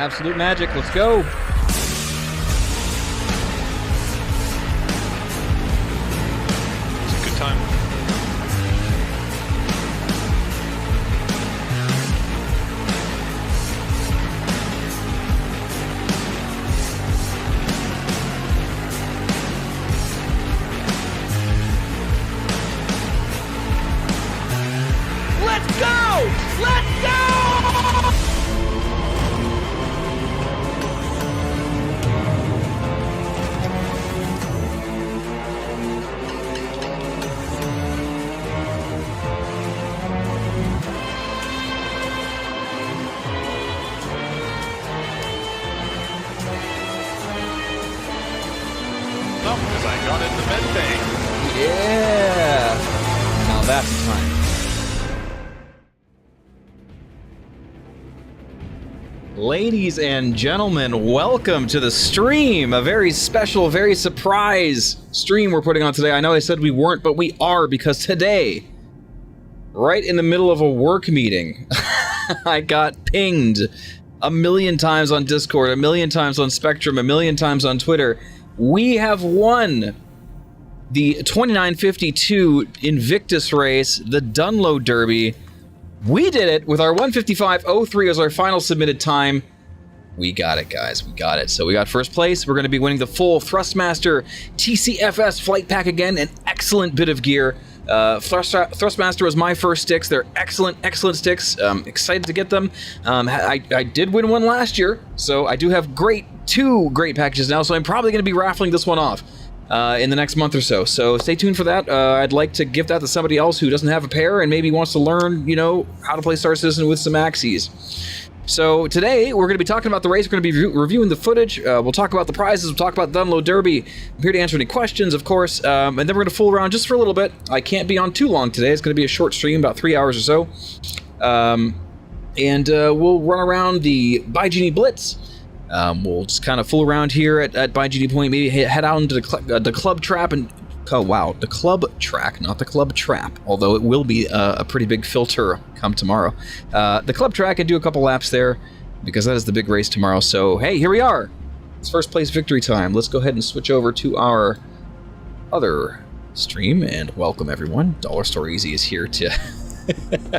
Absolute magic. Let's go. It's a good time. Let's go! Let's go! No, because I got in the med bay. Yeah! Now that's the time. Ladies and gentlemen, welcome to the stream. A very special, very surprise stream we're putting on today. I know I said we weren't, but we are, because today, right in the middle of a work meeting, I got pinged a million times on Discord, a million times on Spectrum, a million times on Twitter. We have won the 2952 Invictus race, the Dunlow Derby. We did it with our 155.03 as our final submitted time. We got it, guys. We got it. So we got first place. We're going to be winning the full Thrustmaster TCFS flight pack again. An excellent bit of gear. Thrustmaster was my first sticks. They're excellent, excellent sticks. Excited to get them. I did win one last year, so I do have two great packages now. So I'm probably going to be raffling this one off in the next month or so. So stay tuned for that. I'd like to give that to somebody else who doesn't have a pair and maybe wants to learn, how to play Star Citizen with some axes. So today, we're going to be talking about the race. We're going to be reviewing the footage. We'll talk about the prizes. We'll talk about the Dunlow Derby. I'm here to answer any questions, of course. And then we're going to fool around just for a little bit. I can't be on too long today. It's going to be a short stream, about 3 hours or so. And we'll run around the By Genie Blitz. We'll just kind of fool around here at By Genie Point. Maybe head out into the club trap and... Oh, wow. The club track, not the club trap. Although it will be a pretty big filter come tomorrow. The club track, and do a couple laps there, because that is the big race tomorrow. So, hey, here we are. It's first place victory time. Let's go ahead and switch over to our other stream, and welcome everyone. Dollar Store Easy is here to...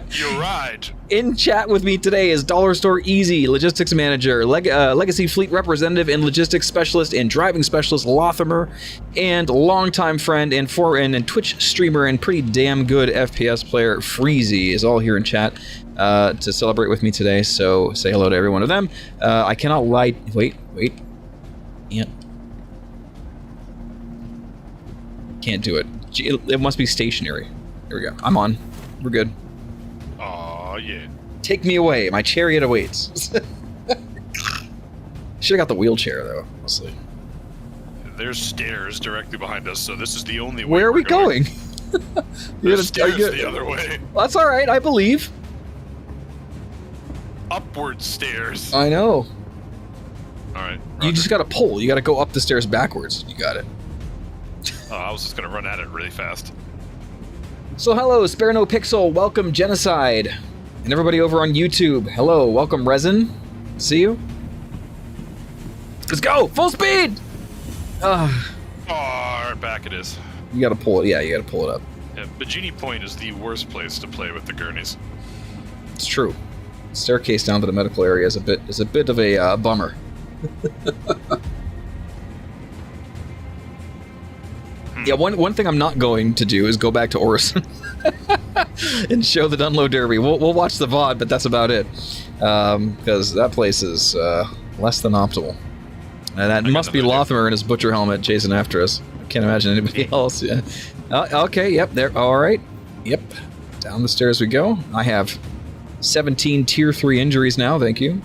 You're right. In chat with me today is Dollar Store Easy, Logistics Manager, Legacy Fleet Representative and Logistics Specialist and Driving Specialist Lothamer, and longtime friend and Twitch streamer and pretty damn good FPS player Freezy is all here in chat to celebrate with me today, so say hello to every one of them. I cannot lie... Wait. Yeah. Can't do it. It must be stationary. Here we go. I'm on. We're good. Aw, yeah. Take me away. My chariot awaits. Should've got the wheelchair, though, honestly. There's stairs directly behind us, so this is the only way. Where are we going? There's stairs the other way. Well, that's alright, I believe. Upward stairs. I know. Alright. You just gotta pull. You gotta go up the stairs backwards. You got it. Oh, I was just gonna run at it really fast. So hello, Spare No Pixel, welcome Genocide, and everybody over on YouTube, hello, welcome Resin, see you. Let's go, full speed! Far back it is. You gotta pull it, yeah, you gotta pull it up. Yeah, but Genie Point is the worst place to play with the gurneys. It's true. Staircase down to the medical area is a bit of a bummer. Yeah, one thing I'm not going to do is go back to Orison and show the Dunlow Derby. We'll watch the VOD, but that's about it. Because that place is less than optimal. And that must be Lothamer in his butcher helmet chasing after us. I can't imagine anybody else. Yeah. Okay, yep, there. All right. Yep. Down the stairs we go. I have 17 Tier 3 injuries now, thank you.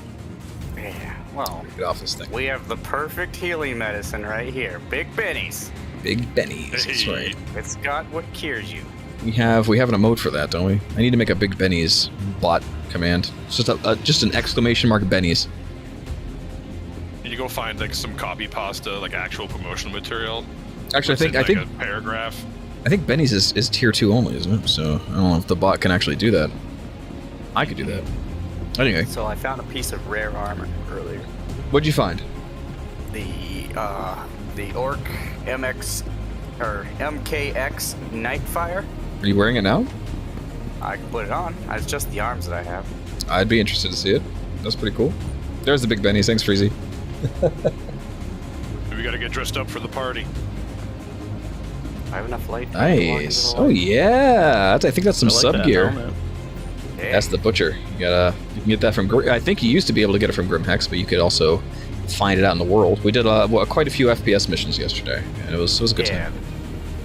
Yeah, well, get off this thing. We have the perfect healing medicine right here. Big Benny's. Big Benny's, that's right. It's got what cures you. We have an emote for that, don't we? I need to make a Big Benny's bot command. It's just an exclamation mark Benny's. You go find like some copy pasta, like actual promotional material. Actually, I think a paragraph. I think Benny's is tier 2 only, isn't it? So I don't know if the bot can actually do that. I could do that. Anyway, So I found a piece of rare armor earlier. what'd you find? The Orc MKX Nightfire. Are you wearing it now? I can put it on. It's just the arms that I have. I'd be interested to see it. That's pretty cool. There's the big Benny. Thanks, Freezy. We gotta get dressed up for the party. I have enough light. Nice. Oh yeah. I think that's some I like sub that gear. helmet. Yeah. That's the butcher. You can get that from. I think you used to be able to get it from Grimhex, but you could also find it out in the world. We did quite a few FPS missions yesterday, and it was a good Yeah. time.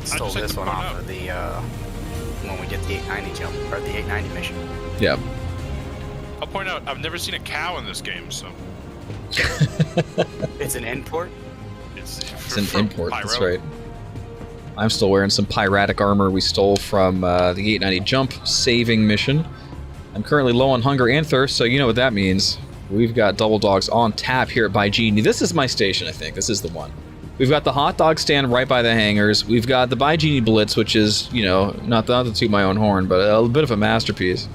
Stole just like this to one point off out- of the when we get the 890 jump or the 890 mission. Yeah. I'll point out, I've never seen a cow in this game, so It's an import. it's It's an import. Pyro. That's right. I'm still wearing some piratic armor we stole from the 890 jump saving mission. I'm currently low on hunger and thirst, so you know what that means. We've got double dogs on tap here at By Genie. This is my station, I think. This is the one. We've got the hot dog stand right by the hangars. We've got the By Genie Blitz, which is, not to toot my own horn, but a bit of a masterpiece.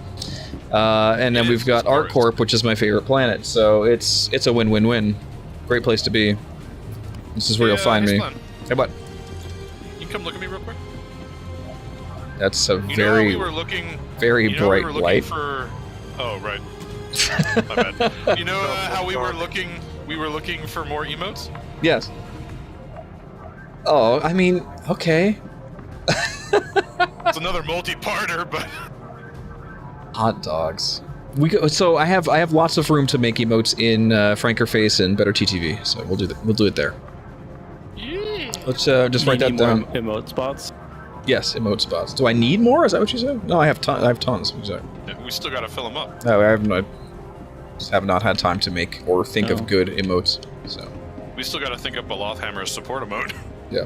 And then we've got ArtCorp, which is my favorite planet. So it's a win-win-win. Great place to be. This is where you'll find me. Hey, what? You can come look at me real quick. That's a You know how very, we were looking, very you know bright we were looking light. for. Oh right. My bad. You know how we were looking? We were looking for more emotes. Yes. Oh, I mean, okay. It's another multi-parter, but Hot dogs. So I have lots of room to make emotes in Frankerface and Better TTV. So we'll do it there. yeah. Let's just write that Need more down. emote spots. Yes, emote spots. Do I need more? Is that what you said? No, I have tons. Exactly. We still gotta fill them up. No, just have not had time to make or think of good emotes. So We still gotta think up a Lothhammer's support emote. yeah.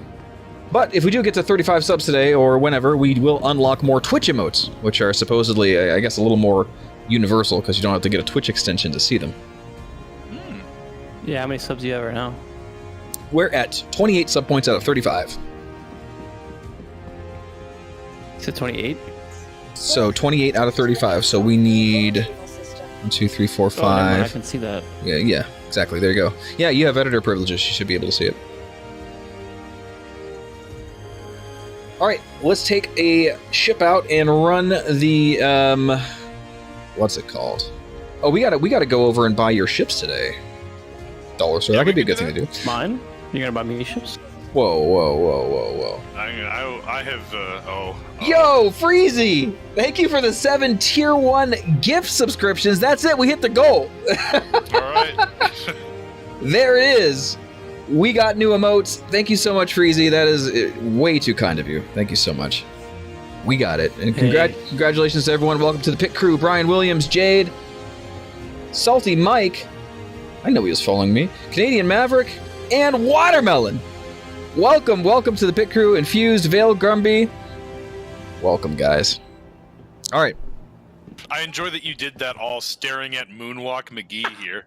But if we do get to 35 subs today or whenever, we will unlock more Twitch emotes, which are supposedly, I guess, a little more universal because you don't have to get a Twitch extension to see them. Yeah, how many subs do you have right now? We're at 28 sub points out of 35. You said 28? So 28 out of 35. So we need 1, 2, 3, 4, Oh, never mind, I 5. can see that. Yeah, exactly. There you go. Yeah, you have editor privileges. You should be able to see it. All right, let's take a ship out and run the what's it called? Oh, we gotta go over and buy your ships today. Dollar store. Yeah, That could we be a good can thing do to do. Mine? You're gonna buy me ships? Whoa. I have Yo, Freezy! Thank you for the 7 tier 1 gift subscriptions. That's it. We hit the goal. All right. There it is. We got new emotes. Thank you so much, Freezy. That is way too kind of you. Thank you so much. We got it. And Hey. congratulations to everyone. Welcome to the pit crew. Brian Williams, Jade, Salty Mike. I know he was following me. Canadian Maverick, and Watermelon. Welcome to the pit crew. Infused, Vale Grumby. Welcome, guys. All right. I enjoy that you did that all staring at Moonwalk McGee here.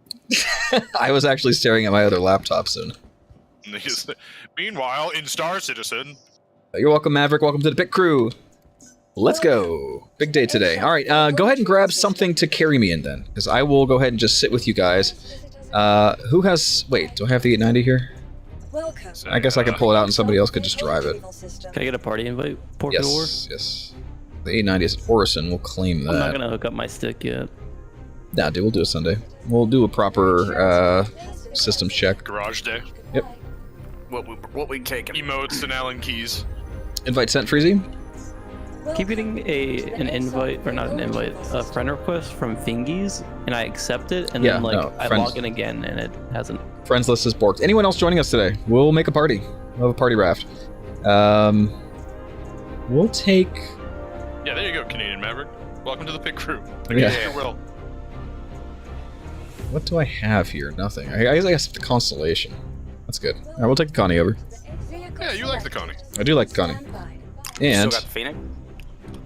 I was actually staring at my other laptop soon. Meanwhile, in Star Citizen, You're welcome, Maverick. Welcome to the pit crew. Let's go. Big day today. All right, go ahead and grab something to carry me in then, because I will go ahead and just sit with you guys. Who has... Wait, do I have the 890 here? I guess I could pull it out and somebody else could just drive it. Can I get a party invite, Porco War? Yes. The 890 is Orison. We'll claim that. I'm not gonna hook up my stick yet. Nah, dude, we'll do it Sunday. We'll do a proper systems check. Garage Day, Yep. What we taking? emotes and Allen keys. Invite sent, Freezy? Keep getting an invite, or not an invite, a friend request from Fingies, and I accept it, and Yeah, then like no, I friends. log in again, and it hasn't. Friends list is borked. Anyone else joining us today? We'll make a party. We'll have a party raft. We'll take... Yeah, there you go, Canadian Maverick. Welcome to the pit crew. Yeah. Against your will. What do I have here? Nothing. I guess the Constellation. That's good. All right, we'll take the Connie over. Yeah, you like the Connie. I do like the Connie. And Still got the Phoenix?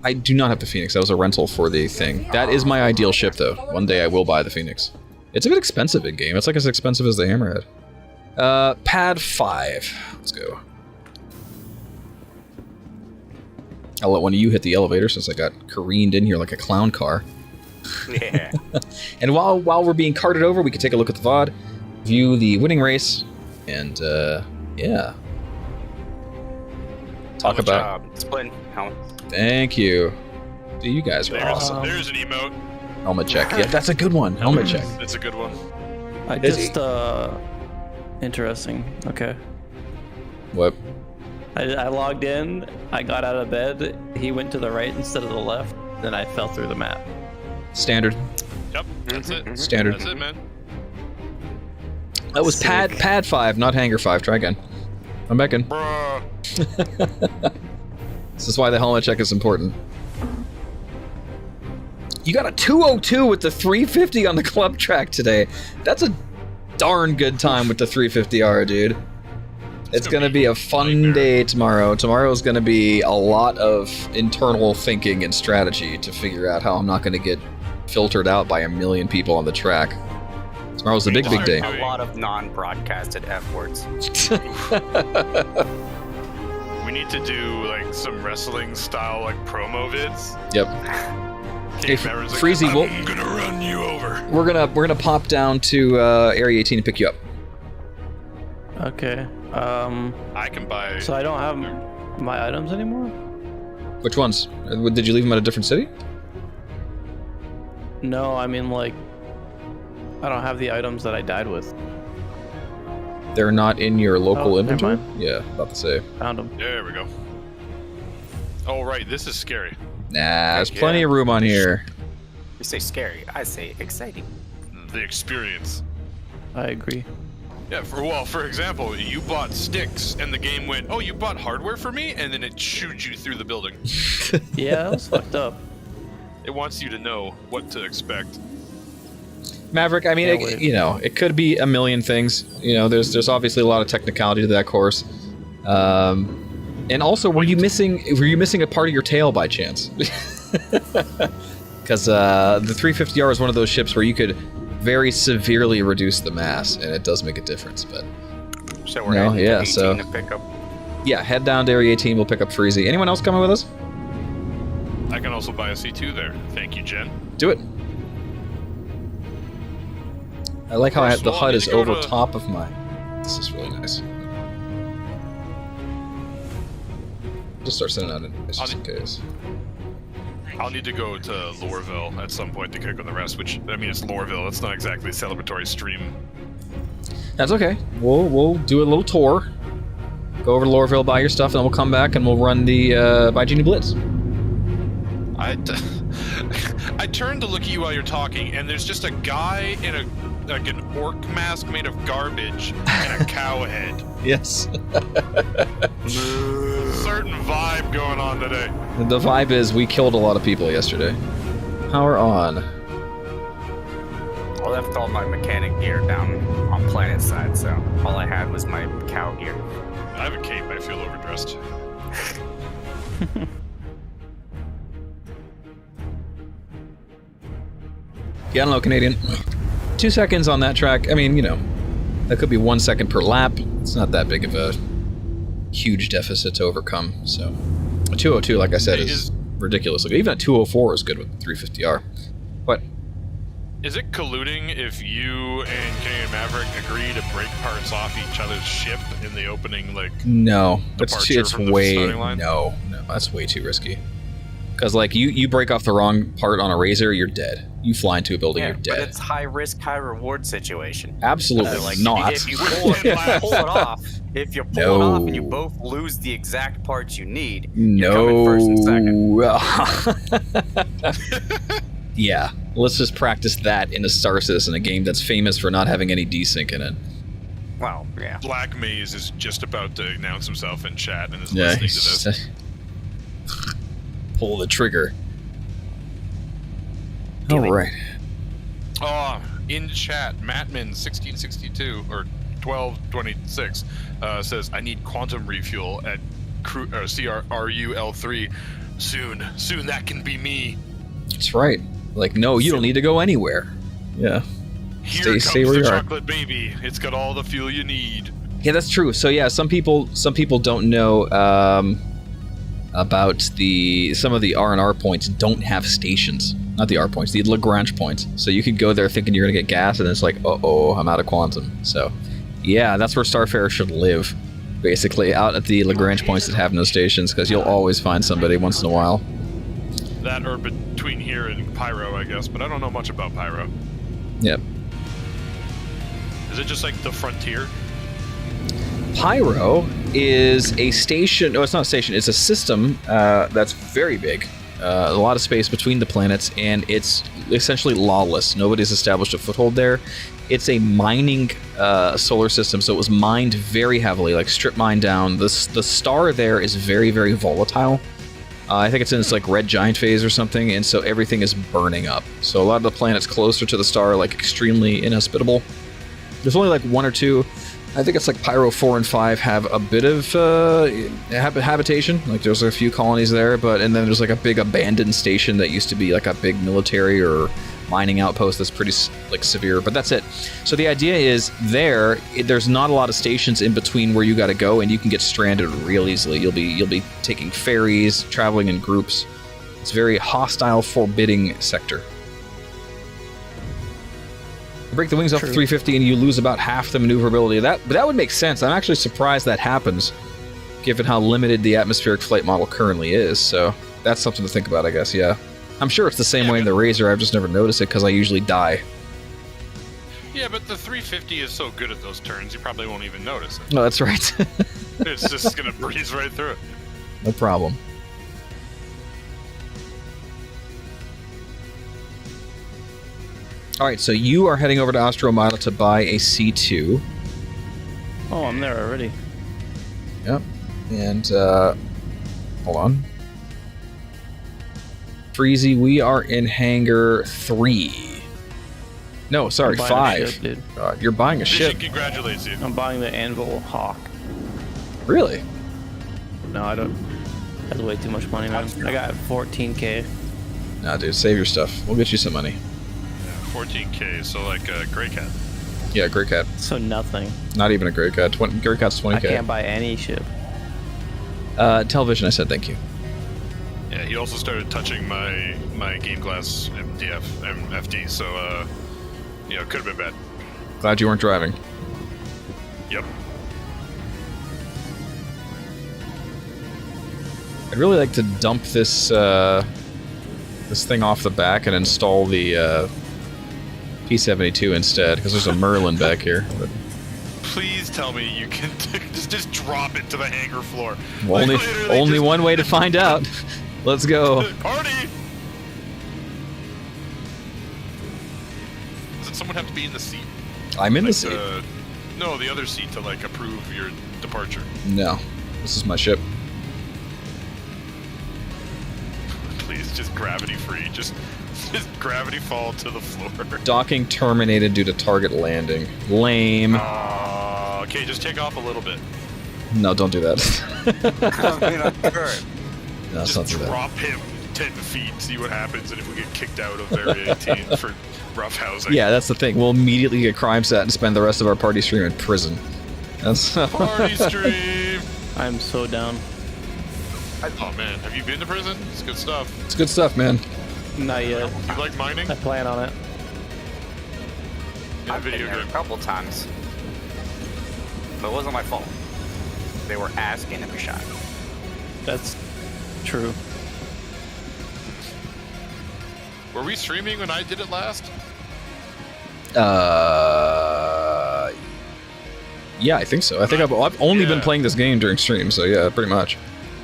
I do not have the Phoenix. That was a rental for the thing. That is my ideal ship, though. One day I will buy the Phoenix. It's a bit expensive in game. It's like as expensive as the Hammerhead. Pad 5. Let's go. I'll let one of you hit the elevator since I got careened in here like a clown car. Yeah. And while we're being carted over, we can take a look at the VOD, view the winning race, and yeah. Talk Good about. job. Splitting. Helmet. Thank you. Dude, you guys are awesome. There's an emote. Helmet check. Yeah, that's a good one. Helmet check. It's a good one. I just interesting. Okay. What? I logged in. I got out of bed. He went to the right instead of the left. Then I fell through the map. Standard. Yep, that's it. Standard. That's it, man. That was Sick. pad 5, not hanger 5. Try again. I'm back in. Bruh. This is why the helmet check is important. You got a 202 with the 350 on the club track today. That's a darn good time with the 350R, dude. It's gonna be a fun day tomorrow. Tomorrow's gonna be a lot of internal thinking and strategy to figure out how I'm not gonna get filtered out by a million people on the track. Tomorrow's a big day. A lot of non-broadcasted F words. We need to do like some wrestling style like promo vids. Yep. Hey, Cameron's like, Freezy, I'm gonna run you over. we're gonna pop down to Area 18 to pick you up. Okay. I can buy. So I don't have my items anymore? Which ones? Did you leave them at a different city? No, I mean like I don't have the items that I died with. They're not in your local Oh, never inventory? mind. Yeah, about to say. Found them. There we go. Oh right, this is scary. Nah, there's Yeah. plenty of room on here. You say scary. I say exciting. The experience. I agree. Yeah, for example, you bought sticks and the game went, oh, you bought hardware for me? And then it shoots you through the building. Yeah, that was fucked up. It wants you to know what to expect. Maverick, I mean, Can't wait. it could be a million things. There's obviously a lot of technicality to that course. And also, were you missing a part of your tail by chance? Because the 350R is one of those ships where you could very severely reduce the mass, and it does make a difference. But So we're No, heading yeah, to 18 so- to pick up. yeah, head down to Area 18. We'll pick up Freezy. Anyone else coming with us? I can also buy a C2 there. Thank you, Jen. Do it. I like how First the of all, HUD I is need to go over to- top of mine. This is really nice. Just start sending out invites just in case. I'll need to go to Loreville at some point to kick on the rest, which, I mean, it's Loreville. It's not exactly a celebratory stream. That's okay. We'll do a little tour. Go over to Loreville, buy your stuff, and then we'll come back and we'll run the Buy Genie Blitz. I turned to look at you while you're talking, and there's just a guy in an orc mask made of garbage and a cow head. Yes. Certain vibe going on today. The vibe is we killed a lot of people yesterday. Power on. I left all my mechanic gear down on planet side, so all I had was my cow gear. I have a cape. I feel overdressed. Yeah, Dunlow, Canadian. 2 seconds on that track. I mean, that could be 1 second per lap. It's not that big of a huge deficit to overcome. So, a 202, like I said, is ridiculous. Like, even a 204 is good with the 350R. What? Is it colluding if you and Canadian Maverick agree to break parts off each other's ship in the opening, No, Departure it's from the way starting line? no, that's way too risky. Because you break off the wrong part on a razor, you're dead. You fly into a building, you're But dead. it's high risk, high reward situation. Absolutely not. If you pull it off, if you pull it off and you No. both lose the exact parts you need, you're coming first and second. Yeah, let's just practice that in a Star Citizen, a game that's famous for not having any desync in it. Well, yeah. Black Maze is just about to announce himself in chat and is Yeah, listening to this. pull the trigger. Damn it. All right. Oh, in chat, Mattman1662 or 1226 says, "I need quantum refuel at CRUL3 soon. Soon that can be me. That's right. Like, no, you don't need to go anywhere. Yeah. Here Stay comes where the you are. chocolate baby. It's got all the fuel you need." Yeah, that's true. So yeah, some people don't know. about some of the R&R points don't have stations. Not the R points, the Lagrange points. So you could go there thinking you're going to get gas, and it's like, uh-oh, I'm out of quantum. So, yeah, that's where Starfarer should live. Basically, out at the Lagrange points that have no stations, because you'll always find somebody once in a while. That or between here and Pyro, I guess, but I don't know much about Pyro. Yep. Is it just like the frontier? Pyro is a station. No, it's not a station. It's a system that's very big. A lot of space between the planets, and it's essentially lawless. Nobody's established a foothold there. It's a mining solar system, so it was mined very heavily, like strip mined down. The star there is very, very volatile. I think it's in its like red giant phase or something, and so everything is burning up. So a lot of the planets closer to the star are like extremely inhospitable. There's only like one or two. I think it's like Pyro 4 and 5 have a bit of habitation. Like there's a few colonies there, and then there's like a big abandoned station that used to be like a big military or mining outpost that's pretty like severe, but that's it. So the idea is there's not a lot of stations in between where you got to go, and you can get stranded real easily. You'll be taking ferries, traveling in groups. It's a very hostile, forbidding sector. You break the wings off the 350 and you lose about half the maneuverability. But that would make sense. I'm actually surprised that happens, given how limited the atmospheric flight model currently is. So that's something to think about, I guess, yeah. I'm sure it's the same way in the Razor. I've just never noticed it because I usually die. Yeah, but the 350 is so good at those turns, you probably won't even notice it. No, that's right. It's just going to breeze right through it. No problem. All right, so you are heading over to Astromile to buy a C2. Oh, I'm there already. Yep. And, hold on. Freezy, we are in Hangar 3. No, sorry, 5. Ship, dude. You're buying a Vision ship. congratulates you. I'm buying the Anvil Hawk. Really? No, I don't. That's way too much money, man. I got 14K. Nah, dude, save your stuff. We'll get you some money. 14K, so like a Grey Cat. Yeah, Grey Cat. So nothing. Not even a Grey Cat. Grey Cat's 20K. I can't buy any ship. Television, I said thank you. Yeah, he also started touching my Game Glass FD, so you know, could have been bad. Glad you weren't driving. Yep. I'd really like to dump this this thing off the back and install the P-72 instead, because there's a Merlin back here. But Please tell me you can just drop it to the hangar floor. only Literally only just- one way to find out. Let's go. Party! Does someone have to be in the seat? I'm in the Like, seat. no, the other seat to like approve your departure. No, this is my ship. Please, just gravity free. Just gravity fall to the floor. Docking terminated due to target landing. Lame. Okay, just take off a little bit. No, don't do that. I mean, I'm sure. No, let's Just not do that. drop him 10 feet, see what happens, and if we get kicked out of Area 18 for rough housing. Yeah, that's the thing. We'll immediately get crime set and spend the rest of our party stream in prison. That's Party stream! I'm so down. Oh man, have you been to prison? It's good stuff. It's good stuff, man. Not yet. You like mining? I plan on it. In a I've been video there a game. couple times. But it wasn't my fault. They were asking to be shot. That's true. Were we streaming when I did it last? Yeah, I think so. I think I've only been Yeah. playing this game during stream, so yeah, pretty much.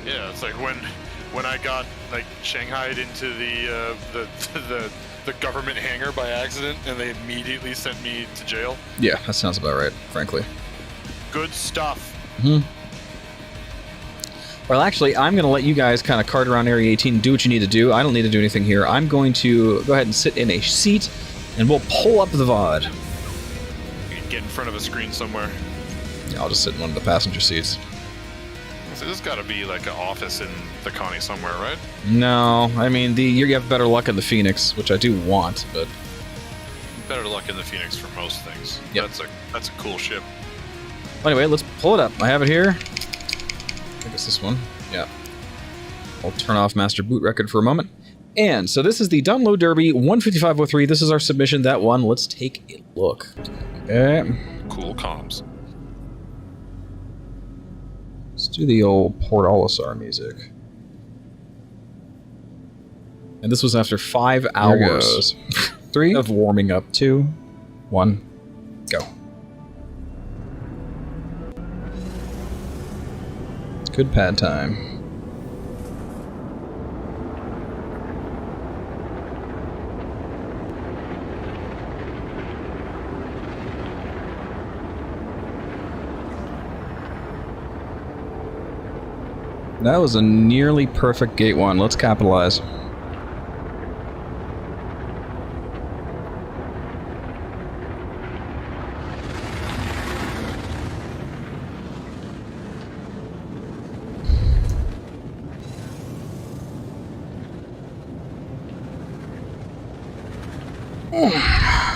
Yeah, it's like when I got like shanghaied into the government hangar by accident, and they immediately sent me to jail. Yeah, that sounds about right, frankly. Good stuff. Well, actually, I'm going to let you guys kind of cart around Area 18 and do what you need to do. I don't need to do anything here. I'm going to go ahead and sit in a seat, and we'll pull up the VOD. You can get in front of a screen somewhere. Yeah, I'll just sit in one of the passenger seats. So there's got to be like an office in the Connie somewhere, right? No, I mean, you have better luck in the Phoenix, which I do want, but... Better luck in the Phoenix for most things. Yep. That's a cool ship. Anyway, let's pull it up. I have it here. I think it's this one. Yeah. I'll turn off Master Boot Record for a moment. And so this is the Dunlow Derby 155.03. This is our submission. That one. Let's take a look. Okay. Cool comms. Let's do the old Port Olisar music. And this was after 5 hours. 3 of warming up. 2, 1, go. Good pad time. That was a nearly perfect gate 1. Let's capitalize.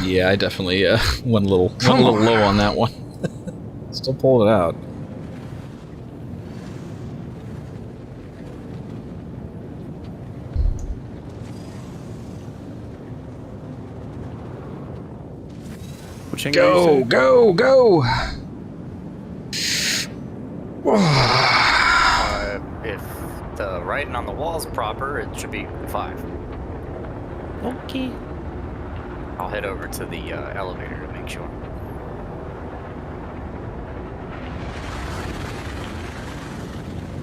Yeah, I definitely went a little low on that one. Still pulled it out. Go, go, go! If the writing on the wall's proper, it should be 5. Okay. I'll head over to the elevator to make sure.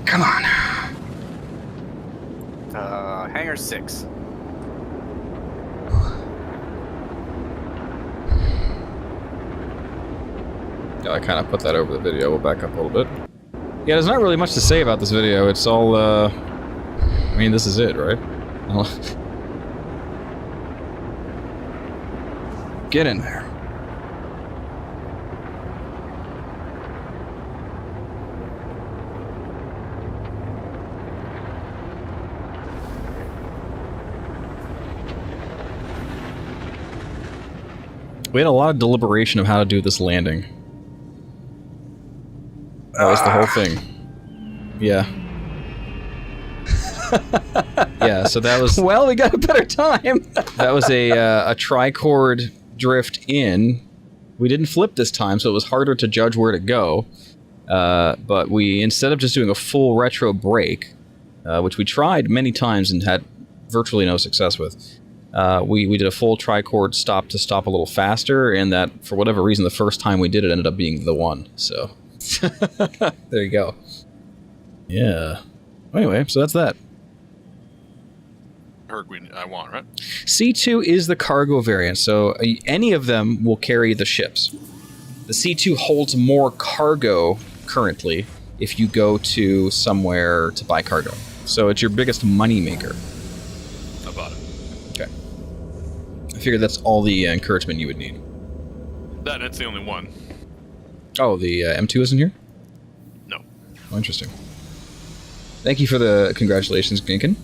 Come on. Hangar 6. I kind of put that over the video. We'll back up a little bit. Yeah, there's not really much to say about this video. It's all, I mean, this is it, right? Get in there. We had a lot of deliberation of how to do this landing. That was the whole thing. Yeah. Yeah, so that was... Well, we got a better time! That was a trichord drift in. We didn't flip this time, so it was harder to judge where to go. But we, instead of just doing a full retro brake, which we tried many times and had virtually no success with, we did a full trichord stop to stop a little faster, and that, for whatever reason, the first time we did it ended up being the one, so... There you go. Yeah. Anyway, so that's that. I want, right? C2 is the cargo variant, so any of them will carry the ships. The C2 holds more cargo currently if you go to somewhere to buy cargo. So it's your biggest money maker. I bought it. Okay. I figured that's all the encouragement you would need. That's the only one. Oh, the M2 isn't here? No. Oh, interesting. Thank you for the congratulations, Ginkin.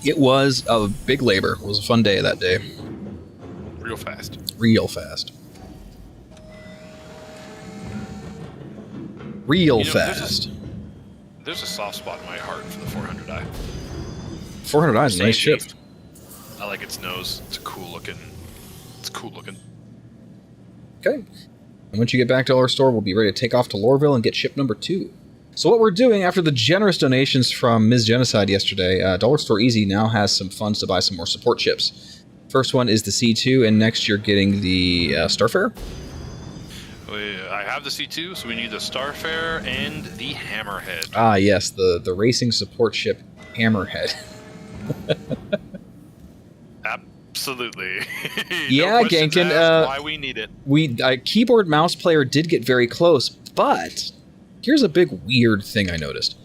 It was a big labor. It was a fun day that day. Real fast. Real fast. Real fast. There's a soft spot in my heart for the 400i. 400i is a nice ship. I like its nose. It's cool looking. Okay. And once you get back to our store, we'll be ready to take off to Lorville and get ship number 2. So what we're doing, after the generous donations from Ms. Genocide yesterday, Dollar Store Easy now has some funds to buy some more support ships. First one is the C2, and next you're getting the Starfarer. I have the C2, so we need the Starfarer and the Hammerhead. Ah, yes, the racing support ship Hammerhead. Absolutely. Yeah, no Genkin. Why we need it? Keyboard mouse player did get very close, but here's a big weird thing I noticed.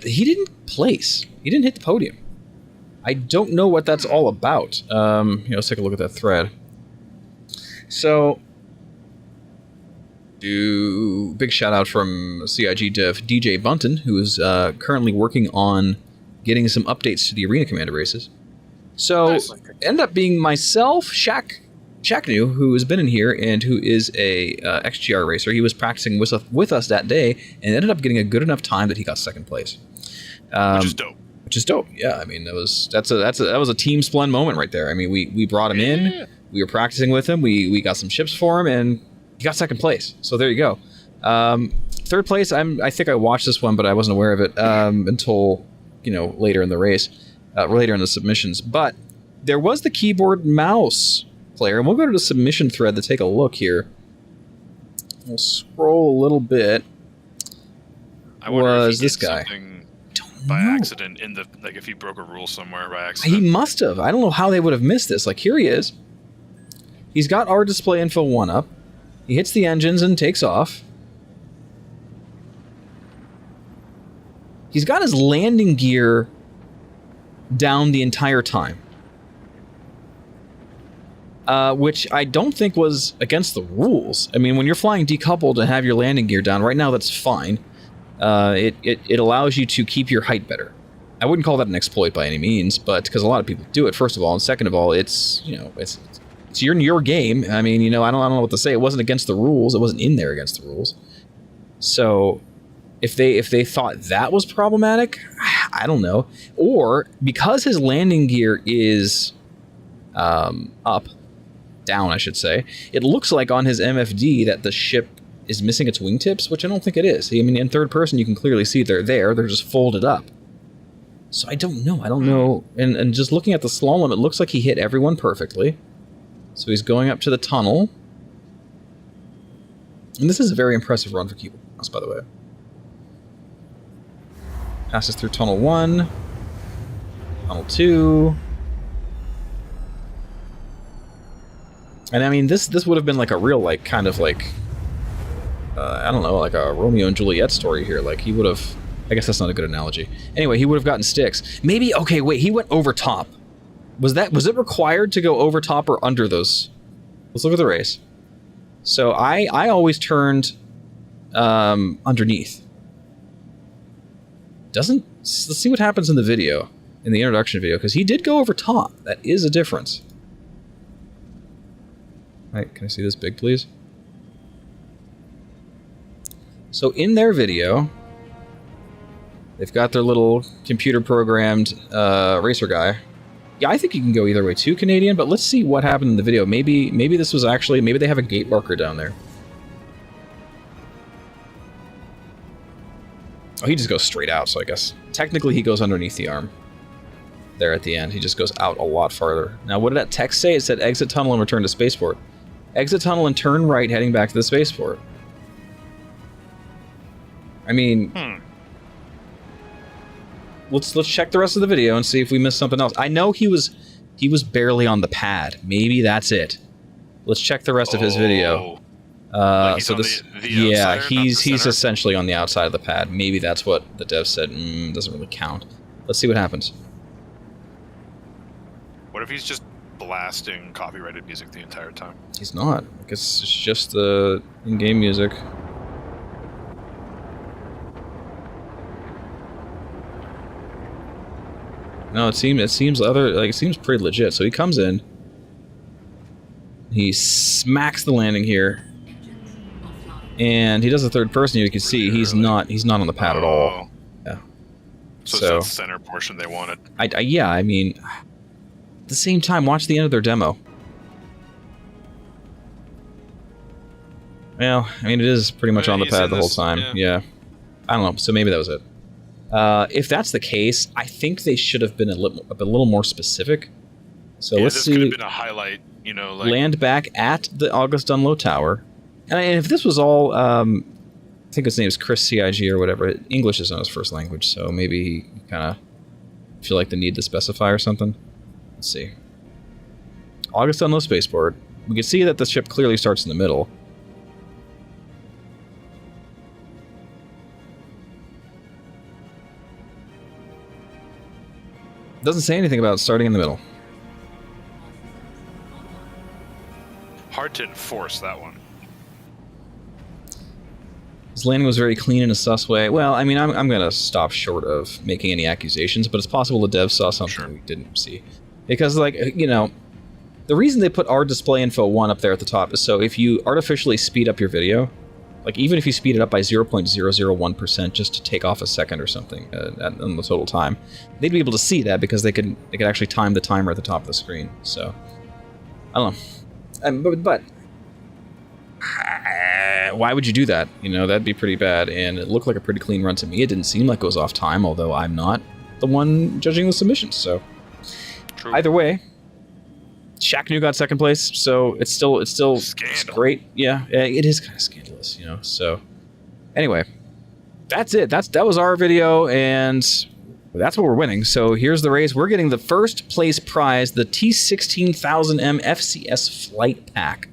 He didn't place. He didn't hit the podium. I don't know what that's all about. Let's take a look at that thread. So, big shout out from CIG dev DJ Bunton, who is currently working on getting some updates to the Arena Commander races. So, Nice. ended up being myself, Shaq, Chaknu, who has been in here and who is a XGR racer, he was practicing with us that day and ended up getting a good enough time that he got second place. Which is dope. Which is dope. Yeah, I mean that was a team splend moment right there. I mean we brought him in, we were practicing with him, we got some chips for him, and he got second place. So there you go. Third place, I think I watched this one, but I wasn't aware of it until later in the race, later in the submissions. But there was the keyboard mouse player, and we'll go to the submission thread to take a look here. We'll scroll a little bit. I wonder if he this did guy something by accident in the if he broke a rule somewhere by He accident. must have. I don't know how they would have missed this. Like, here he is. He's got our display info 1 up. He hits the engines and takes off. He's got his landing gear down the entire time. Which I don't think was against the rules. I mean, when you're flying decoupled and have your landing gear down, right now that's fine. It allows you to keep your height better. I wouldn't call that an exploit by any means, but because a lot of people do it, first of all, and second of all, it's your game. I mean, I don't know what to say. It wasn't against the rules. It wasn't in there against the rules. So if they thought that was problematic, I don't know. Or because his landing gear is down, I should say, it looks like on his MFD that the ship is missing its wingtips, which I don't think it is. I mean, in third person, you can clearly see they're there. They're just folded up. So I don't know. And just looking at the slalom, it looks like he hit everyone perfectly. So he's going up to the tunnel. And this is a very impressive run for keyboard mouse, by the way. Passes through tunnel 1, tunnel 2. And I mean, this would have been like a real, like, kind of like, I don't know, like a Romeo and Juliet story here. Like, he would have, I guess that's not a good analogy. Anyway, he would have gotten sticks. Maybe, okay, wait, he went over top. Was it required to go over top or under those? Let's look at the race. So I always turned underneath. Let's see what happens in the video, in the introduction video, because he did go over top. That is a difference. All right, can I see this big, please? So in their video, they've got their little computer-programmed racer guy. Yeah, I think you can go either way too, Canadian, but let's see what happened in the video. Maybe this was actually, maybe they have a gate marker down there. Oh, he just goes straight out, so I guess technically he goes underneath the arm. There at the end, he just goes out a lot farther. Now, what did that text say? It said exit tunnel and return to spaceport. Exit tunnel and turn right, heading back to the spaceport. I mean, let's check the rest of the video and see if we missed something else. I know he was barely on the pad. Maybe that's it. Let's check the rest of his video. Like so this, the outsider, he's essentially on the outside of the pad. Maybe that's what the dev said. Doesn't really count. Let's see what happens. What if he's just blasting copyrighted music the entire time? He's not. I guess it's just the in-game music. No, it seems pretty legit. So he comes in, he smacks the landing here, and he does the third person. You can see he's not on the pad at all. Yeah. So it's that center portion they wanted. Yeah, I mean, at the same time, watch the end of their demo. Well, I mean, it is pretty much on the pad the whole time. Yeah. I don't know. So maybe that was it. If that's the case, I think they should have been a little more specific. So let's see. This could have been a highlight, like land back at the August Dunlow Tower. And if this was all, I think his name is Chris CIG or whatever. English is not his first language, so maybe he kind of feel like the need to specify or something. Let's see. August Dunlow Spaceport. We can see that the ship clearly starts in the middle. Doesn't say anything about starting in the middle. hard to enforce that one. His landing was very clean in a sus way. Well, I mean, I'm going to stop short of making any accusations, but it's possible the devs saw something we didn't see. Because, like, you know, The reason they put our display info 1 up there at the top is so if you artificially speed up your video, like even if you speed it up by 0.001% just to take off a second or something on the total time, they'd be able to see that because they could actually time the timer at the top of the screen. So, I don't know. But why would you do that? You know, that'd be pretty bad, and it looked like a pretty clean run to me. It didn't seem like it was off time, although I'm not the one judging the submissions, so... True. Either way, Shaq New got second place, so it's still great. Yeah, it is kind of scandalous, you know. So anyway, that's it. That was our video, and that's what we're winning. So here's the race. We're getting the first place prize, the T16000M FCS Flight Pack,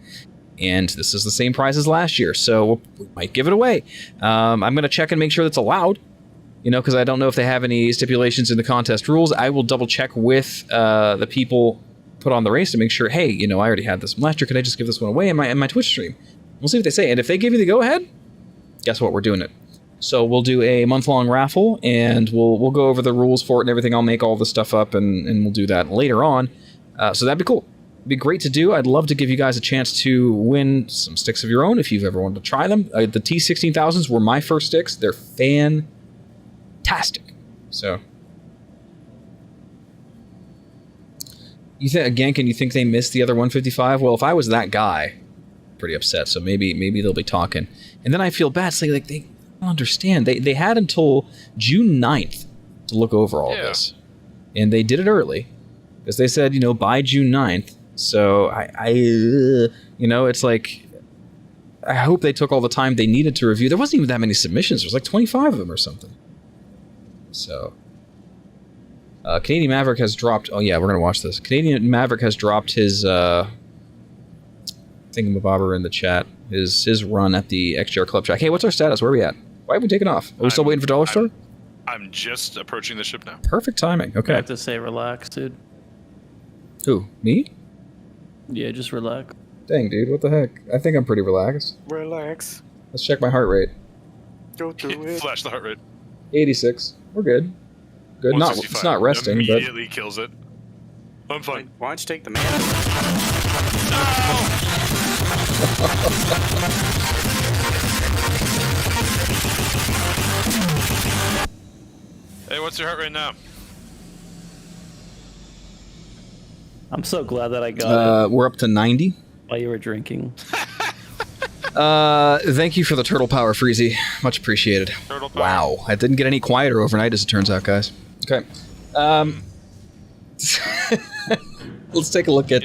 and this is the same prize as last year. So we might give it away. I'm gonna check and make sure that's allowed. You know, because I don't know if they have any stipulations in the contest rules. I will double check with the people put on the race to make sure, hey, you know, I already had this from last year. Can I just give this one away in my Twitch stream? We'll see what they say. And if they give you the go-ahead, guess what? We're doing it. So we'll do a month-long raffle, and we'll go over the rules for it and everything. I'll make all the stuff up, and we'll do that later on. So that'd be cool. It'd be great to do. I'd love to give you guys a chance to win some sticks of your own if you've ever wanted to try them. The T16000s were my first sticks. They're fantastic. So, you think again? Can you think they missed the other 155? Well, if I was that guy, pretty upset. So maybe they'll be talking, and then I feel bad saying like they don't understand. They had until June 9th to look over all of this, and they did it early because they said, you know, by June 9th. So I you know, it's like I hope they took all the time they needed to review. There wasn't even that many submissions. There was like 25 of them or something. So, Canadian Maverick has dropped... Oh, yeah, we're going to watch this. Canadian Maverick has dropped his, thingamabobber in the chat. His run at the XGR Club track. Hey, what's our status? Where are we at? Why have we taken off? Are we still waiting for Dollar Store? I'm just approaching the ship now. Perfect timing. Okay. I have to say relax, dude. Who? Me? Yeah, just relax. Dang, dude, what the heck? I think I'm pretty relaxed. Relax. Let's check my heart rate. Go through it. Flash the heart rate. 86. We're good. Good. Not, it's not resting, but... Immediately kills it. I'm fine. Why don't you take the man? Hey, what's your heart rate now? I'm so glad that I got it we're up to 90. while you were drinking. Thank you for the turtle power, Freezy. Much appreciated. Turtle power. Wow, I didn't get any quieter overnight, as it turns out, guys. Okay. Let's take a look at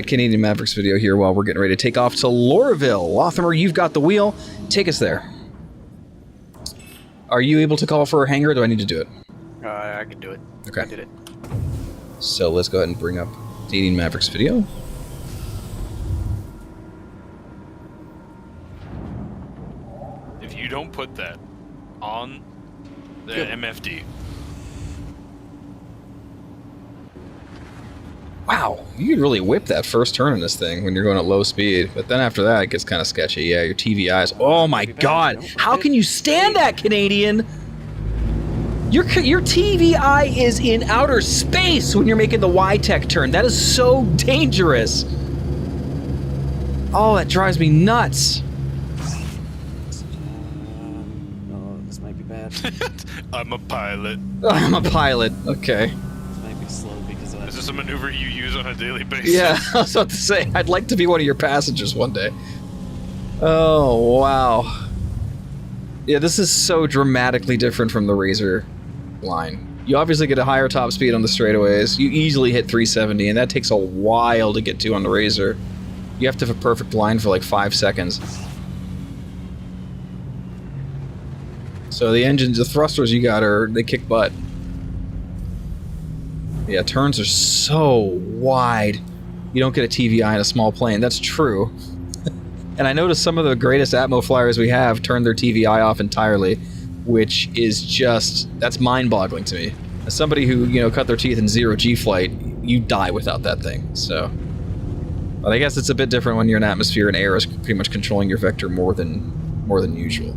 Canadian Maverick's video here while we're getting ready to take off to Lorville. Lothamer, you've got the wheel. Take us there. Are you able to call for a hangar, or do I need to do it? I can do it. Okay. I did it. So let's go ahead and bring up Canadian Maverick's video. If you don't put that on the MFD. Wow, you can really whip that first turn in this thing when you're going at low speed, but then after that it gets kind of sketchy. Yeah, your TVIs. Oh my god, how can you stand that, Canadian? Your TVI is in outer space when you're making the Y-Tech turn. That is so dangerous. Oh, that drives me nuts. Oh, this might be bad. I'm a pilot. I'm a pilot. Okay. This might be slow because of that. Is this a maneuver you use on a daily basis? Yeah, I was about to say, I'd like to be one of your passengers one day. Oh, wow. Yeah, this is so dramatically different from the Razor line. You obviously get a higher top speed on the straightaways. You easily hit 370, and that takes a while to get to on the Razor. You have to have a perfect line for like 5 seconds. So the engines, the thrusters you got they kick butt. Yeah, turns are so wide. You don't get a TVI in a small plane. That's true. And I noticed some of the greatest Atmo flyers we have turn their TVI off entirely, which is just, that's mind-boggling to me. As somebody who, you know, cut their teeth in zero-G flight, you die without that thing, so. But I guess it's a bit different when you're in atmosphere and air is pretty much controlling your vector more than usual.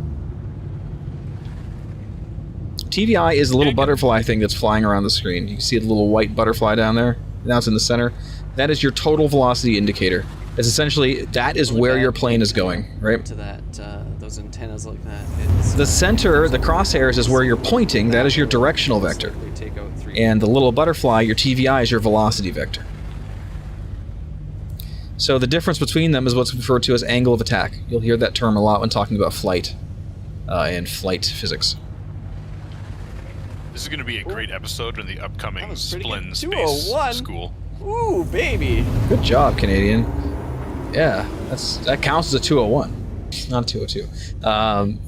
TVI is a little butterfly thing that's flying around the screen. You can see the little white butterfly down there? Now it's in the center. That is your total velocity indicator. It's essentially, that is where your plane is going, right? To that, those antennas like that. The center, the crosshairs, is where you're pointing. That is your directional vector. And the little butterfly, your TVI, is your velocity vector. So the difference between them is what's referred to as angle of attack. You'll hear that term a lot when talking about flight and flight physics. This is going to be a great episode in the upcoming Splin Space 201. School. Ooh, baby. Good job, Canadian. Yeah, that counts as a 201. Not a 202.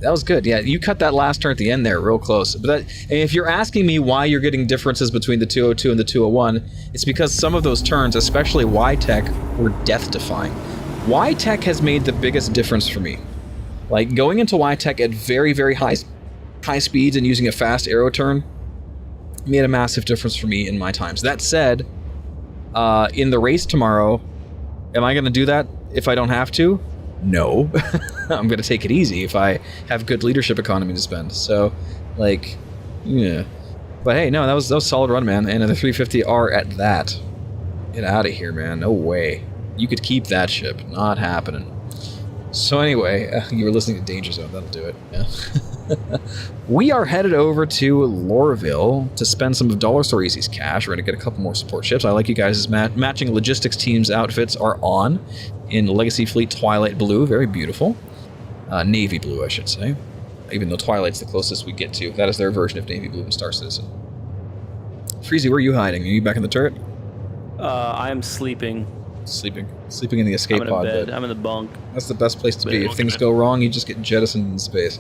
That was good. Yeah, you cut that last turn at the end there, real close. But if you're asking me why you're getting differences between the 202 and the 201, it's because some of those turns, especially Y-Tech, were death-defying. Y-Tech has made the biggest difference for me. Like, going into Y-Tech at very, very high speeds and using a fast arrow turn made a massive difference for me in my times. That said, in the race tomorrow, am I going to do that if I don't have to? No. I'm going to take it easy if I have good leadership economy to spend. So, like, yeah. But hey, no, that was a solid run, man. And the 350R at that. Get out of here, man. No way. You could keep that ship. Not happening. So anyway, you were listening to Danger Zone. That'll do it. Yeah. We are headed over to Lorville to spend some of Dollar Store Easy's cash. We're going to get a couple more support ships. I like you guys' matching logistics team's outfits are on in Legacy Fleet Twilight Blue. Very beautiful. Navy Blue, I should say. Even though Twilight's the closest we get to. That is their version of Navy Blue in Star Citizen. Freezy, where are you hiding? Are you back in the turret? I am sleeping. Sleeping in the escape pod. I'm in bed. I'm in the bunk. That's the best place to be. If things go wrong, you just get jettisoned in space.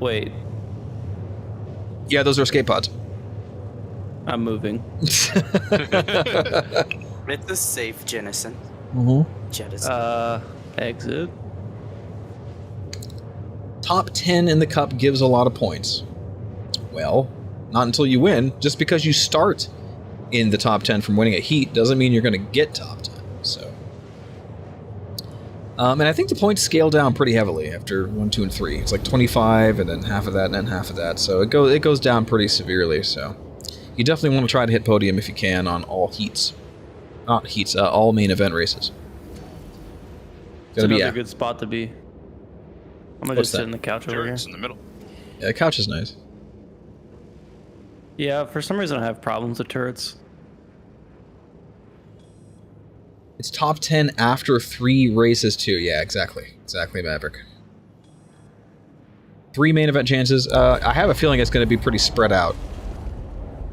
Wait. Yeah, those are escape pods. I'm moving. It's a safe jettison. Jettison. Exit. Top 10 in the cup gives a lot of points. Well, not until you win. Just because you start in the top 10 from winning a heat doesn't mean you're going to get top 10. So, and I think the points scale down pretty heavily after 1, 2, and 3. It's like 25, and then half of that, and then half of that. So it goes down pretty severely. So you definitely want to try to hit podium if you can on all heats, not heats, all main event races. It's another good spot to be. I'm gonna just sit on the couch over here. In the middle. Yeah, the couch is nice. Yeah, for some reason I have problems with turrets. It's top 10 after 3 races too. Yeah, exactly. Exactly, Maverick. 3 main event chances. I have a feeling it's going to be pretty spread out.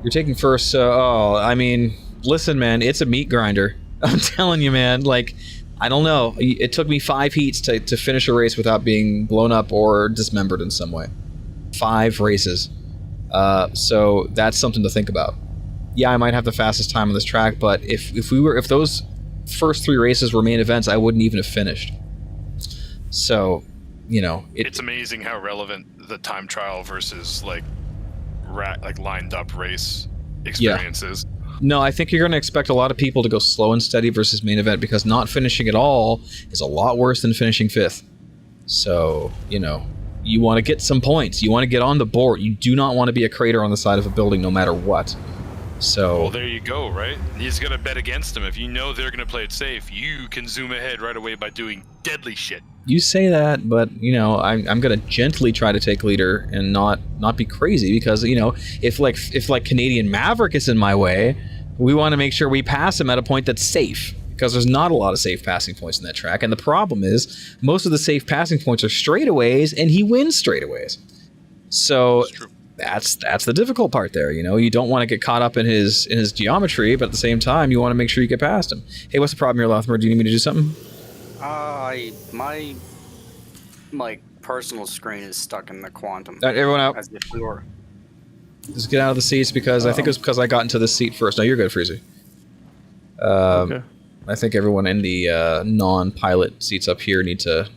You're taking first, I mean, listen, man, it's a meat grinder. I'm telling you, man, like, I don't know. It took me 5 heats to finish a race without being blown up or dismembered in some way. 5 races. So that's something to think about. Yeah, I might have the fastest time on this track, but if those first 3 races were main events, I wouldn't even have finished. So, you know, it's amazing how relevant the time trial versus like lined up race experience is. No, I think you're going to expect a lot of people to go slow and steady versus main event because not finishing at all is a lot worse than finishing 5th. So, you know, you want to get some points. You want to get on the board. You do not want to be a crater on the side of a building no matter what. So, well, there you go, right? You just got to bet against them. If you know they're going to play it safe, you can zoom ahead right away by doing deadly shit. You say that, but, you know, I'm going to gently try to take leader and not be crazy because, you know, if Canadian Maverick is in my way, we want to make sure we pass him at a point that's safe because there's not a lot of safe passing points in that track. And the problem is most of the safe passing points are straightaways and he wins straightaways. So that's the difficult part there. You know, you don't want to get caught up in his geometry, but at the same time, you want to make sure you get past him. Hey, what's the problem here, Lothmer? Do you need me to do something? My personal screen is stuck in the quantum. Everyone out. As if we were. Just get out of the seats because I think it was because I got into this seat first. No, you're good, Freezy. Okay. I think everyone in the non-pilot seats up here need to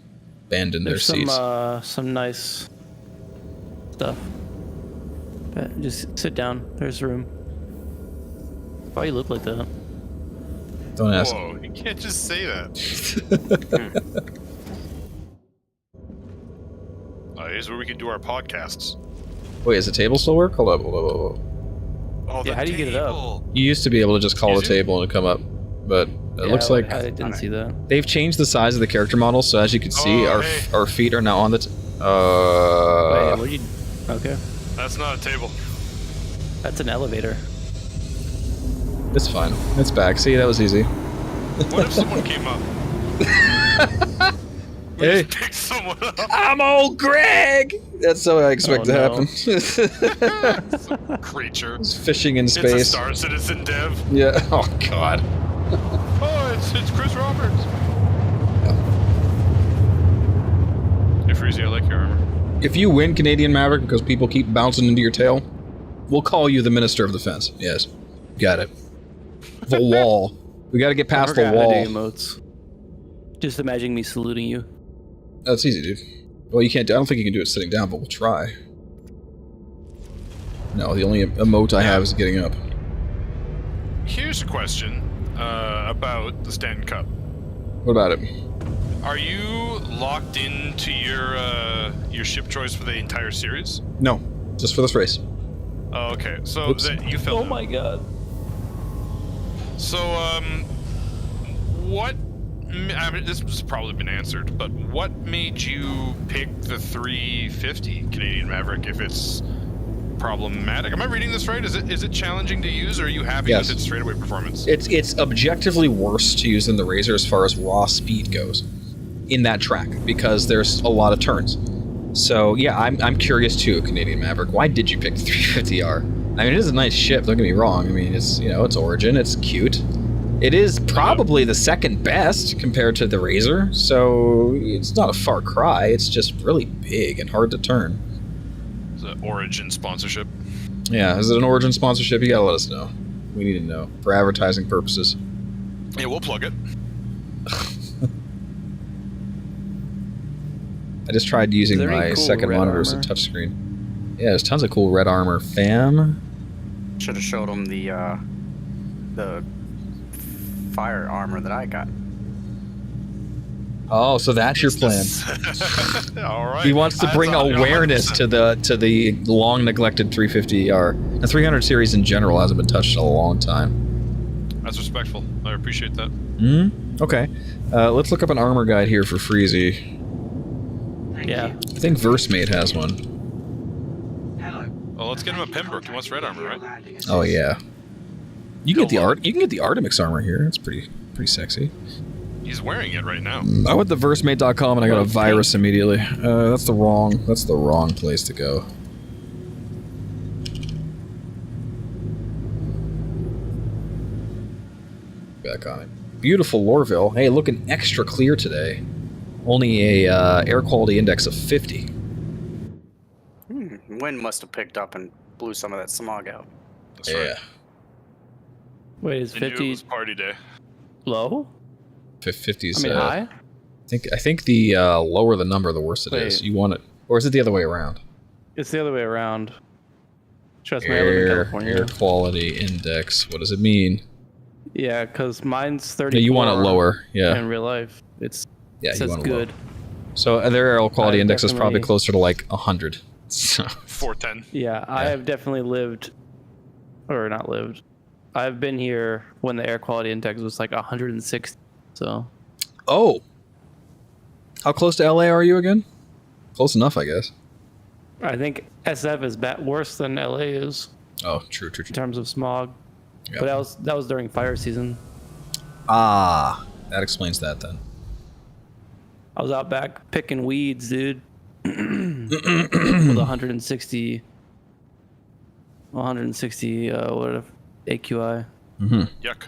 abandon their seats. Some nice stuff. But just sit down. There's room. Why you look like that? Don't ask. Whoa, you can't just say that. Here's where we can do our podcasts. Wait, is the table still work? Hold up. Oh, Yeah, the how do you get it up? table. You used to be able to just call the Easy? table and it'd come up, but it looks like I didn't see that. they've changed the size of the character model, so as you can see, Oh, our hey. our feet are now on the. Wait, what you? Okay, That's not a table. that's an elevator. It's fine. It's back. See, that was easy. What if someone came up? We Hey. just picked someone up. I'm old Greg. That's how I expect to no. happen. Some creature. It's fishing in It's a space. Star Citizen dev. Yeah. Oh God. Oh, it's Chris Roberts. Hey, Freezy, I like your armor. If you win Canadian Maverick because people keep bouncing into your tail, we'll call you the Minister of Defense. Yes. Got it. The wall. We got to get past the I forgot how to do wall. emotes. Just imagine me saluting you. That's easy, dude. Well, you can't. I don't think you can do it sitting down, but we'll try. No, the only emote I have is getting up. Here's a question about the Stanton Cup. What about it? Are you locked into your ship choice for the entire series? No, just for this race. Oh, okay. So Oops. you filled Oh my god. So, what? I mean, this has probably been answered, but what made you pick the 350 Canadian Maverick if it's problematic? Am I reading this right? Is it challenging to use, or are you happy Yes. with its straightaway performance? It's objectively worse to use than the Razor as far as raw speed goes in that track because there's a lot of turns. So yeah, I'm curious too, Canadian Maverick. Why did you pick the 350R? I mean, it is a nice ship. Don't get me wrong. I mean, it's it's Origin. It's cute. It is probably the second best compared to the Razor, so it's not a far cry. It's just really big and hard to turn. It's an Origin sponsorship. Yeah, is it an Origin sponsorship? You gotta let us know. We need to know for advertising purposes. Yeah, we'll plug it. I just tried using Is there any my cool second red monitor as a armor? touchscreen. Yeah, there's tons of cool red armor, fam. Should have showed him the fire armor that I got. Oh, so that's your plan. All right. He wants to bring awareness to the long neglected 350R. The 300 series in general hasn't been touched in a long time. That's respectful. I appreciate that. Okay. Let's look up an armor guide here for Freezy. Yeah. I think Versemate has one. Well, let's get him a Pembroke. He wants red armor, right? Oh yeah. You can get the You can get the Artemix armor here. It's pretty sexy. He's wearing it right now. I went to Versemate.com and I got a Oh, virus immediately. That's the wrong place to go. Back on it. Beautiful Lorville. Hey, looking extra clear today. Only a air quality index of 50. Wind must have picked up and blew some of that smog out. That's right. Wait, is I knew it 50 was party day. low? 50's. I mean, high? I think the lower the number, the worse it is. Wait. You want it, or is it the other way around? It's the other way around. Trust me, I live in California. Air quality index. What does it mean? Yeah, because mine's 34. Yeah, you want it lower. Yeah. In real life, it Yeah, you says want it good. low. So their air quality I index is probably definitely- closer to like 100. So, 410. Yeah, I have definitely lived, or not lived. I've been here when the air quality index was like 160. So oh, how close to LA are you again? Close enough, I guess. I think SF is worse than LA is Oh, true. in terms of smog. Yeah. But that was during fire season. Ah, that explains that then. I was out back picking weeds, dude. With 160 what AQI. Yuck.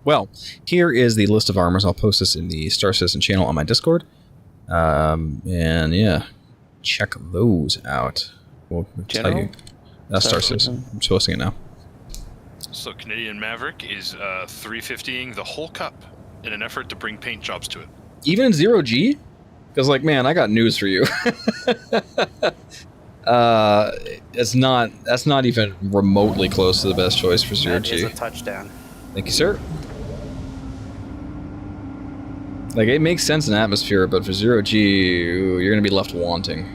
Well, here is the list of armors. I'll post this in the Star Citizen channel on my Discord. And yeah, check those out. We'll tell General? you. That's Star Citizen. I'm posting it now. So Canadian Maverick is 350ing the whole cup in an effort to bring paint jobs to it. Even in 0G? Because, like, man, I got news for you. That's not even remotely close to the best choice for That is a 0G. touchdown. Thank you, sir. Like, it makes sense in atmosphere, but for 0G, ooh, you're going to be left wanting.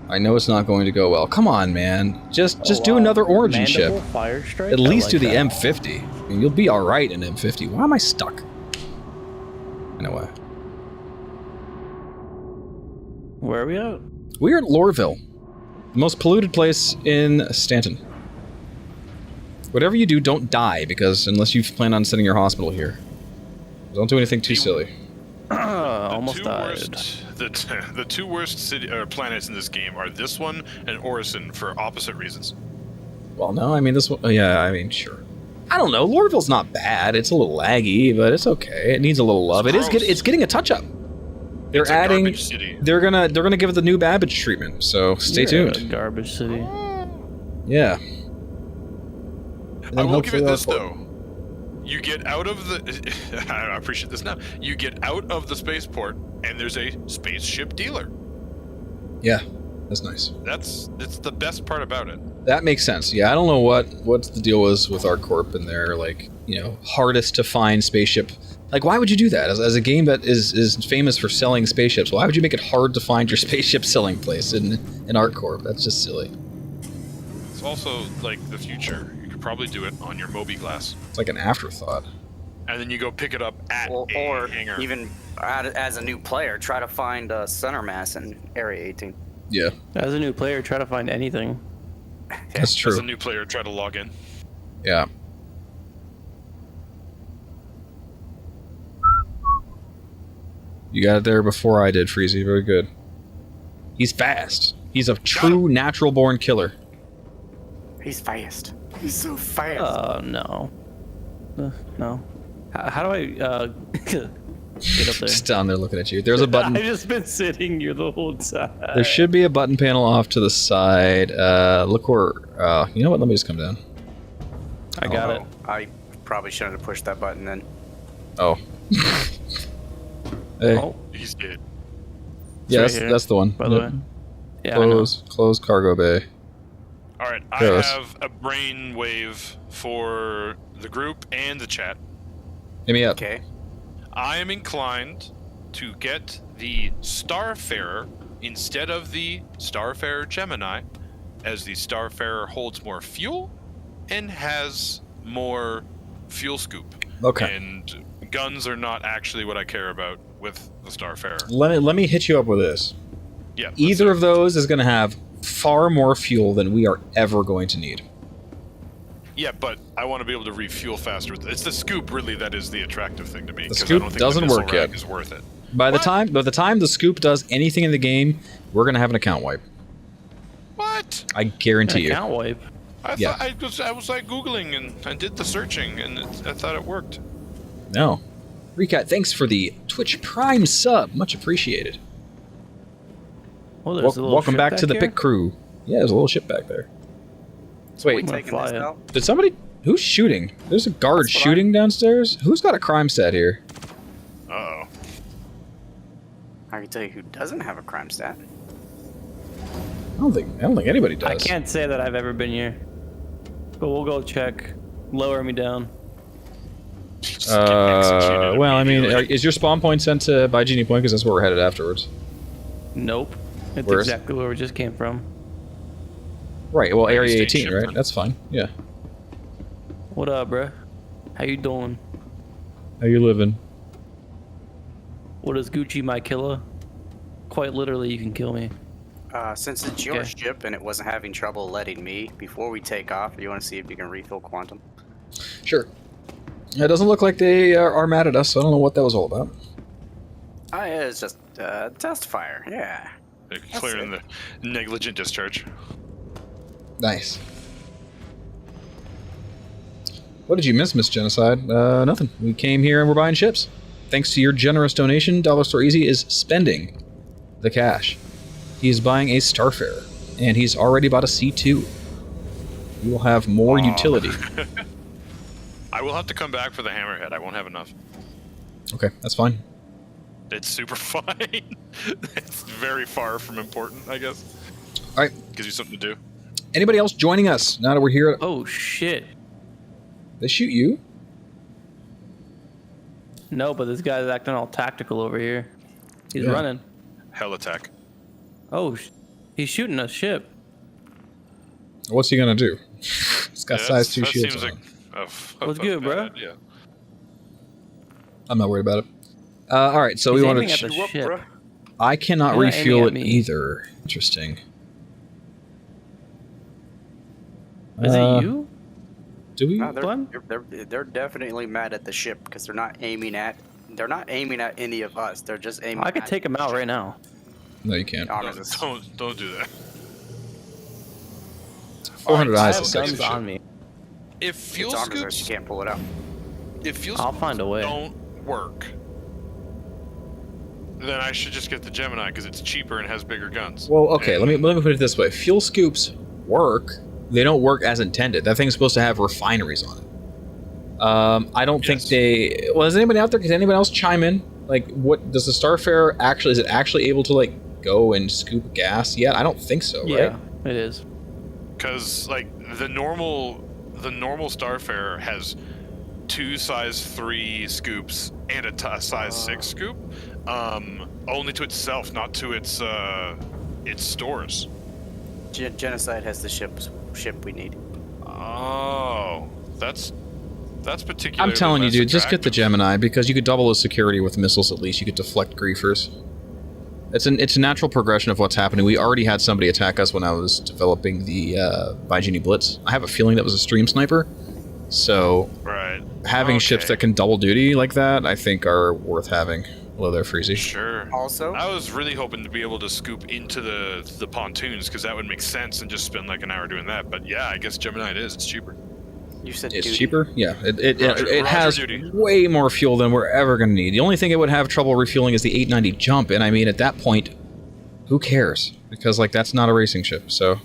I know it's not going to go well. Come on, man. Just do another origin ship. Mandible Fire Strike? At I least like do the that. M50. I mean, you'll be all right in M50. Why am I stuck? Anyway, Where are we at? we're at Lorville, the most polluted place in Stanton. Whatever you do, don't die, because unless you plan on sending your hospital here, don't do anything too silly. Almost died. The two worst city or planets in this game are this one and Orison for opposite reasons. Well, no, I mean this one. Yeah, I mean sure. I don't know. Lorville's not bad. It's a little laggy, but it's okay. It needs a little love. It's gross. It's getting a touch up. They're It's a adding. garbage city. They're gonna give it the new Babbage treatment. So stay tuned. Garbage City. Yeah. And I then will give hopefully it this they'll- though. You get out of the. I appreciate this now. You get out of the spaceport, and there's a spaceship dealer. Yeah, that's nice. It's the best part about it. That makes sense. Yeah, I don't know what the deal was with ArcCorp and their, like, you know, hardest to find spaceship. Like, why would you do that? As a game that is famous for selling spaceships, why would you make it hard to find your spaceship selling place in ArcCorp? That's just silly. It's also like the future. You could probably do it on your Moby Glass, It's like an afterthought. and then you go pick it up at Or a hangar. even as a new player, try to find a center mass in Area 18. Yeah, As a new player, try to find anything. that's As true. a new player, try to log in. Yeah. You got it there before I did, Freezy. Very good. He's fast. He's a true natural-born killer. He's fast. He's so fast. No. No. How do I get up there? Just down there looking at you. There's a button. I've just been sitting here the whole time. There should be a button panel off to the side. Look where... you know what? Let me just come down. I got it. I probably shouldn't have pushed that button then. Oh. Hey. Oh, He's dead. Yeah, right here, that's the one. by the way. Yeah, I know. Close cargo bay. All right, I Yes. have a brainwave for the group and the chat. Hit me up. Okay. I am inclined to get the Starfarer instead of the Starfarer Gemini, as the Starfarer holds more fuel and has more fuel scoop. Okay. And guns are not actually what I care about with the Starfarer. Let me hit you up with this. Yeah. let's Either see. of those is going to have far more fuel than we are ever going to need. Yeah, but I want to be able to refuel faster. It's the scoop really that is the attractive thing to me. 'cause scoop I don't think doesn't the missile work yet. rack is worth it. By the What? time the scoop does anything in the game, we're going to have an account wipe. What? I guarantee you. Account wipe. Yeah. I was like Googling and I did the searching and I thought it worked. No. Recat, thanks for the Twitch Prime sub. Much appreciated. Oh, there's a little Welcome ship back to the here? pit crew. Yeah, there's a little ship back there. We Wait, gonna taking fly this it. out? did somebody... Who's shooting? There's a guard That's what shooting downstairs? Who's got a crime stat here? Uh-oh. I can tell you who doesn't have a crime stat. I don't think anybody does. I can't say that I've ever been here. But we'll go check. Lower me down. Just get executed Well, I mean, immediately. is your spawn point sent to by Genie Point? Because that's where we're headed afterwards. Nope. It's Where is- exactly where we just came from. Right. Well, Maybe Area stay 18, right? shipment. That's fine. Yeah. What up, bruh? How you doing? How you living? What is Gucci my killer? Quite literally, you can kill me. Since it's your Okay. ship and it wasn't having trouble letting me, before we take off, you want to see if you can refill quantum? Sure. It doesn't look like they are mad at us. So I don't know what that was all about. Oh, yeah, it's just test fire. Yeah. They're clearing the negligent discharge. Nice. What did you miss, Miss Genocide? Nothing. We came here and we're buying ships. Thanks to your generous donation, Dollar Store Easy is spending the cash. He is buying a Starfarer, and he's already bought a C2. You will have more Aw. utility. I will have to come back for the hammerhead. I won't have enough. Okay, that's fine. It's super fine. It's very far from important, I guess. All right. Gives you something to do. Anybody else joining us now that we're here? Oh, shit. They shoot you? No, but this guy's acting all tactical over here. He's Yeah. running. Hell attack. Oh, He's shooting a ship. What's he gonna do? It's got size 2 that shields seems on like it. What's good, bro? Yeah. I'm not worried about it. All right, so He's we want aiming at to. the ship. I cannot He's not aiming refuel at it me. either. Interesting. Is it you? Do we? No, Fun? they're definitely mad at the ship because they're not aiming at any of us. They're just aiming. I could take him out right now. No, you can't. Don't do that. 400 Alright, eyes I is have sexy guns shit. on me. If fuel It's armor, scoops you can't pull it out. If fuel I'll scoops find a way. don't work, then I should just get the Gemini because it's cheaper and has bigger guns. Well, okay, And- let me put it this way. Fuel scoops work. They don't work as intended. That thing's supposed to have refineries on it. I don't think Yes. they... Well, is anybody out there? Can anybody else chime in? Like, what... Does the Starfarer actually... Is it actually able to, like, go and scoop gas yet? I don't think so, Yeah, right? it is. Because like the normal Starfarer has 2 size 3 scoops and a size 6 scoop, only to itself, not to its stores. Genocide has the ship we need. Oh, that's particularly. I'm telling you, less dude, just get the attractive. Gemini, because you could double the security with missiles at least. You could deflect griefers. It's a natural progression of what's happening. We already had somebody attack us when I was developing the Vigini Blitz. I have a feeling that was a stream sniper. So Right. having ships Okay. that can double duty like that, I think, are worth having. Hello there, Freezy. Sure. Also, I was really hoping to be able to scoop into the pontoons because that would make sense and just spend like an hour doing that. But yeah, I guess Gemini it is. It's cheaper. you said It's duty. cheaper? Yeah. It Roger has duty. way more fuel than we're ever going to need. The only thing it would have trouble refueling is the 890 jump, and I mean, at that point, who cares? Because, like, that's not a racing ship, so...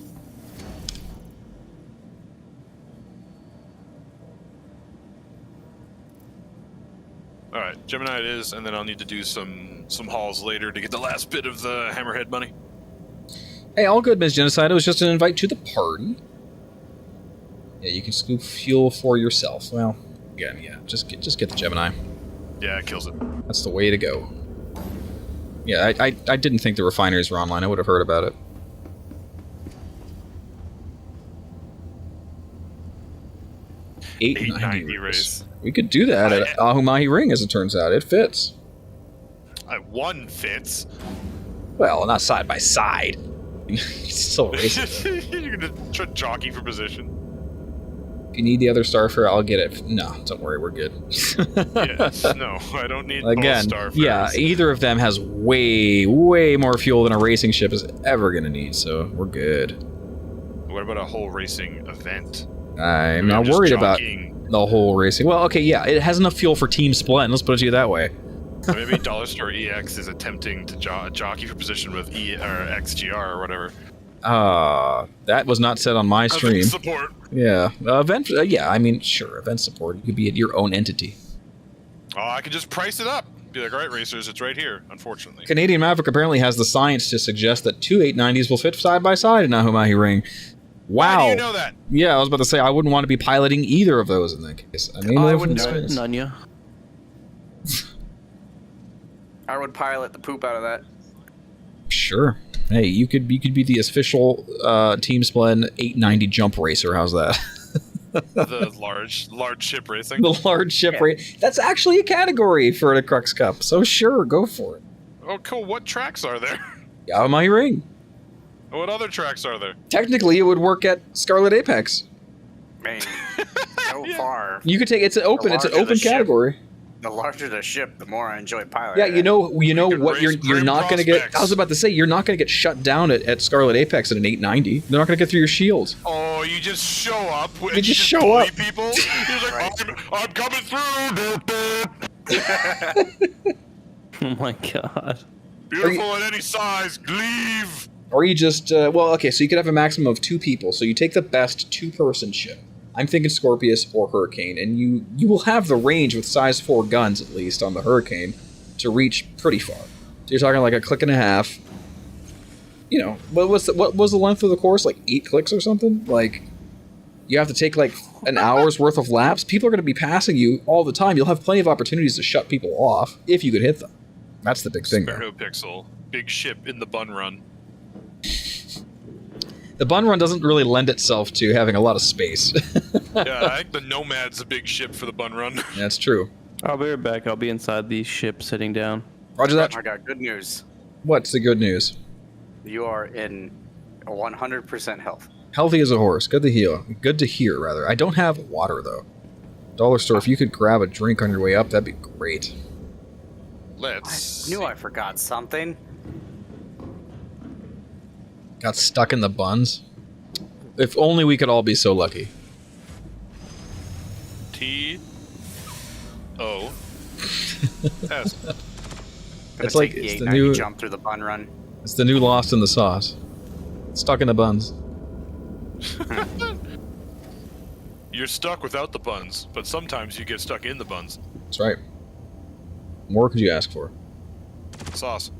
All right, Gemini it is, and then I'll need to do some hauls later to get the last bit of the Hammerhead money. Hey, all good, Ms. Genocide. It was just an invite to the party. Yeah, you can scoop fuel for yourself. Well, again, yeah, just get the Gemini. Yeah, it kills it. That's the way to go. Yeah, I didn't think the refineries were online. I would have heard about it. $890 race. We could do that at Ahumahi Ring, as it turns out. It fits. One fits. Well, not side by side. It's still racing. You're gonna try to jockey for position. If you need the other Starfarer, I'll get it. No, don't worry, we're good. Yes, no, I don't need Again, both Starfarers. yeah, either of them has way more fuel than a racing ship is ever going to need, so we're good. What about a whole racing event? I'm not Just worried about jockeying. the whole racing. Well, okay, yeah, it has enough fuel for Team Splend, let's put it to you that way. Maybe Dollar Store EX is attempting to jockey for position with XGR or whatever. That was not said on my stream. Event support. Yeah, event. Yeah, I mean, sure, event support. You could be at your own entity. Oh, I could just price it up. Be like, all right, racers, it's right here. Unfortunately. Canadian Maverick apparently has the science to suggest that 2 890s will fit side by side in Ahumahi Ring. Wow. Why do you know that? Yeah, I was about to say I wouldn't want to be piloting either of those in that case. I mean, I wouldn't do it. experience. Nunya. I would pilot the poop out of that. Sure. Hey, you could be the official Team Splend 890 jump racer. How's that? The large ship racing. The large ship race. That's actually a category for the Crux Cup. So sure, go for it. Oh, cool. What tracks are there? Ahumahi Ring. What other tracks are there? Technically, it would work at Scarlet Apex. Man, so far. You could take it's an open larger the open ship. category. The larger the ship, the more I enjoy piloting. Yeah, you know could what race you're grim not going to get. prospects. I was about to say you're not going to get shut down at Scarlet Apex at an 890. They're not going to get through your shields. Oh, you just show up. And You just show bully up. people. You're like, I'm coming through. Oh my god. Beautiful at any size. Leave. Or you just well, okay, so you could have a maximum of 2 people. So you take the best 2-person ship. I'm thinking Scorpius or Hurricane, and you will have the range with size 4 guns at least on the Hurricane to reach pretty far. So you're talking like a click and a half. You know, what was the length of the course? Like 8 clicks or something? Like you have to take like an hour's worth of laps. People are going to be passing you all the time. You'll have plenty of opportunities to shut people off if you could hit them. That's the big thing there. Sparrow Pixel. Big ship in the bun run. The bun run doesn't really lend itself to having a lot of space. Yeah, I think the Nomad's a big ship for the bun run. That's true. I'll be right back. I'll be inside the ship sitting down. Roger that. I got good news. What's the good news? You are in 100% health. Healthy as a horse. Good to heal. Good to hear, rather. I don't have water, though. Dollar store, if you could grab a drink on your way up, that'd be great. Let's I knew I forgot something. Got stuck in the buns. If only we could all be so lucky. T-O-S. It's like it's the new jump through the bun run. It's the new Lost in the Sauce. Stuck in the buns. You're stuck without the buns, but sometimes you get stuck in the buns. That's right. What more could you ask for? Sauce.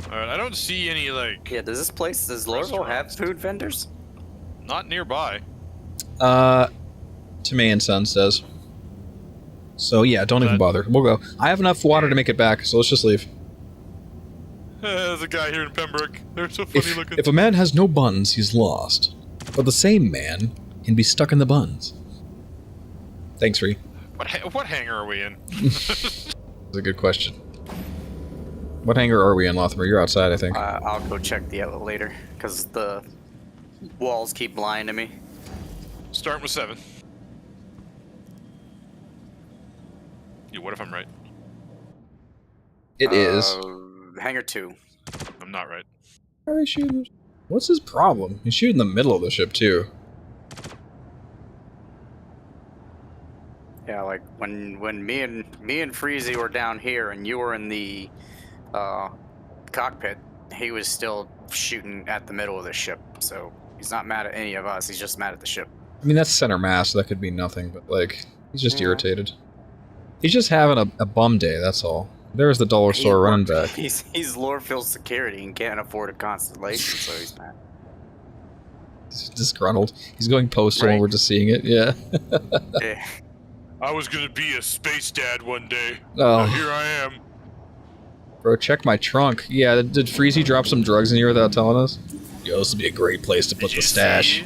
Alright, I don't see any, like, Yeah, does Lorville have food vendors? not nearby. Tomei and Sons does. So yeah, don't even bother. We'll go. I have enough water to make it back, so let's just leave. There's a guy here in Pembroke. They're so funny looking. If a man has no buns, he's lost. But the same man can be stuck in the buns. Thanks, Ree. What hangar are we in? That's a good question. What hangar are we in, Lothamer? You're outside, I think. I'll go check the outlet later, because the walls keep lying to me. Starting with 7. Yeah, what if I'm right? It is. Hangar 2. I'm not right. Why are you shooting? What's his problem? He's shooting in the middle of the ship, too. Yeah, like when me and Freezy were down here and you were in the cockpit, he was still shooting at the middle of the ship. So he's not mad at any of us. He's just mad at the ship. I mean, that's center mass, so that could be nothing, but, like, he's just irritated. He's just having a bum day, that's all. There's the dollar store running back. He's Lorville's security and can't afford a constellation, so he's mad. He's disgruntled. He's going postal and we're just seeing it, yeah. Yeah. I was gonna be a space dad one day. Oh. Now here I am. Bro, check my trunk. Yeah, did Freezy drop some drugs in here without telling us? Yo, this would be a great place to put the stash.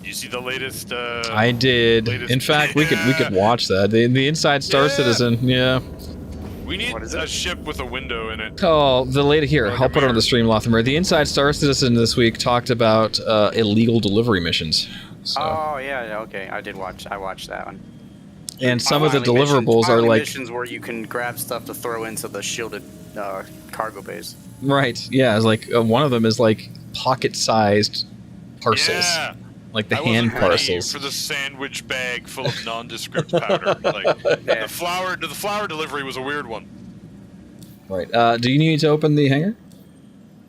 You see the latest? I did. In fact, we could watch that. The Inside Star Citizen. Yeah. We need a ship with a window in it. Oh, the latest here. Like I'll put it on the stream, Lothamer. The Inside Star Citizen this week talked about illegal delivery missions. So. Oh yeah, okay. I watched that one. And some of the deliverables are like missions where you can grab stuff to throw into the shielded cargo bays. Right. Yeah. It's like one of them is like pocket-sized parcels. Yeah. Like the hand parcels. For the sandwich bag full of nondescript powder. Like the flour delivery was a weird one. Right. Do you need to open the hangar?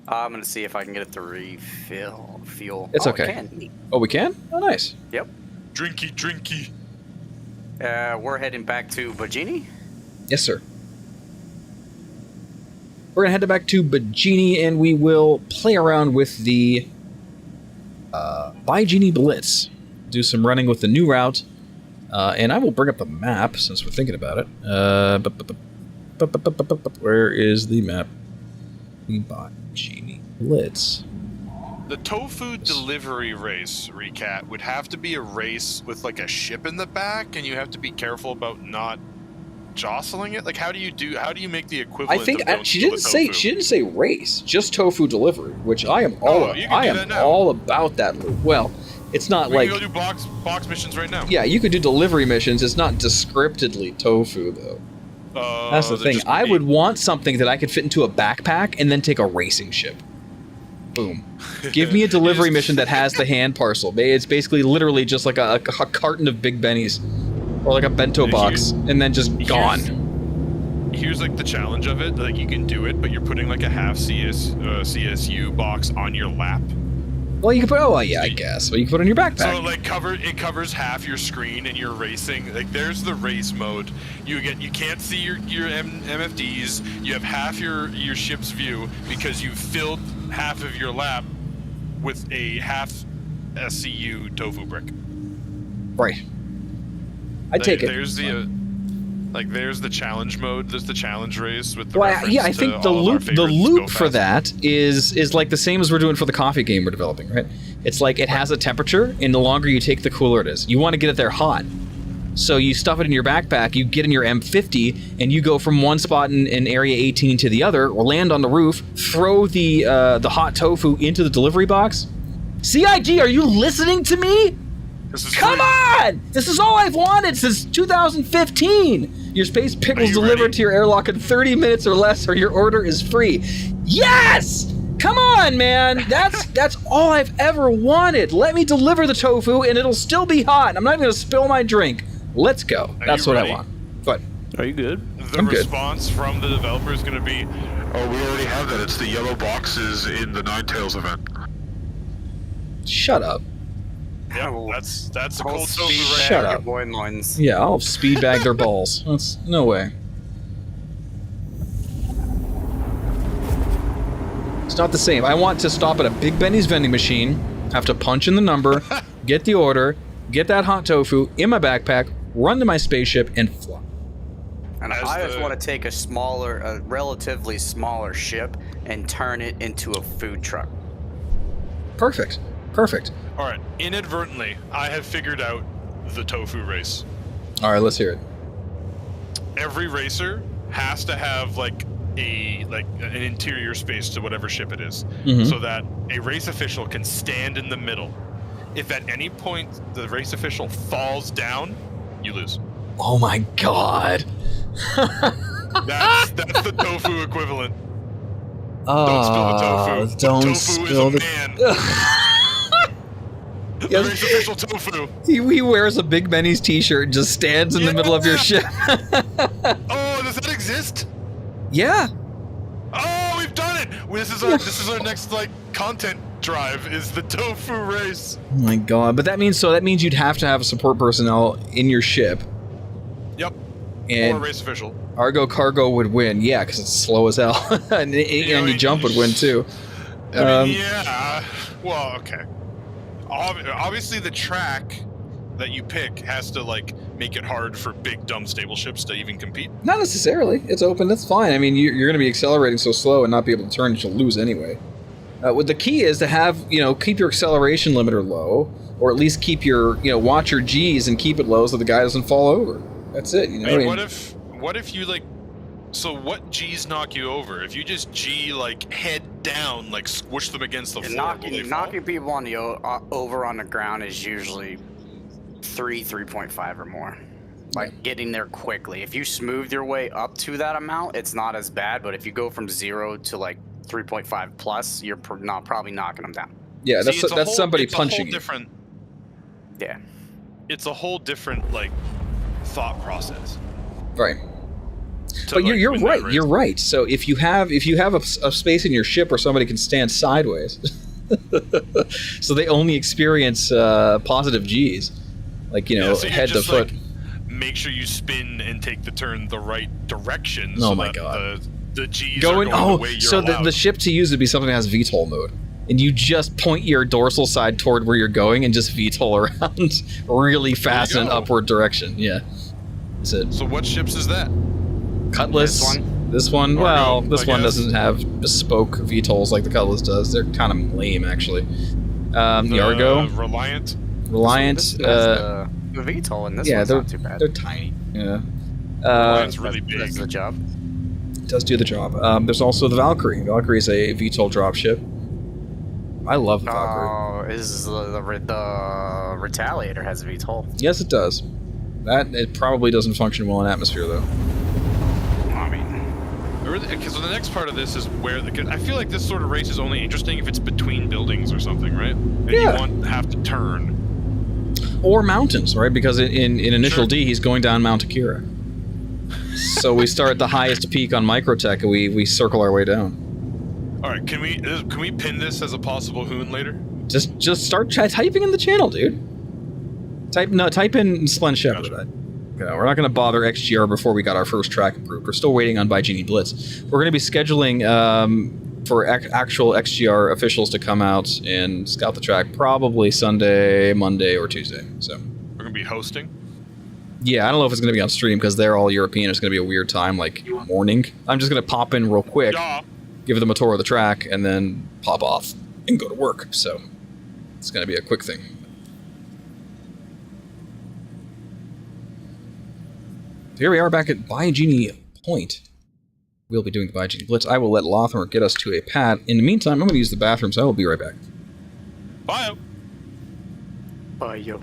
I'm gonna see if I can get it to refill fuel. It's okay. Oh, we can? Oh, nice. Yep. Drinky. We're heading back to Bajini? Yes, sir. We're gonna head back to Bajini and we will play around with the Bajini Blitz. Do some running with the new route. And I will bring up the map since we're thinking about it. Where is the map? The Bajini Blitz. The tofu delivery race, Recat, would have to be a race with like a ship in the back, and you have to be careful about not jostling it. Like, how do you make the equivalent? I think she didn't say race, just tofu delivery, which I am all about that. Well, it's not we can go do box missions right now. Yeah, you could do delivery missions. It's not descriptedly tofu though. That's the thing. I would want something that I could fit into a backpack and then take a racing ship. Boom. Give me a delivery mission that has the hand parcel. It's basically literally just like a carton of Big Bennies. Or like a bento box. And then just gone. Here's like the challenge of it. Like you can do it, but you're putting like a half CSU box on your lap. Well, you can put, I guess. Well, you can put it on your backpack. So like it covers half your screen and you're racing. Like there's the race mode. You can't see your MFDs. You have half your ship's view because you filled half of your lap with a half SCU tofu brick. Right. I'd take it. There's the Like, there's the challenge mode. There's the challenge race with the Well, reference yeah, I to think the all of our loop favorites go for fast. that is like the same as we're doing for the coffee game we're developing, right? It's like it has a temperature, and the longer you take, the cooler it is. You want to get it there hot. So you stuff it in your backpack, you get in your M50, and you go from one spot in Area 18 to the other, or land on the roof, throw the hot tofu into the delivery box. CIG, are you listening to me? This is Come free. on! This is all I've wanted since 2015! Your space pickles you delivered ready? to your airlock in 30 minutes or less, or your order is free. Yes! Come on, man! That's all I've ever wanted. Let me deliver the tofu, and it'll still be hot. I'm not even gonna spill my drink. Let's go. Are That's you what I ready? want. But Are you good? The I'm good. response from the developer is going to be, Oh, we already have that. It's the yellow boxes in the Ninetales event. shut up. yeah, that's a cold tofu right Shut there. up. Boy loins. Yeah, I'll speed bag their balls. That's no way. It's not the same. I want to stop at a Big Benny's vending machine, have to punch in the number, get the order, get that hot tofu in my backpack, run to my spaceship, and fly. And As I just the- want to take a relatively smaller ship and turn it into a food truck. Perfect. Perfect. All right, inadvertently, I have figured out the tofu race. All right, let's hear it. Every racer has to have like an interior space to whatever ship it is, Mhm. so that a race official can stand in the middle. If at any point the race official falls down, you lose. Oh my god. That's the tofu equivalent. Oh, spill the tofu. Don't Tofu spill is a the man. The Yes. race official tofu. He wears a Big Benny's t-shirt and just stands in the middle of your ship. Oh, does that exist? Yeah. Oh, we've done it. This is our next like content drive is the tofu race. Oh my god. But that means you'd have to have support personnel in your ship. Yep. Or a And race official. Argo Cargo would win, yeah, because it's slow as hell. and your jump would win too. I mean, yeah. Well, okay. Obviously, the track that you pick has to like make it hard for big dumb stable ships to even compete. Not necessarily. It's open. That's fine. I mean, you're going to be accelerating so slow and not be able to turn. You'll lose anyway. What the key is to have, keep your acceleration limiter low, or at least keep your, watch your G's and keep it low so the guy doesn't fall over. That's it. I mean, what if you like? So what G's knock you over? If you just G like head down, like squish them against the floor, will they fall? Knocking people on the over on the ground is usually 3.5 or more. Like getting there quickly. If you smooth your way up to that amount, it's not as bad. But if you go from 0 to like 3.5 plus, you're probably knocking them down. Yeah, See, that's somebody it's punching a whole you. different. Yeah. It's a whole different like thought process. Right. to, But like, you're win that right. race. You're right. So if you have a space in your ship where somebody can stand sideways, so they only experience positive G's, like Yeah, so you head to just, foot. like, make sure you spin and take the turn the right direction. Oh so my that God. The G's are going the way you're so allowed. the ship to use would be something that has VTOL mode, and you just point your dorsal side toward where you're going and just VTOL around really fast in an go. upward direction. Yeah, that's it. So what ships is that? Cutlass. This one. Cargo, Well, this I one guess. doesn't have bespoke VTOLs like the Cutlass does. They're kind of lame, actually. The Argo, Reliant. Reliant. This has the VTOL, and this Yeah, one's they're not too bad. they're tiny. Yeah. Reliant's really That's big. the job. Does do the job. There's also the Valkyrie. Valkyrie is a VTOL dropship. I love the Valkyrie. Oh, is the Retaliator has a VTOL? Yes, it does. It probably doesn't function well in atmosphere, though. I mean, Because the next part of this is where I feel like this sort of race is only interesting if it's between buildings or something, right? And Yeah. you have to turn. Or mountains, right? Because in Initial Sure. D, he's going down Mount Akira. So we start at the highest peak on Microtech, and we circle our way down. All right, can we pin this as a possible hoon later? Just start typing in the channel, dude. Type in Splend Shepherd. Gotcha. We're not going to bother XGR before we got our first track approved. We're still waiting on By Genie Blitz. We're going to be scheduling for actual XGR officials to come out and scout the track probably Sunday, Monday, or Tuesday. So We're gonna be hosting. Yeah, I don't know if it's going to be on stream because they're all European. It's going to be a weird time, like morning. I'm just going to pop in real quick, Yeah. give them a tour of the track, and then pop off and go to work. So it's going to be a quick thing. Here we are back at Bygenie Point. We'll be doing the Bygenie Blitz. I will let Lothar get us to a pad. In the meantime, I'm going to use the bathroom, so I will be right back. Bye. Bye, yo.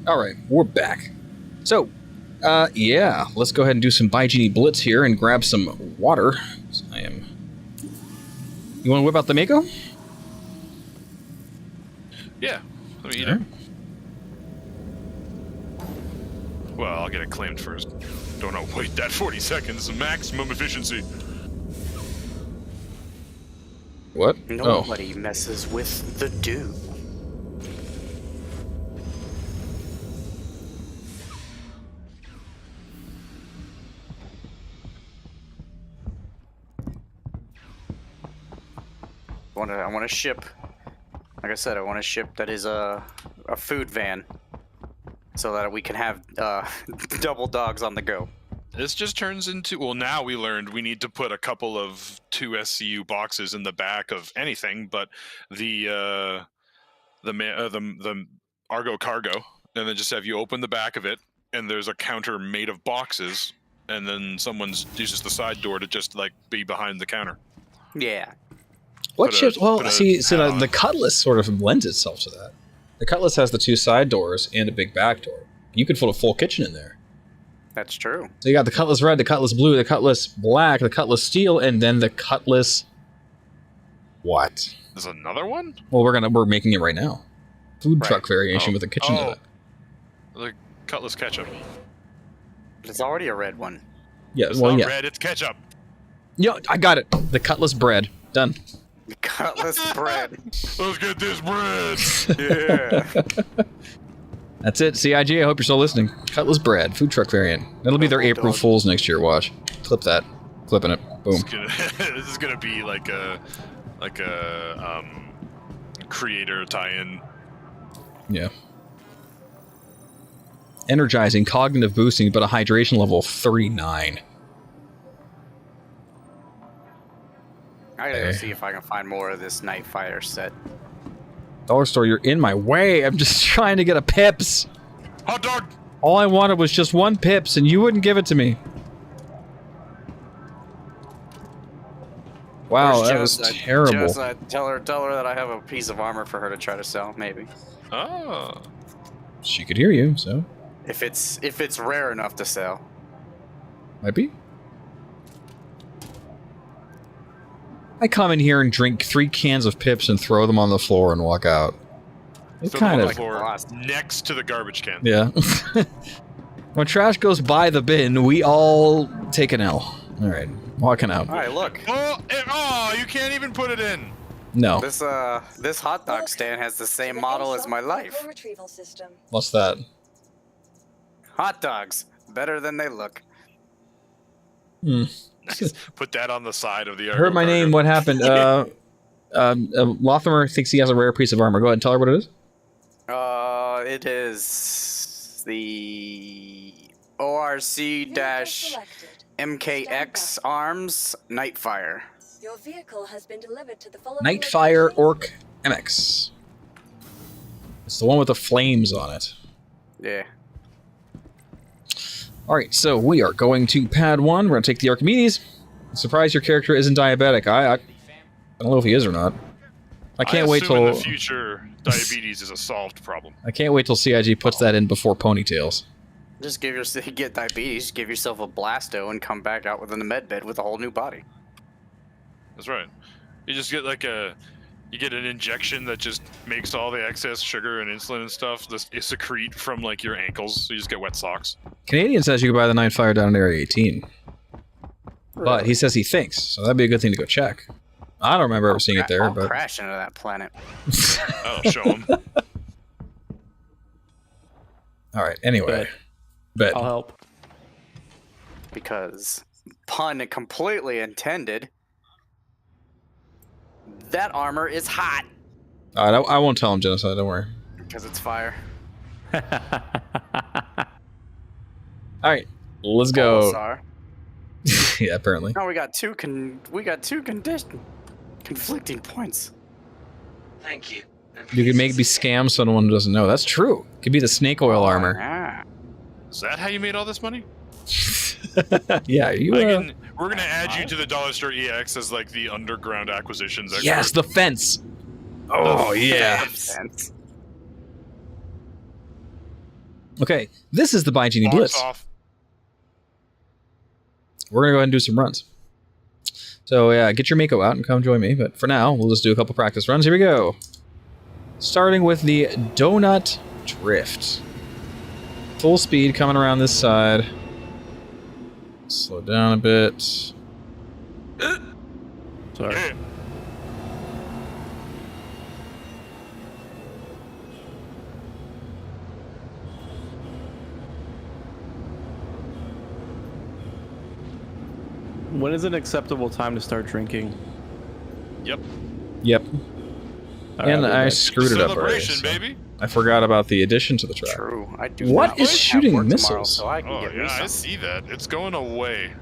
All right, we're back. So, yeah, let's go ahead and do some Bygenie Blitz here and grab some water. I am. You want to whip out the Mako? Yeah. Let me eat All it. right. Well, I'll get it claimed first. Don't know. Wait, that 40 seconds, maximum efficiency. What? Nobody messes with the dew. I want to ship. Like I said, I want to ship that is a food van, so that we can have double dogs on the go. This just turns into, well, now we learned we need to put a couple of 2 SCU boxes in the back of anything, but the Argo cargo, and then just have you open the back of it, and there's a counter made of boxes, and then someone uses the side door to just like be behind the counter. Yeah. What Put a- ships? Well, put a see, so hat on the it. Cutlass sort of lends itself to that. The Cutlass has the 2 side doors and a big back door. You could put a full kitchen in there. That's true. So you got the Cutlass Red, the Cutlass Blue, the Cutlass Black, the Cutlass Steel, and then the Cutlass... What? There's another one? Well, we're making it right now. Food Right. truck variation Oh. with a kitchen in Oh. it. The Cutlass ketchup. It's already a red one. Yeah, It's well, not yeah. red, it's ketchup. Yo, I got it. The Cutlass bread. Done. Cutlass bread. Let's get this bread. Yeah. That's it. CIG, I hope you're still listening. Cutlass bread, food truck variant. That'll be their April Fools next year, watch. Clip that. Clipping it. Boom. This is gonna be like a creator tie-in. Yeah. Energizing, cognitive boosting, but a hydration level of 39. I gotta go see if I can find more of this Night Fighter set. Dollar store, you're in my way. I'm just trying to get a Pips. Hot dog! All I wanted was just one Pips, and you wouldn't give it to me. Wow, Where's that was Jess? terrible. Jess, tell her that I have a piece of armor for her to try to sell, maybe. Oh. She could hear you, so If it's rare enough to sell. might be. I come in here and drink 3 cans of Pips and throw them on the floor and walk out. It So kind on of the floor blast. next to the garbage can. yeah. When trash goes by the bin, we all take an L. All right, walking out. All right, look. Oh, you can't even put it in. No, This hot dog stand has the same model as my life. Retrieval system. what's that? Hot dogs, better than they look. Nice. Put that on the side of the. I heard my name. What happened? Lothamer thinks he has a rare piece of armor. Go ahead and tell her what it is. It is the ORC-MKX Arms Nightfire. Your vehicle has been delivered to the following Nightfire location. Orc MX. It's the one with the flames on it. Yeah. Alright, so we are going to pad 1. We're going to take the Archimedes. I'm surprised your character isn't diabetic. I don't know if he is or not. I can't wait till in the future diabetes is a solved problem. I can't wait till CIG puts that in before ponytails. Just get diabetes, give yourself a blasto, and come back out within the med bed with a whole new body. That's right. You just get like you get an injection that just makes all the excess sugar and insulin and stuff just secrete from like your ankles. So you just get wet socks. Canadian says you can buy the Nightfire down in Area 18. But he says he thinks, so that'd be a good thing to go check. I don't remember ever seeing it there, I'll but crash into that planet. I'll show them. alright, anyway. Bet. I'll help. Because, pun completely intended, that armor is hot. Alright, I won't tell him genocide, don't worry. Because it's fire. Alright, let's go. Pulsar. Yeah, apparently. No, we got two conflicting points. Thank you. You could maybe scam someone who doesn't know. That's true. Could be the snake oil armor. Ah. Is that how you made all this money? Yeah, you. We're gonna add you to the Dollar Store EX as like the underground acquisitions expert. Yes, the fence. Oh yeah. Sense. Okay, this is the Buy Genie Box Blitz. off. We're gonna go ahead and do some runs. So yeah, get your Mako out and come join me. But for now, we'll just do a couple practice runs. Here we go. Starting with the Donut Drift. Full speed coming around this side. Slow down a bit. Sorry. Yeah. When is an acceptable time to start drinking? Yep. Yep. All And right, I we're screwed it up already. Celebration, so baby. I forgot about the addition to the track. True. I do. What not is have shooting work tomorrow, missiles? so I can Oh get me yeah, I some. see that. It's going away.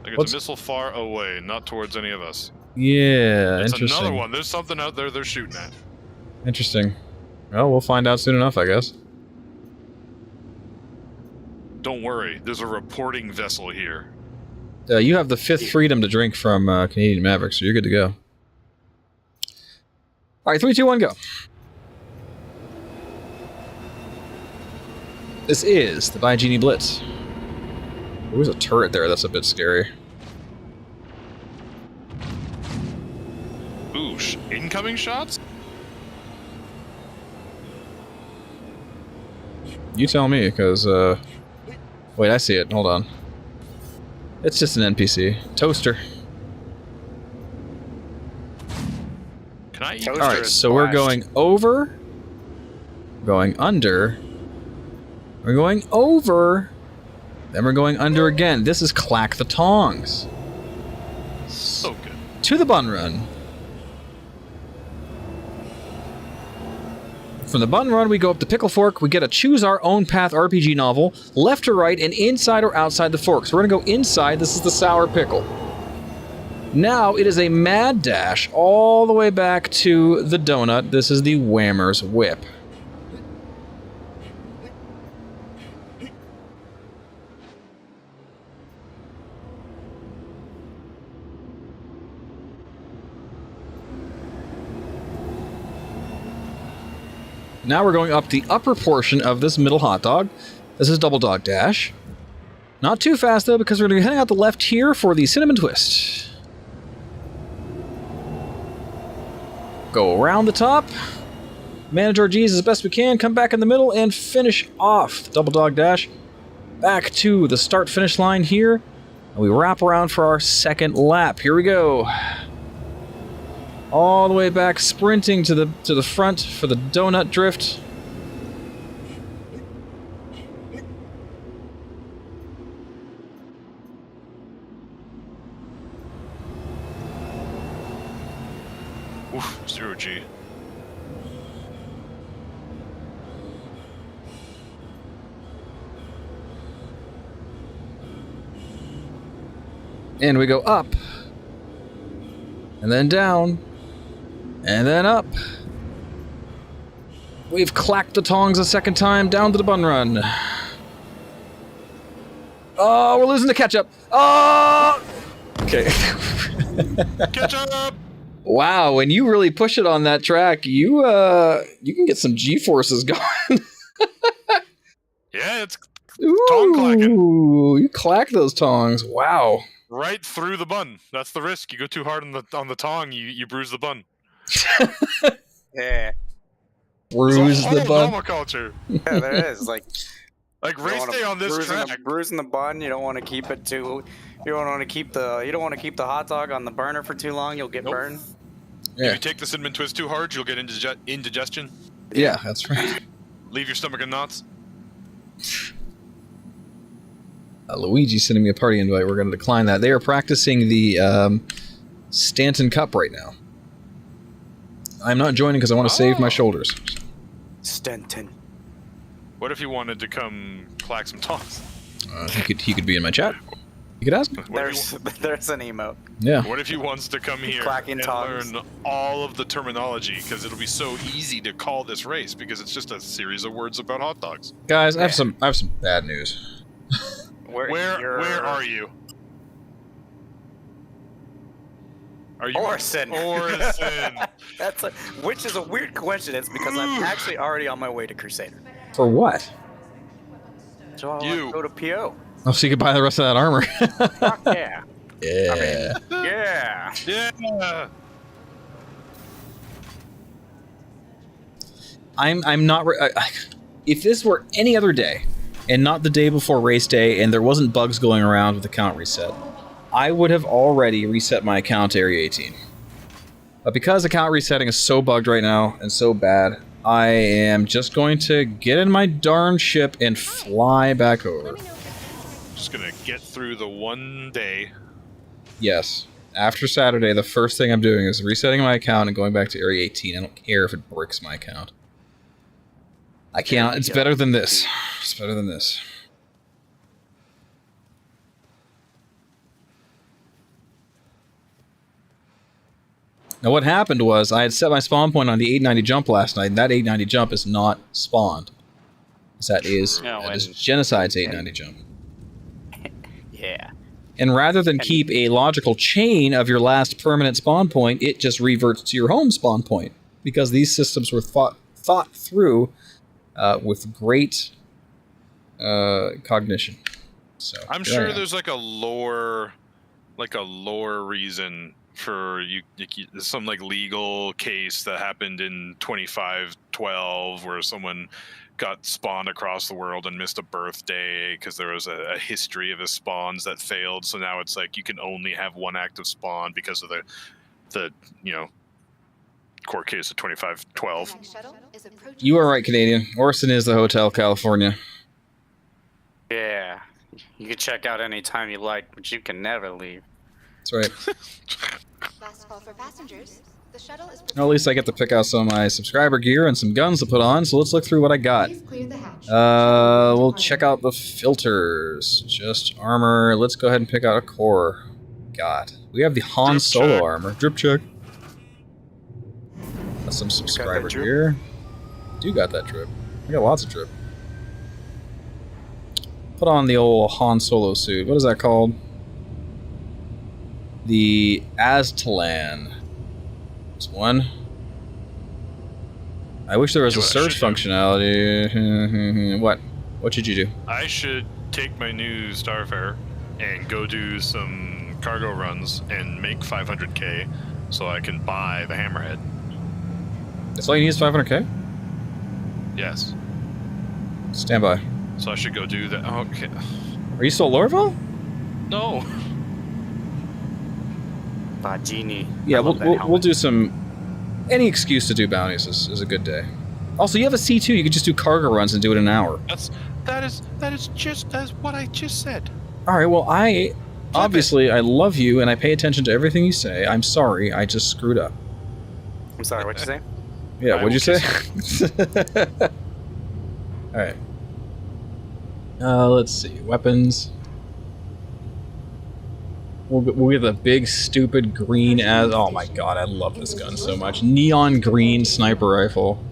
Like it's What's- a missile far away, not towards any of us. Yeah, It's interesting. another one. There's something out there they're shooting at. Interesting. Well, we'll find out soon enough, I guess. Don't worry, there's a reporting vessel here. You have the 5th freedom to drink from Canadian Maverick, so you're good to go. All right, 3, 2, 1, go. This is the Buy Genie Blitz. There's a turret there. That's a bit scary. Ooh, incoming shots? You tell me, because, wait, I see it. Hold on. It's just an NPC. Toaster. Can I eat? Toaster Alright, is so we're splashed. going over, going under, we're going over, then we're going under again. This is Clack the Tongs. So good. To the bun run. From the bun run, we go up the pickle fork. We get a choose our own path RPG novel, left or right, and inside or outside the fork. So we're gonna go inside. This is the sour pickle. Now it is a mad dash all the way back to the donut. This is the Whammer's Whip. Now we're going up the upper portion of this middle hot dog. This is Double Dog Dash. Not too fast though, because we're going to be heading out the left here for the Cinnamon Twist. Go around the top. Manage our G's as best we can. Come back in the middle and finish off the Double Dog Dash. Back to the start-finish line here. And we wrap around for our second lap. Here we go. All the way back, sprinting to the front for the donut drift. Oof, 0G. And we go up. And then down. And then up. We've clacked the tongs a second time down to the bun run. Oh, we're losing the ketchup. Oh! Okay. Catch up! Wow, when you really push it on that track, you can get some G-forces going. Yeah, it's tongue clacking. Ooh, you clack those tongs. Wow. Right through the bun. That's the risk. You go too hard on the tongue, you bruise the bun. Yeah. Bruise There's a the whole bun. Yeah, there is. Like Race day on this track. Bruising the bun. You don't want to keep it too. You don't want to keep the hot dog on the burner for too long. You'll get burned. Yeah. If you take the cinnamon twist too hard, you'll get indigestion. Yeah, that's right. Leave your stomach in knots. Luigi's sending me a party invite. We're going to decline that. They are practicing the Stanton Cup right now. I'm not joining because I want to save my shoulders. Stenton. What if you wanted to come clack some tongs? He could be in my chat. You could ask him. There's an emote. Yeah. What if he wants to come here Clacking and tongs. learn all of the terminology? Because it'll be so easy to call this race because it's just a series of words about hot dogs. Guys, I have some bad news. Where are you? Are you Orson. Orson. Which is a weird coincidence because I'm actually already on my way to Crusader. For what? So I You. go to PO. Oh, so you could buy the rest of that armor. Fuck yeah. Yeah. Yeah. Yeah. I'm not. If this were any other day, and not the day before race day, and there wasn't bugs going around with account reset, I would have already reset my account to Area 18. But because account resetting is so bugged right now and so bad, I am just going to get in my darn ship and fly back over. Just gonna get through the one day. Yes. After Saturday, the first thing I'm doing is resetting my account and going back to Area 18. I don't care if it breaks my account. I can't. It's better than this. It's better than this. Now what happened was I had set my spawn point on the 890 jump last night, and that 890 jump is not spawned. That is Genocide's 890 jump. Yeah. And rather than keep a logical chain of your last permanent spawn point, it just reverts to your home spawn point. Because these systems were thought through with great cognition. So I'm sure there's like a lore reason for some like legal case that happened in 2512 where someone got spawned across the world and missed a birthday because there was a history of his spawns that failed. So now it's like you can only have one active spawn because of the court case of 2512. You are right, Canadian. Orson is the Hotel California. Yeah. You can check out anytime you like, but you can never leave. That's right. Last call for passengers. The shuttle is Well, at least I get to pick out some of my subscriber gear and some guns to put on, so let's look through what I got. clear the hatch. We'll check out the filters. Just armor. Let's go ahead and pick out a core. God. We have the Han Drip Solo check. armor. Drip check. That's some subscriber drip? gear. Do got that drip. I got lots of drip. Put on the old Han Solo suit. What is that called? The Aztalan. This one. I wish there was a You know what I search should functionality. What? What should you do? I should take my new Starfare and go do some cargo runs and make 500k so I can buy the Hammerhead. That's all you need is 500k? Yes. Stand by. So I should go do that. Okay. Are you still at Lorville? No. Genie. Yeah, I love that we'll helmet. do some... Any excuse to do bounties is a good day. Also, you have a C2. You could just do cargo runs and do it in an hour. That is just as what I just said. All right, well, I love you, and I pay attention to everything you say. I'm sorry. I just screwed up. I'm sorry, what'd you say? Yeah, I what'd you will say? All right. Let's see. Weapons. We'll get the big, stupid green as... Oh my god, I love this gun so much. Neon green sniper rifle.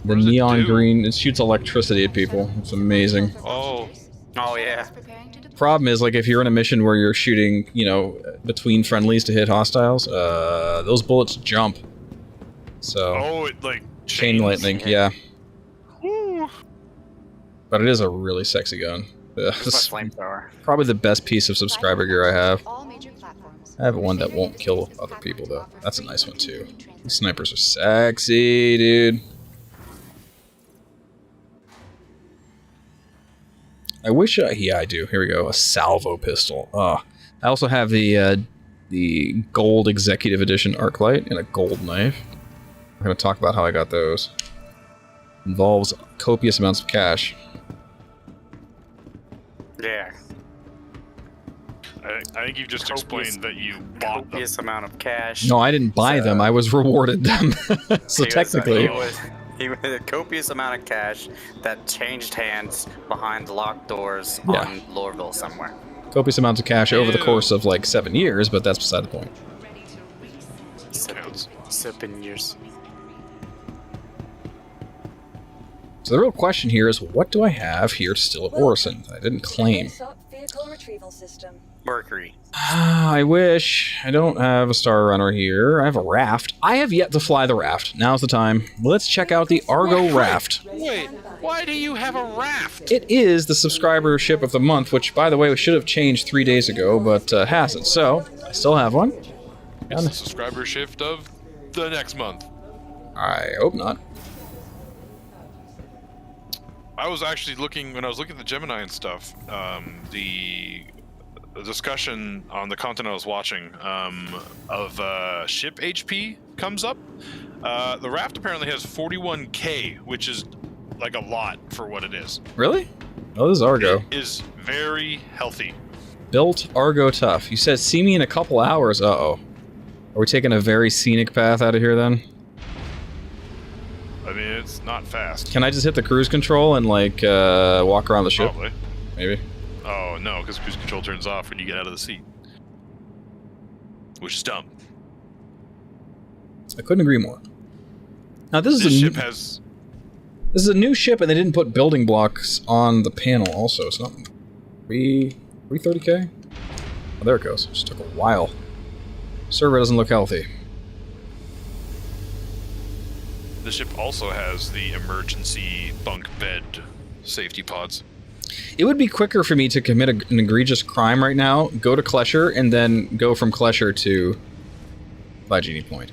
The What does it neon do? green, it shoots electricity at people. It's amazing. Oh. Oh, yeah. Problem is, like, if you're in a mission where you're shooting, you know, between friendlies to hit hostiles, those bullets jump. So, Oh, it like chain chains. lightning, yeah. Woo. But it is a really sexy gun. It's This my flamethrower. probably the best piece of subscriber gear I have. All major platforms. I have one that won't kill other people, though. That's a nice one, too. These snipers are sexy, dude. I wish yeah, I do. Here we go. A salvo pistol. I also have the gold executive edition arc light and a gold knife. I'm going to talk about how I got those. Involves copious amounts of cash. Yeah. I think you've just explained that you bought them. Copious amount of cash. No, I didn't buy them. I was rewarded them. So technically... He was a copious amount of cash that changed hands behind locked doors Yeah. on Lorville somewhere. Copious amounts of cash over the Ew. course of like 7 years, but that's beside the point. Counts. Sipping years. So the real question here is, what do I have here still at Orison that I didn't claim? Vehicle retrieval system. Mercury. I wish. I don't have a Star Runner here. I have a raft. I have yet to fly the raft. Now's the time. Let's check out the Argo raft. Wait, why do you have a raft? It is the subscriber ship of the month, which, by the way, should have changed 3 days ago, but hasn't. So, I still have one. It's the subscriber shift of the next month. I hope not. I was actually looking, when I was looking at the Gemini and stuff, the discussion on the content I was watching of ship HP comes up. The raft apparently has 41k, which is like a lot for what it is. Really? Oh, this is Argo. It is very healthy. Built Argo tough. You said, see me in a couple hours. Uh-oh. Are we taking a very scenic path out of here, then? I mean, it's not fast. Can I just hit the cruise control and, like, walk around the ship? Probably. Maybe. Oh, no, because cruise control turns off when you get out of the seat. Which is dumb. I couldn't agree more. Now, this This is ship has... This is a new ship, and they didn't put building blocks on the panel, also. It's not... 330k? Oh, there it goes. Just took a while. Server doesn't look healthy. The ship also has the emergency bunk bed safety pods. It would be quicker for me to commit an egregious crime right now, go to Klesher, and then go from Klesher to Genie Point.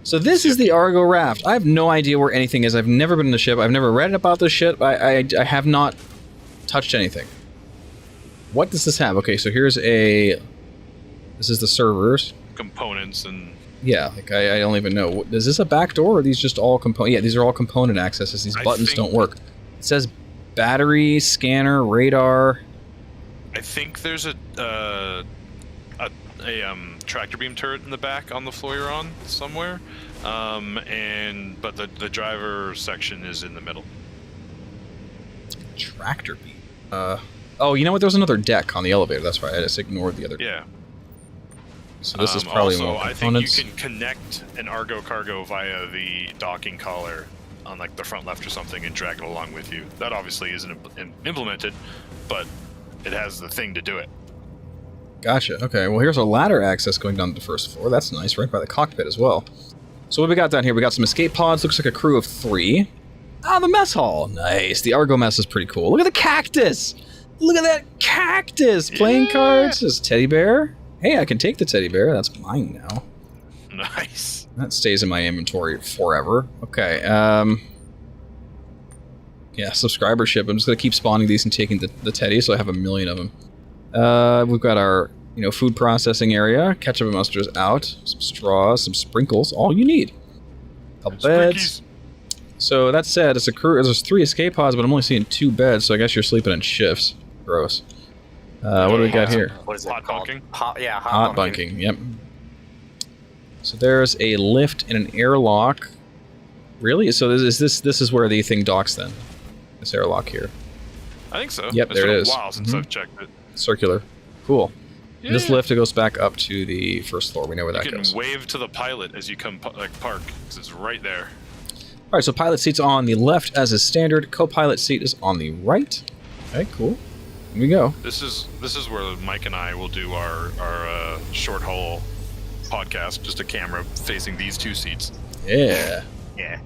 So this is the Argo raft. I have no idea where anything is. I've never been in the ship. I've never read about this ship. I have not touched anything. What does this have? Okay, so here's a... This is the servers. Components and... Yeah, like I don't even know. Is this a back door, or are these just all component? Yeah, these are all component accesses. These buttons don't work. It says battery, scanner, radar. I think there's a tractor beam turret in the back on the floor you're on somewhere, but the driver section is in the middle. Tractor beam. Oh, you know what? There's another deck on the elevator. That's right. I just ignored the other. Yeah. So this is probably also, more I components. think you can connect an Argo cargo via the docking collar on like the front left or something and drag it along with you. That obviously isn't implemented, but it has the thing to do it. Gotcha. Okay, well here's a ladder access going down to the first floor. That's nice, right by the cockpit as well. So what we got down here? We got some escape pods. Looks like a crew of 3. Ah, the mess hall. Nice. The Argo mess is pretty cool. Look at the cactus. Look at that cactus. Playing cards. There's a teddy bear. Hey, I can take the teddy bear. That's mine now. Nice. That stays in my inventory forever. Okay. Yeah, subscribership. I'm just gonna keep spawning these and taking the teddy, so I have a million of them. We've got our, food processing area. Ketchup and mustard is out. Some straws, some sprinkles. All you need. Couple beds. So that said, it's a crew. There's 3 escape pods, but I'm only seeing 2 beds. So I guess you're sleeping in shifts. Gross. What do we got here? What is it Hot called? bunking? Hot bunking. Yep. So there's a lift and an airlock. Really? So this is where the thing docks then. This airlock here. I think so. Yep, it's there been it is. a while since I've checked it. Circular. Cool. Yeah. And this lift, it goes back up to the first floor. We know where that You can goes. wave to the pilot as you come park, because it's right there. All right, so pilot seat's on the left as is standard. Co-pilot seat is on the right. Okay, cool. Here we go. This is where Mike and I will do our short haul podcast. Just a camera facing these 2 seats. Yeah. Yeah.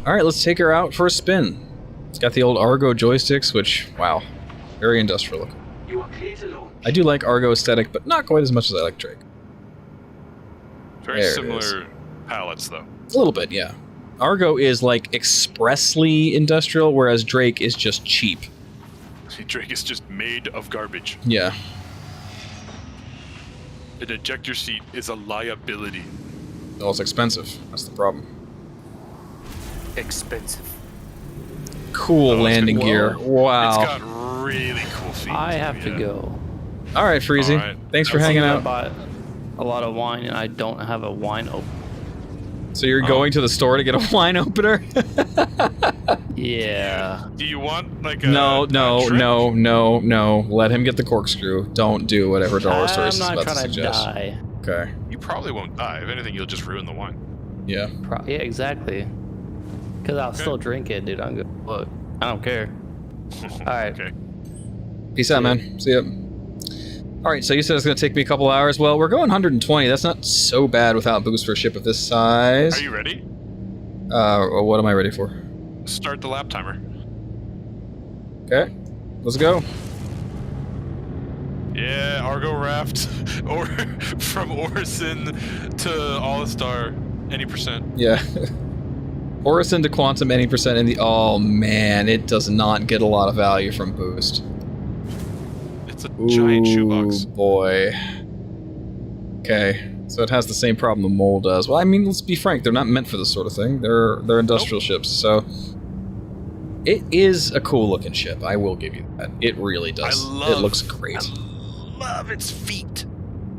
All right, let's take her out for a spin. It's got the old Argo joysticks, which, wow, very industrial looking. You are clear to launch. I do like Argo aesthetic, but not quite as much as I like Drake. Very There it similar palettes, though. A little bit, yeah. Argo is like expressly industrial, whereas Drake is just cheap. Drake is just made of garbage. Yeah. An ejector seat is a liability. Well, it's expensive. That's the problem. Expensive. Cool Oh, it's landing good. gear. Wow. It's got really cool feet. I have to go. All right, Freezy. All right. Thanks for I'll see hanging you I out. bought a lot of wine and I don't have a wine opener. So you're going to the store to get a wine opener? Yeah. Do you want like a No. trip? Let him get the corkscrew. Don't do whatever Dollar Store I'm is not about to trying to suggest. die. Okay. You probably won't die. If anything, you'll just ruin the wine. Yeah. Yeah, exactly. Because I'll still drink it, dude. I'm good. Look, I don't care. All right. Okay. Peace out, man. See ya. All right, so you said it's going to take me a couple hours. Well, we're going 120. That's not so bad without boost for a ship of this size. Are you ready? What am I ready for? Start the lap timer. Okay. Let's go. Yeah, Argo Raft, or from Orison to All-Star, any percent. Yeah. Orison to Quantum any percent in the... Oh, man. It does not get a lot of value from boost. It's a giant shoebox. Ooh, boy. Okay. So it has the same problem the Mole does. Well, I mean, let's be frank. They're not meant for this sort of thing. They're industrial ships, so... It is a cool-looking ship. I will give you that. It really does. It looks great. I love its feet.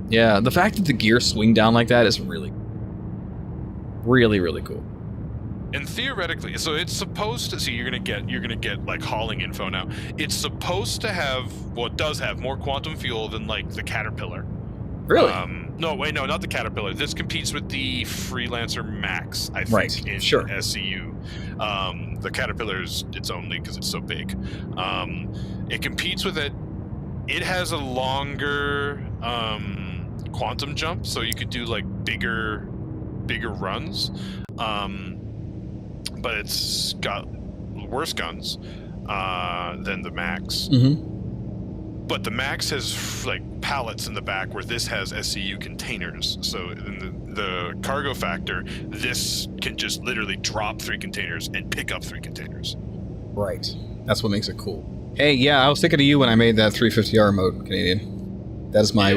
Yeah, the fact that the gears swing down like that is really, really cool. And theoretically, so it's supposed to. See, you're gonna get like hauling info now. It's supposed to have, well, it does have more quantum fuel than like the Caterpillar. Really? No, wait, no, not the Caterpillar. This competes with the Freelancer Max, I think, Right, in sure. SCU. The Caterpillar's its only because it's so big. It competes with it. It has a longer quantum jump, so you could do like bigger runs. But it's got worse guns than the Max. Mm-hmm. but the Max has like pallets in the back where this has SCU containers. So in the cargo factor, this can just literally drop 3 containers and pick up 3 containers. Right. That's what makes it cool. Hey, yeah, I was thinking of you when I made that 350R emote, Canadian. That is my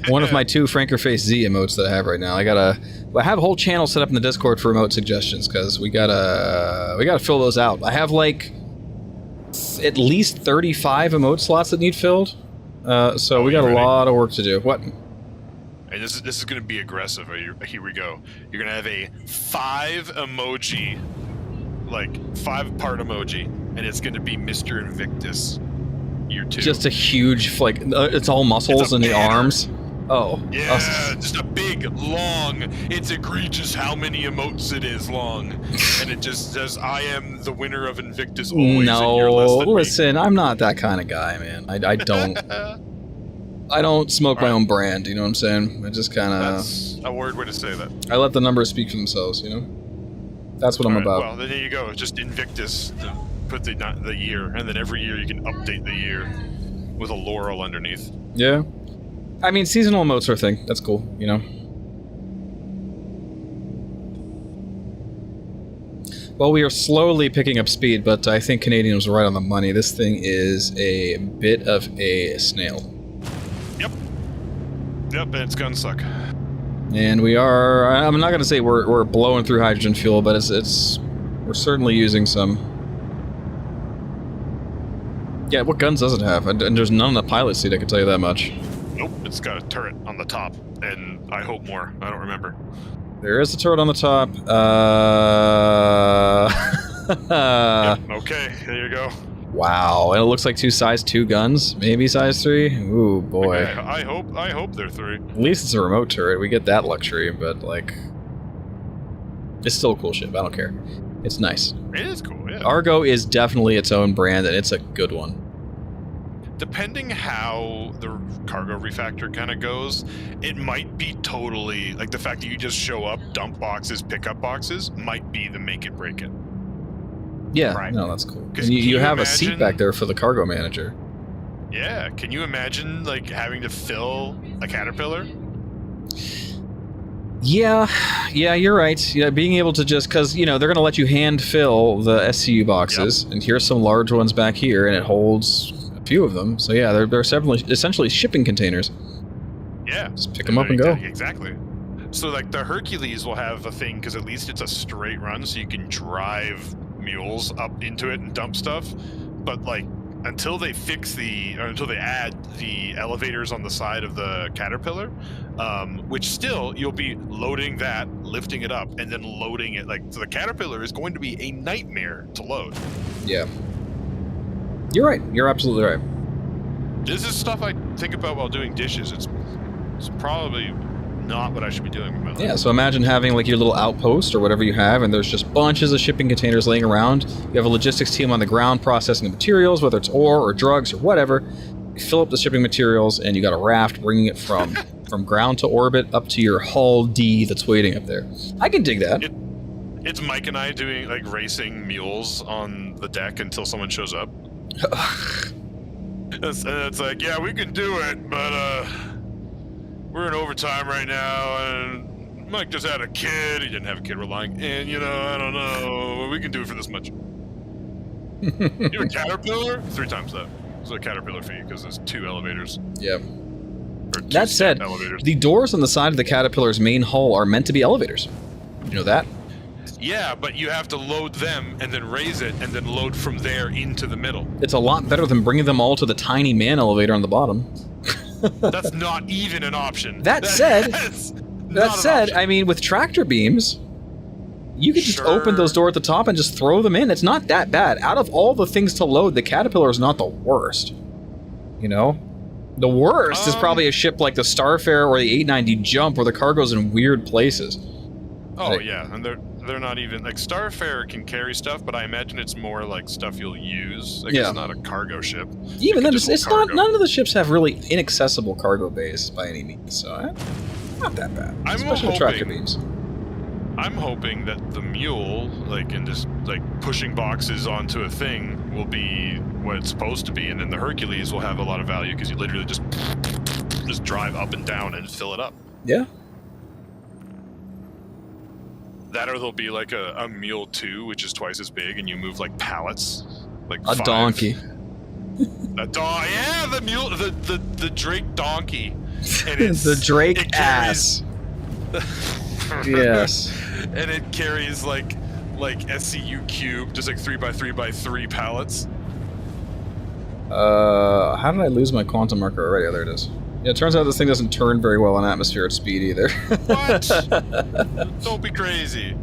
one of my 2 Frankerface Z emotes that I have right now. I have a whole channel set up in the Discord for emote suggestions because we gotta fill those out. I have like at least 35 emote slots that need filled. So we got a lot of work to do. What? And this is going to be aggressive. Here we go. You're going to have a 5 emoji, like 5-part emoji, and it's going to be Mr. Invictus. Year 2. Just a huge, like, it's all muscles in the arms. Oh. Yeah, just a big, long, it's egregious how many emotes it is long. And it just says, I am the winner of Invictus always. No, and you're less than listen, I'm not that kind of guy, man. I don't. I don't smoke my own brand, you know what I'm saying? I just kind of... That's a weird way to say that. I let the numbers speak for themselves, you know? That's what I'm about. Well, then there you go. Just Invictus to put the year, and then every year you can update the year with a laurel underneath. Yeah. I mean, seasonal emotes are a thing. That's cool, you know? Well, we are slowly picking up speed, but I think Canadian was right on the money. This thing is a bit of a snail. Yep, and it's gonna suck. And we are... I'm not going to say we're blowing through hydrogen fuel, but we're certainly using some... Yeah, what guns does it have? And there's none in the pilot seat, I can tell you that much. Nope, it's got a turret on the top, and I hope more. I don't remember. There is a turret on the top. Yep, okay, there you go. Wow, and it looks like 2 size 2 guns, maybe size 3. Ooh, boy. Okay, I hope they're 3. At least it's a remote turret. We get that luxury, but like, it's still a cool ship. I don't care. It's nice. It is cool. Yeah. Argo is definitely its own brand, and it's a good one. Depending how the cargo refactor kind of goes, it might be totally like the fact that you just show up, dump boxes, pick up boxes might be the make it break it. Yeah, right. No, that's cool. And Can you have imagine, a seat back there for the cargo manager. Yeah, can you imagine like having to fill a caterpillar? Yeah, you're right. Yeah, being able to just, because, you know, they're going to let you hand fill the SCU boxes, and here's some large ones back here, and it holds a few of them. So yeah, they're essentially shipping containers. Yeah. Just pick them up and go. Exactly. So like the Hercules will have a thing, because at least it's a straight run, so you can drive mules up into it and dump stuff. But like, until they until they add the elevators on the side of the Caterpillar, which still, you'll be loading that, lifting it up, and then loading it. Like, so the Caterpillar is going to be a nightmare to load. Yeah. You're right. You're absolutely right. This is stuff I think about while doing dishes. It's probably not what I should be doing with my life. Yeah, so imagine having like your little outpost or whatever you have, and there's just bunches of shipping containers laying around. You have a logistics team on the ground processing the materials, whether it's ore or drugs or whatever. You fill up the shipping materials, and you got a raft bringing it from ground to orbit up to your hull D that's waiting up there. I can dig that. It's Mike and I doing like racing mules on the deck until someone shows up. It's like, yeah, we can do it, but we're in overtime right now, and Mike just had a kid. He didn't have a kid. We're lying. And, you know, I don't know. We can do it for this much. You have a Caterpillar? 3 times that. It's a Caterpillar fee, because there's 2 elevators. Yeah. Or 2 That said, elevators. the doors on the side of the Caterpillar's main hull are meant to be elevators. You know that? Yeah, but you have to load them, and then raise it, and then load from there into the middle. It's a lot better than bringing them all to the tiny man elevator on the bottom. That's not even an option. That said, I mean, with tractor beams, you could just open those doors at the top and just throw them in. It's not that bad. Out of all the things to load, the Caterpillar is not the worst. You know? The worst is probably a ship like the Starfare or the 890 Jump, where the cargo's in weird places. Oh, like, yeah, and they're not even... Like, Starfare can carry stuff, but I imagine it's more like stuff you'll use. Like, it's not a cargo ship. Even then, it's not... None of the ships have really inaccessible cargo bays by any means, so not that bad. Especially with tractor beams. I'm hoping that the mule, like, and just, like, pushing boxes onto a thing will be what it's supposed to be, and then the Hercules will have a lot of value because you literally just drive up and down and fill it up. Yeah. That, or there'll be like a mule 2, which is twice as big, and you move like pallets, like A 5. donkey. Yeah, the mule, the Drake donkey. And it's, The Drake it carries- ass. Yes. And it carries like SCU cube, just like 3x3x3 pallets. How did I lose my quantum marker already? Oh, there it is. Yeah, it turns out this thing doesn't turn very well in atmospheric speed either. What? Don't be crazy.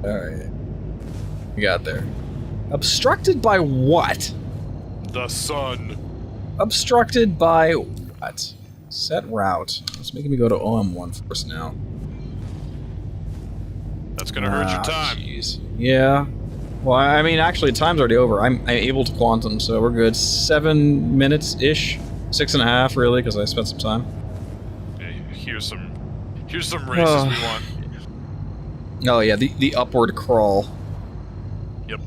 Alright. We got there. Obstructed by what? The sun. Obstructed by what? Set route. It's making me go to OM1 first now. That's gonna hurt your time. Jeez. Yeah. Well, I mean, actually, time's already over. I'm able to quantum, so we're good. 7 minutes-ish. 6.5, really, because I spent some time. Okay, here's some races we want. Oh, yeah, the upward crawl. Yep.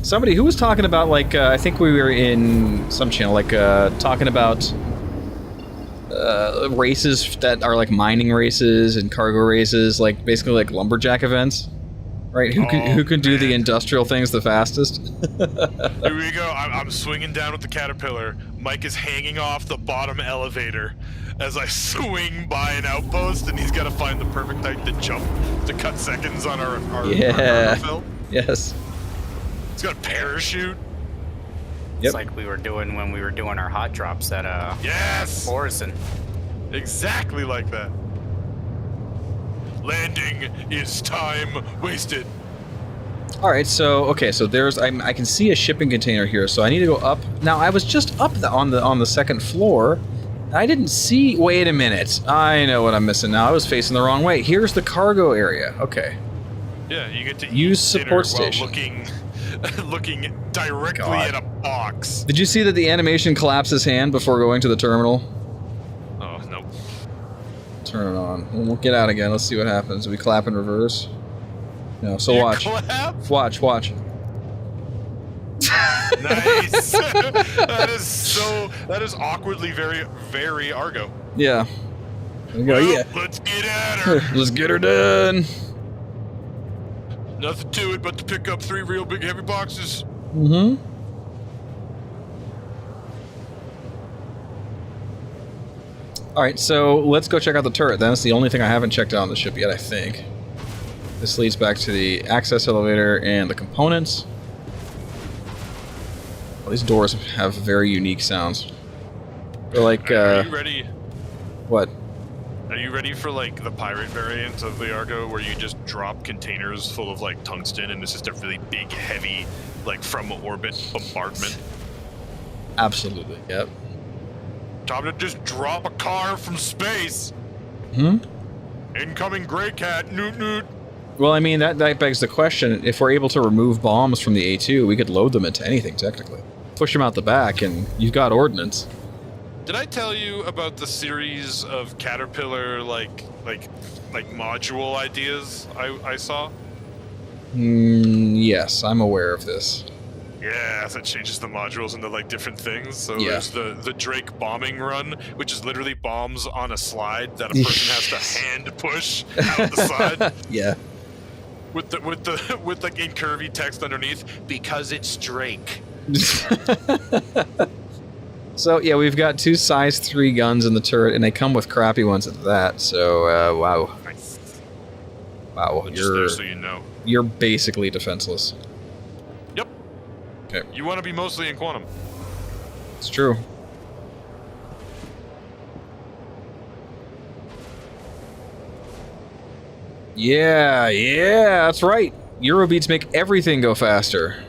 Somebody who was talking about, like, I think we were in some channel, like, talking about races that are, like, mining races and cargo races, like, basically, like, lumberjack events. Right? Who can do the industrial things the fastest? Here we go. I'm swinging down with the Caterpillar. Mike is hanging off the bottom elevator as I swing by an outpost, and he's got to find the perfect height to jump to cut seconds on our Yeah. fill. Yes. He's got a parachute. It's like we were doing when we were doing our hot drops at Yes! Forreston. Exactly like that. Landing is time wasted. All right, so there's I can see a shipping container here, so I need to go up. Now I was just up on the second floor. I didn't see. Wait a minute, I know what I'm missing now. I was facing the wrong way. Here's the cargo area. Okay. Yeah, you get to Use eat support dinner station. while looking directly God. at a box. Did you see that the animation claps his hand before going to the terminal? Oh no. Turn it on. We'll get out again. Let's see what happens. Do we clap in reverse? No. So You watch. clap? Watch. Nice. That is awkwardly very, very Argo. Yeah. There we go. Well, Yeah. let's get at her. Let's get her done. Nothing to it but to pick up 3 real big heavy boxes. Mm-hmm. Alright, so let's go check out the turret then. That's the only thing I haven't checked out on the ship yet, I think. This leads back to the access elevator and the components. Well, these doors have very unique sounds. They're like, Are you ready? what? Are you ready for like the pirate variant of the Argo, where you just drop containers full of like tungsten, and it's just a really big, heavy, like from orbit bombardment? Absolutely, yep. Time to just drop a car from space. Hmm? Incoming Grey Cat, noot noot. Well, I mean, that begs the question, if we're able to remove bombs from the A2, we could load them into anything, technically. Push them out the back, and you've got ordnance. Did I tell you about the series of Caterpillar like module ideas I saw? Yes, I'm aware of this. Yeah, so it changes the modules into like different things. So Yeah. there's the Drake bombing run, which is literally bombs on a slide that a person has to hand push out the side Yeah. with like in curvy text underneath, because it's Drake. So, yeah, we've got 2 size 3 guns in the turret, and they come with crappy ones at that, so, wow. Nice. Wow, Just there so you know. you're basically defenseless. Yep. Okay. You want to be mostly in quantum. It's true. Yeah, that's right. Eurobeats make everything go faster.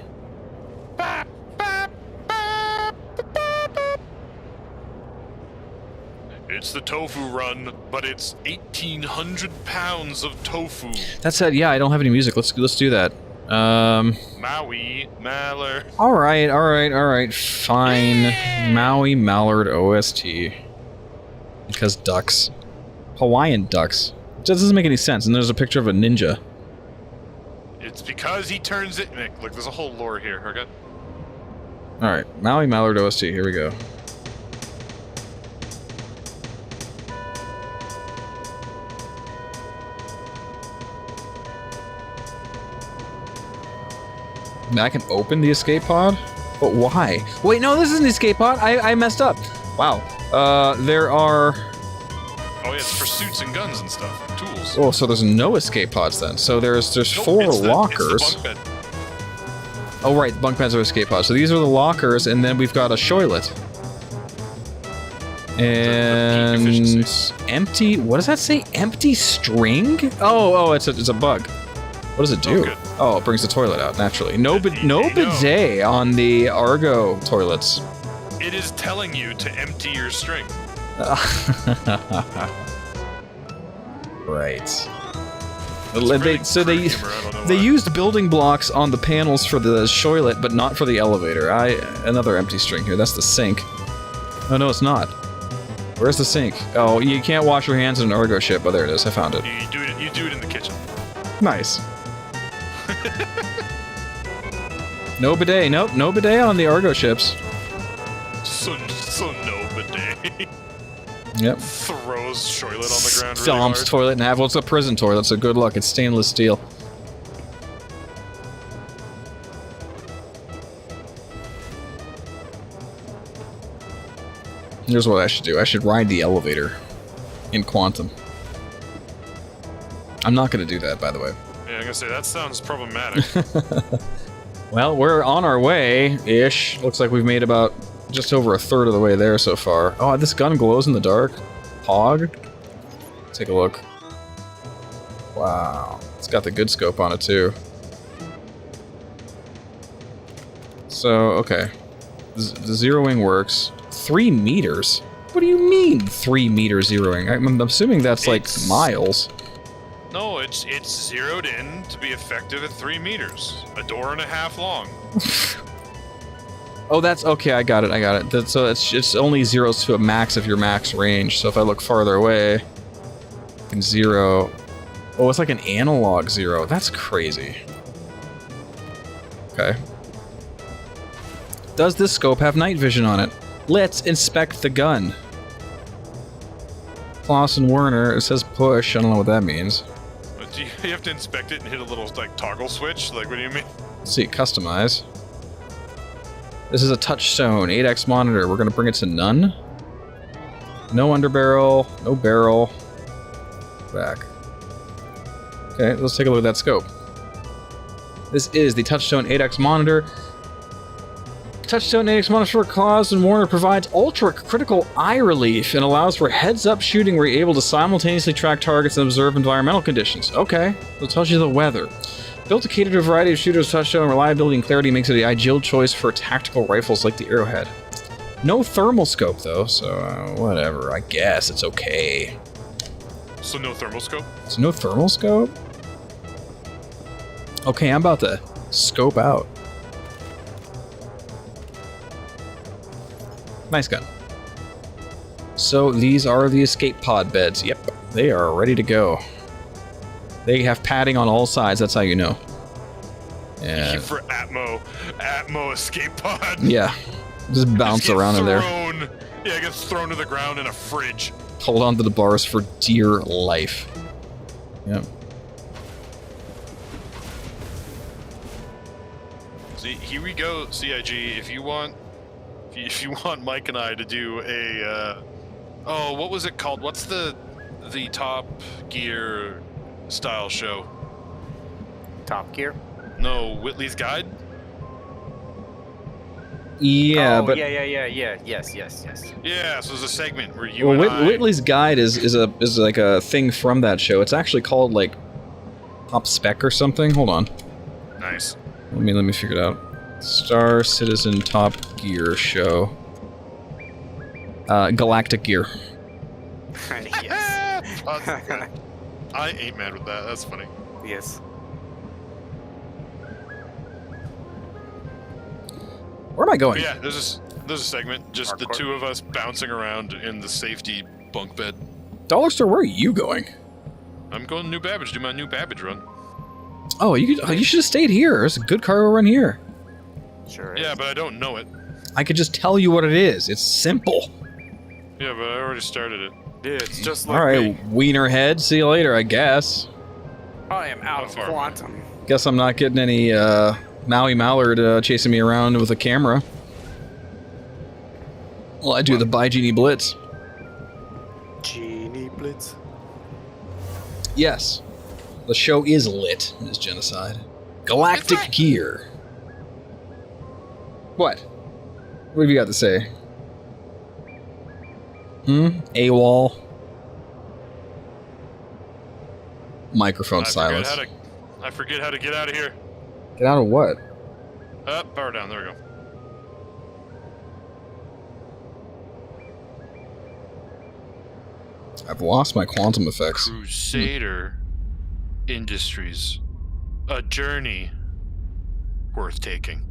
It's the tofu run, but it's 1,800 pounds of tofu. That said, yeah, I don't have any music. Let's do that. Maui, Maller. All right. Fine. Yeah. Maui Mallard OST. Because ducks. Hawaiian ducks. It just doesn't make any sense. And there's a picture of a ninja. It's because he turns it. Nick, look, there's a whole lore here. Okay. All right, Maui Mallard OST. Here we go. I can open the escape pod? But why? Wait, no, this isn't the escape pod. I messed up. Wow. There are... Oh yeah, it's for suits and guns and stuff. Tools. Oh, so there's no escape pods then. So there's Nope, 4 it's lockers. It's the bunk bed. Oh, right, bunk beds are escape pods. So these are the lockers, and then we've got a shoilet. And... empty... What does that say? Empty string? Oh, it's a bug. What does it do? good. Oh, it brings the toilet out, naturally. No No. bidet on the Argo toilets. It is telling you to empty your string. Right. Really So crude humor, I don't know they why. used building blocks on the panels for the shoilet, but not for the elevator. Another empty string here. That's the sink. Oh no, it's not. Where's the sink? Oh, you can't wash your hands in an Argo ship. Oh, there it is. I found it. You do it in the kitchen. Nice. No bidet. Nope, no bidet on the Argo ships. So no bidet. Yep. Throws shoilet on the ground really Stomps hard. toilet in half. Well, it's a prison toilet, so good luck. It's stainless steel. Here's what I should do. I should ride the elevator in Quantum. I'm not going to do that, by the way. Yeah, I'm gonna say that sounds problematic. Well, we're on our way-ish. Looks like we've made about just over a third of the way there so far. Oh, this gun glows in the dark. Pog. Take a look. Wow. It's got the good scope on it, too. So, okay. The zeroing works. 3 meters? What do you mean 3 meter zeroing? I'm assuming that's like It's- miles. No, it's zeroed in to be effective at 3 meters. A door and a half long. Oh, that's okay. I got it. So it's only zeros to a max of your max range. So if I look farther away, I can zero. Oh, it's like an analog zero. That's crazy. Okay. Does this scope have night vision on it? Let's inspect the gun. Klaus and Werner. It says push. I don't know what that means. But do you have to inspect it and hit a little like toggle switch? Like, what do you mean? Let's see. Customize. This is a touchstone 8x monitor. We're gonna bring it to none. No underbarrel. No barrel. Back. Okay, let's take a look at that scope. This is the Touchstone 8x monitor. Touchstone 8x monitor for Klaus and Warner provides ultra-critical eye relief and allows for heads-up shooting where you're able to simultaneously track targets and observe environmental conditions. Okay, so it tells you the weather. Built to cater to a variety of shooters, Touchstone reliability and clarity makes it the ideal choice for tactical rifles like the Arrowhead. No thermal scope though, so whatever, I guess it's okay. So no thermal scope? So no thermal scope? Okay, I'm about to scope out. Nice gun. So these are the escape pod beds. Yep, they are ready to go. They have padding on all sides, that's how you know. And For Atmo escape pod. yeah, just bounce Just around in there. Yeah, it gets thrown to the ground in a fridge. Hold on to the bars for dear life. Yep. See, here we go, CIG. If you want Mike and I to do a, oh, what was it called? What's the Top Gear style show? Top Gear? No, Whitley's Guide? Yeah, oh, but yes. Yeah, so there's a segment where you well, and I... Whitley's Guide is like a thing from that show. It's actually called like Top Spec or something. Hold on. Nice. Let me figure it out. Star Citizen Top Gear show. Galactic Gear. Yes. I ain't mad with that. That's funny. Yes. Where am I going? But yeah, there's a segment, just the Hardcore. two of us bouncing around in the safety bunk bed. Dollar Store, where are you going? I'm going to New Babbage, do my New Babbage run. Oh, you should have stayed here. There's a good cargo run here. Sure. Yeah, is. but I don't know it. I could just tell you what it is. It's simple. Yeah, but I already started it. Yeah, it's just like All right, wiener head. See you later, I guess. I am out of How far? quantum. Guess I'm not getting any Maui Mallard chasing me around with a camera. Well, I do the By Genie Blitz. Genie Blitz. Yes. The show is lit, Ms. Genocide. Galactic Gear. What? What have you got to say? AWOL. Microphone silence. I forget how to get out of here. Get out of what? Power down. There we go. I've lost my quantum effects. Crusader Industries. A journey worth taking.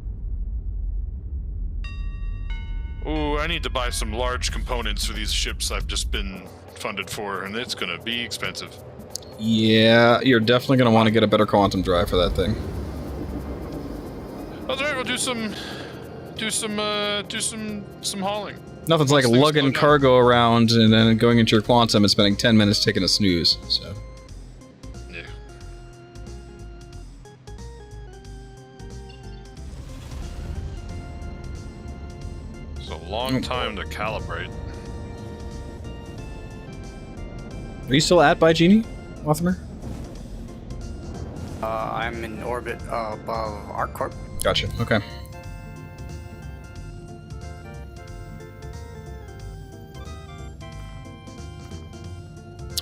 Ooh, I need to buy some large components for these ships I've just been funded for, and it's gonna be expensive. Yeah, you're definitely going to want to get a better quantum drive for that thing. That's right. We'll do some hauling. Nothing's like Once things lugging slow down. cargo around and then going into your quantum and spending 10 minutes taking a snooze, so... Yeah. It's a long time to calibrate. Are you still at By Genie, Lothimer? I'm in orbit above ArcCorp. Gotcha, okay.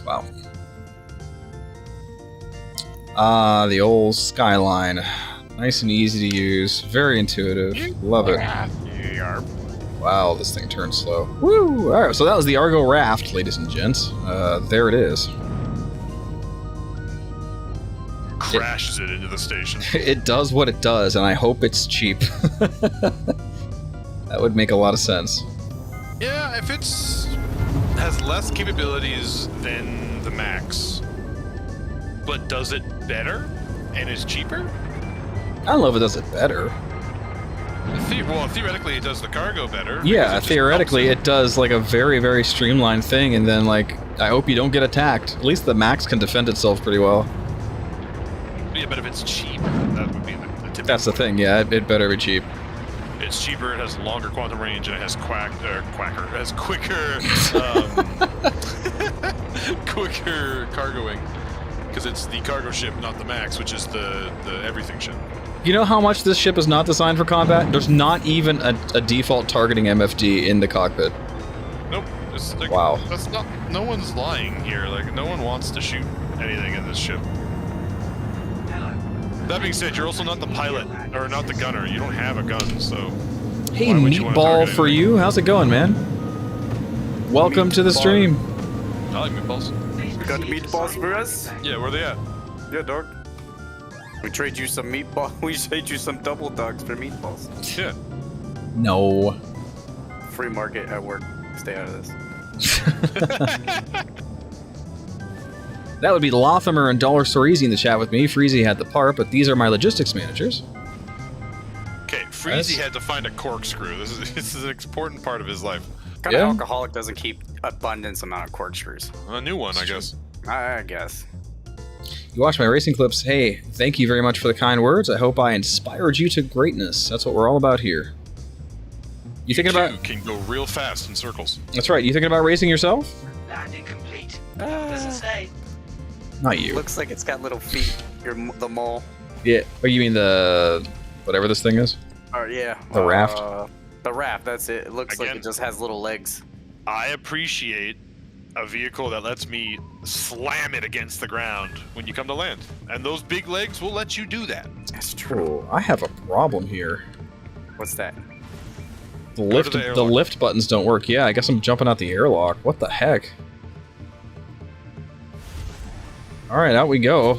Wow. Ah, the old Skyline. Nice and easy to use. Very intuitive. Love it. Wow, this thing turns slow. Woo! Alright, so that was the Argo Raft, ladies and gents. There it is. Crashes it into the station. It does what it does, and I hope it's cheap. That would make a lot of sense. Yeah, if it's has less capabilities than the Max, but does it better and is cheaper. I don't know if it does it better. Theoretically, it does the cargo better. Yeah, because it just theoretically, helps it does like a very, very streamlined thing, and then like I hope you don't get attacked. At least the Max can defend itself pretty well. Yeah, but if it's cheap, that would be the typical. That's the thing. Yeah, it better be cheap. It's cheaper. It has longer quantum range, and it has quicker, quicker cargoing. Because it's the cargo ship, not the Max, which is the everything ship. You know how much this ship is not designed for combat? There's not even a default targeting MFD in the cockpit. Nope. It's like, Wow. That's not. No one's lying here. Like no one wants to shoot anything in this ship. That being said, you're also not the pilot or not the gunner. You don't have a gun, so. Hey, why would you wanna meatball target for anything? you. How's it going, man? Welcome to the Meatball. stream. I like meatballs. You got the meatballs for us? Yeah, where they at? Yeah, dog. We trade you some meatball. We trade you some double dogs for meatballs. Yeah. No. Free market at work. Stay out of this. That would be Lothimer and Dollar Sorizi in the chat with me. Freezy had the part, but these are my logistics managers. Okay, Freezy had to find a corkscrew. This is an important part of his life. What kind of alcoholic doesn't keep abundance amount of corkscrews? A new one, I guess. I guess. You watch my racing clips. Hey, thank you very much for the kind words. I hope I inspired you to greatness. That's what we're all about here. You thinking about... You can go real fast in circles. That's right. You thinking about racing yourself? Landing complete. Doesn't say. Not you. Looks like it's got little feet. The mole. Yeah. Oh, you mean the... whatever this thing is? Oh, yeah. The raft? The raft, that's it. It looks like Again. it just has little legs. I appreciate a vehicle that lets me slam it against the ground when you come to land. And those big legs will let you do that. That's true. Oh, I have a problem here. What's that? The Go to lift, the the airlock. lift buttons don't work. Yeah, I guess I'm jumping out the airlock. What the heck? Alright, out we go.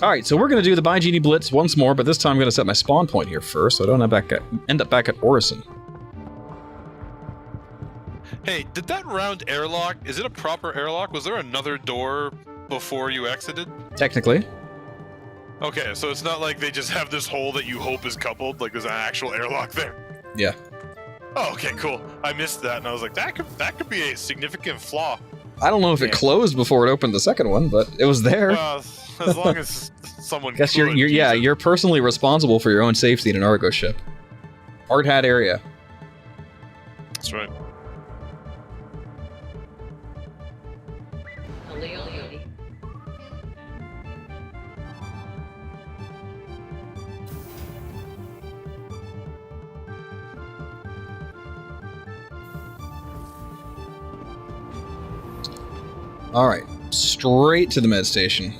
Alright, so we're going to do the By Genie Blitz once more, but this time I'm going to set my spawn point here first, so I don't end up back at Orison. Hey, did that round airlock, is it a proper airlock? Was there another door before you exited? Technically. Okay, so it's not like they just have this hole that you hope is coupled, like there's an actual airlock there. Yeah. Oh, okay, cool. I missed that, and I was like, that could be a significant flaw. I don't know if it closed before it opened the second one, but it was there. Well, as long as someone. Guess you're personally responsible for your own safety in an Argo ship. Hard hat area. That's right. Alright, straight to the med station.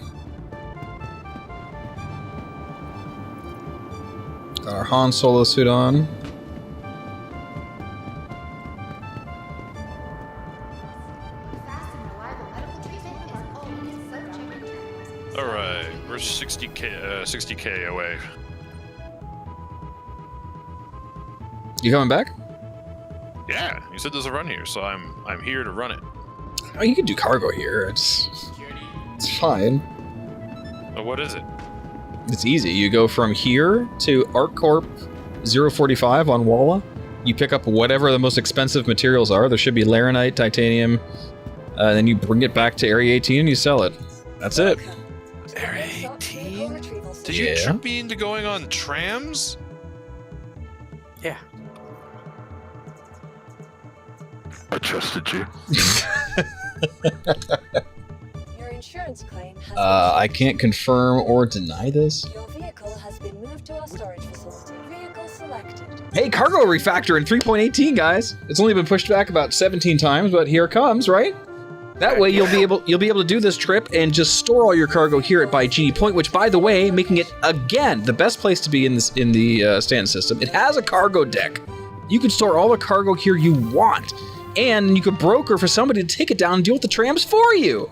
Got our Han Solo suit on. Alright, we're 60k away. You coming back? Yeah, you said there's a run here, so I'm here to run it. Oh, you can do cargo here. It's fine. What is it? It's easy. You go from here to ArcCorp 045 on Walla. You pick up whatever the most expensive materials are. There should be laranite, titanium. Then you bring it back to Area 18 and you sell it. That's it. Area 18? Did you trip me into going on trams? Yeah. I trusted you. Your insurance claim has I can't confirm or deny this. Your vehicle has been moved to our storage facility. Vehicle selected. Hey, cargo refactor in 3.18, guys. It's only been pushed back about 17 times, but here it comes, right? That way you'll be able to do this trip and just store all your cargo here at Baijini Point, which, by the way, making it again the best place to be in the Stanton system. It has a cargo deck. You can store all the cargo here you want, and you could broker for somebody to take it down and deal with the trams for you.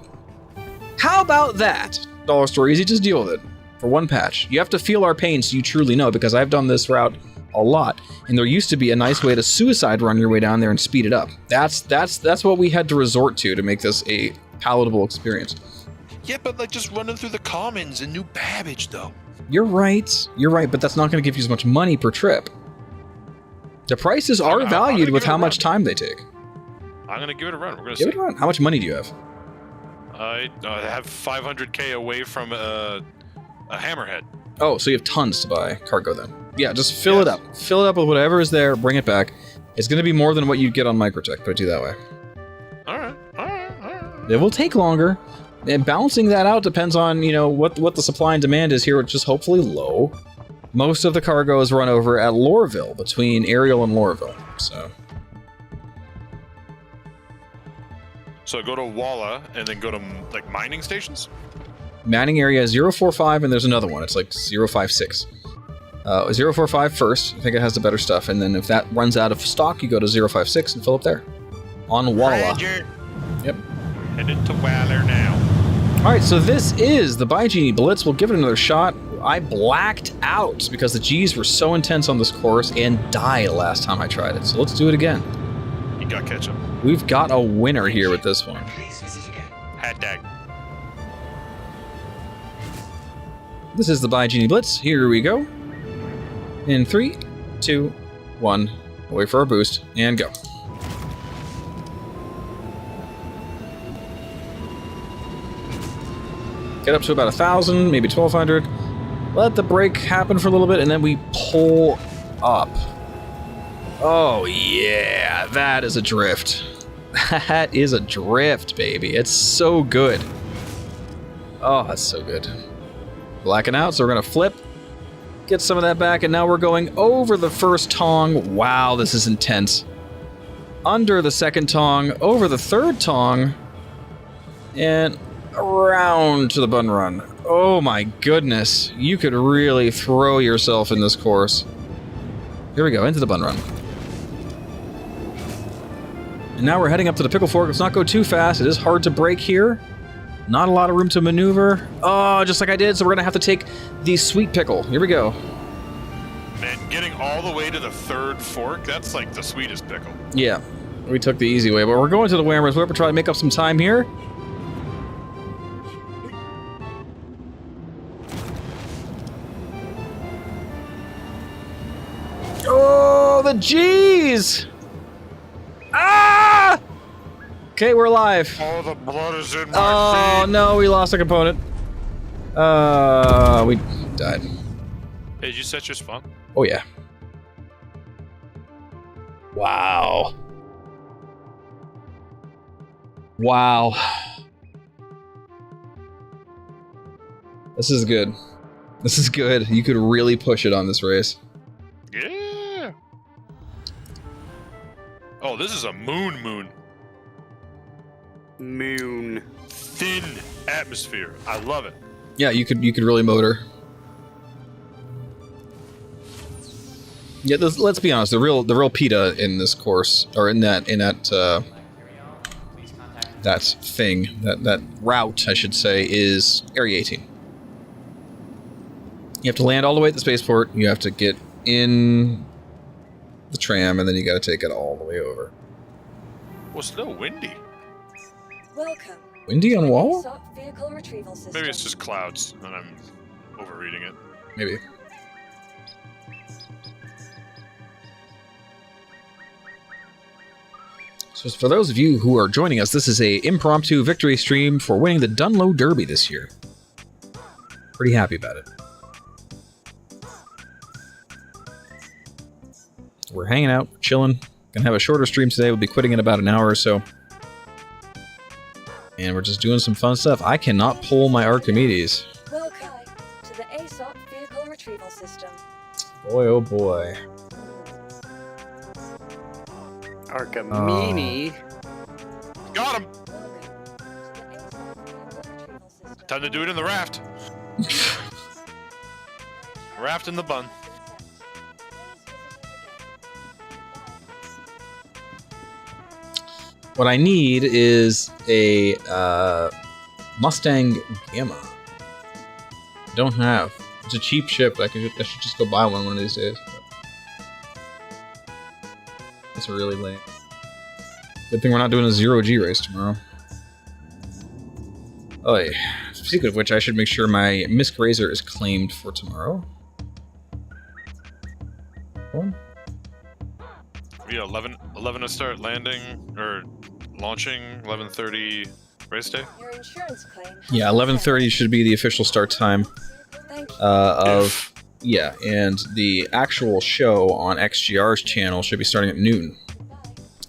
How about that? Dollar Store Easy, just deal with it for one patch. You have to feel our pain so you truly know, because I've done this route a lot, and there used to be a nice way to suicide run your way down there and speed it up. That's what we had to resort to make this a palatable experience. Yeah, but like just running through the commons in New Babbage, though. You're right, but that's not going to give you as much money per trip. The prices are valued with how much time they take. I'm gonna give it a run. We're gonna give see. it a run. How much money do you have? I have 500k away from a hammerhead. Oh, so you have tons to buy cargo then. Yeah, just fill it up. Fill it up with whatever is there, bring it back. It's going to be more than what you'd get on Microtech, put it to you that way. Alright. It will take longer, and balancing that out depends on, what the supply and demand is here, which is hopefully low. Most of the cargo is run over at Lorville, between Ariel and Lorville, so... So go to Walla, and then go to, like, mining stations? Mining area 045, and there's another one. It's like 056. 045 first. I think it has the better stuff. And then if that runs out of stock, you go to 056 and fill up there. On Walla. Roger. Yep. Headed to Waller now. Alright, so this is the Baijini Blitz. We'll give it another shot. I blacked out because the G's were so intense on this course and died last time I tried it. So let's do it again. You got ketchup. We've got a winner here with this one. Hat dag. This is the Baijini Blitz. Here we go. In 3, 2, 1. Wait for our boost, and go. Get up to about 1,000, maybe 1,200. Let the brake happen for a little bit, and then we pull up. Oh yeah, that is a drift. That is a drift, baby. It's so good. Oh, that's so good. Blacking out, so we're gonna flip. Get some of that back, and now we're going over the first tong. Wow, this is intense. Under the second tong, over the third tong, and around to the bun run. Oh my goodness, you could really throw yourself in this course. Here we go, into the bun run. And now we're heading up to the pickle fork. Let's not go too fast. It is hard to brake here. Not a lot of room to maneuver. Oh, just like I did, so we're gonna have to take the sweet pickle. Here we go. Man, getting all the way to the third fork, that's like the sweetest pickle. Yeah, we took the easy way, but we're going to the Whammers. We're gonna try to make up some time here. the G's! Ah! Okay, we're alive. All the blood is in my Oh feet. no, we lost a component. We died. Hey, did you set your spawn? Oh yeah. Wow. Wow. This is good. This is good. You could really push it on this race. Yeah. Oh, this is a moon. Moon. Thin atmosphere. I love it. Yeah, you could really motor. Yeah, let's be honest. The real PETA in this course, or in that route, I should say, is aerating. You have to land all the way at the spaceport. You have to get in the tram, and then you got to take it all the way over. Well, it's no windy. Welcome. Windy on wall? ASOP vehicle retrieval system. Maybe it's just clouds, and I'm overreading it. Maybe. So for those of you who are joining us, this is a impromptu victory stream for winning the Dunlow Derby this year. Pretty happy about it. We're hanging out, chilling. Gonna have a shorter stream today. We'll be quitting in about an hour or so. And we're just doing some fun stuff. I cannot pull my Archimedes. Welcome to the ASOP vehicle retrieval system. Boy, oh boy. Archimini. Got him. Welcome to the ASOP vehicle retrieval system. Time to do it in the raft. Raft in the bun. What I need is a Mustang Gamma. I don't have. It's a cheap ship. I should just go buy one of these days. It's really late. Good thing we're not doing a 0G race tomorrow. Oh, yeah. Speaking of which, I should make sure my Misk Razor is claimed for tomorrow. One. Yeah, 11 to start landing or launching. 11:30 race day. Your insurance claim. Yeah, 11:30 should be the official start time. Thank you. Of yeah, and the actual show on XGR's channel should be starting at noon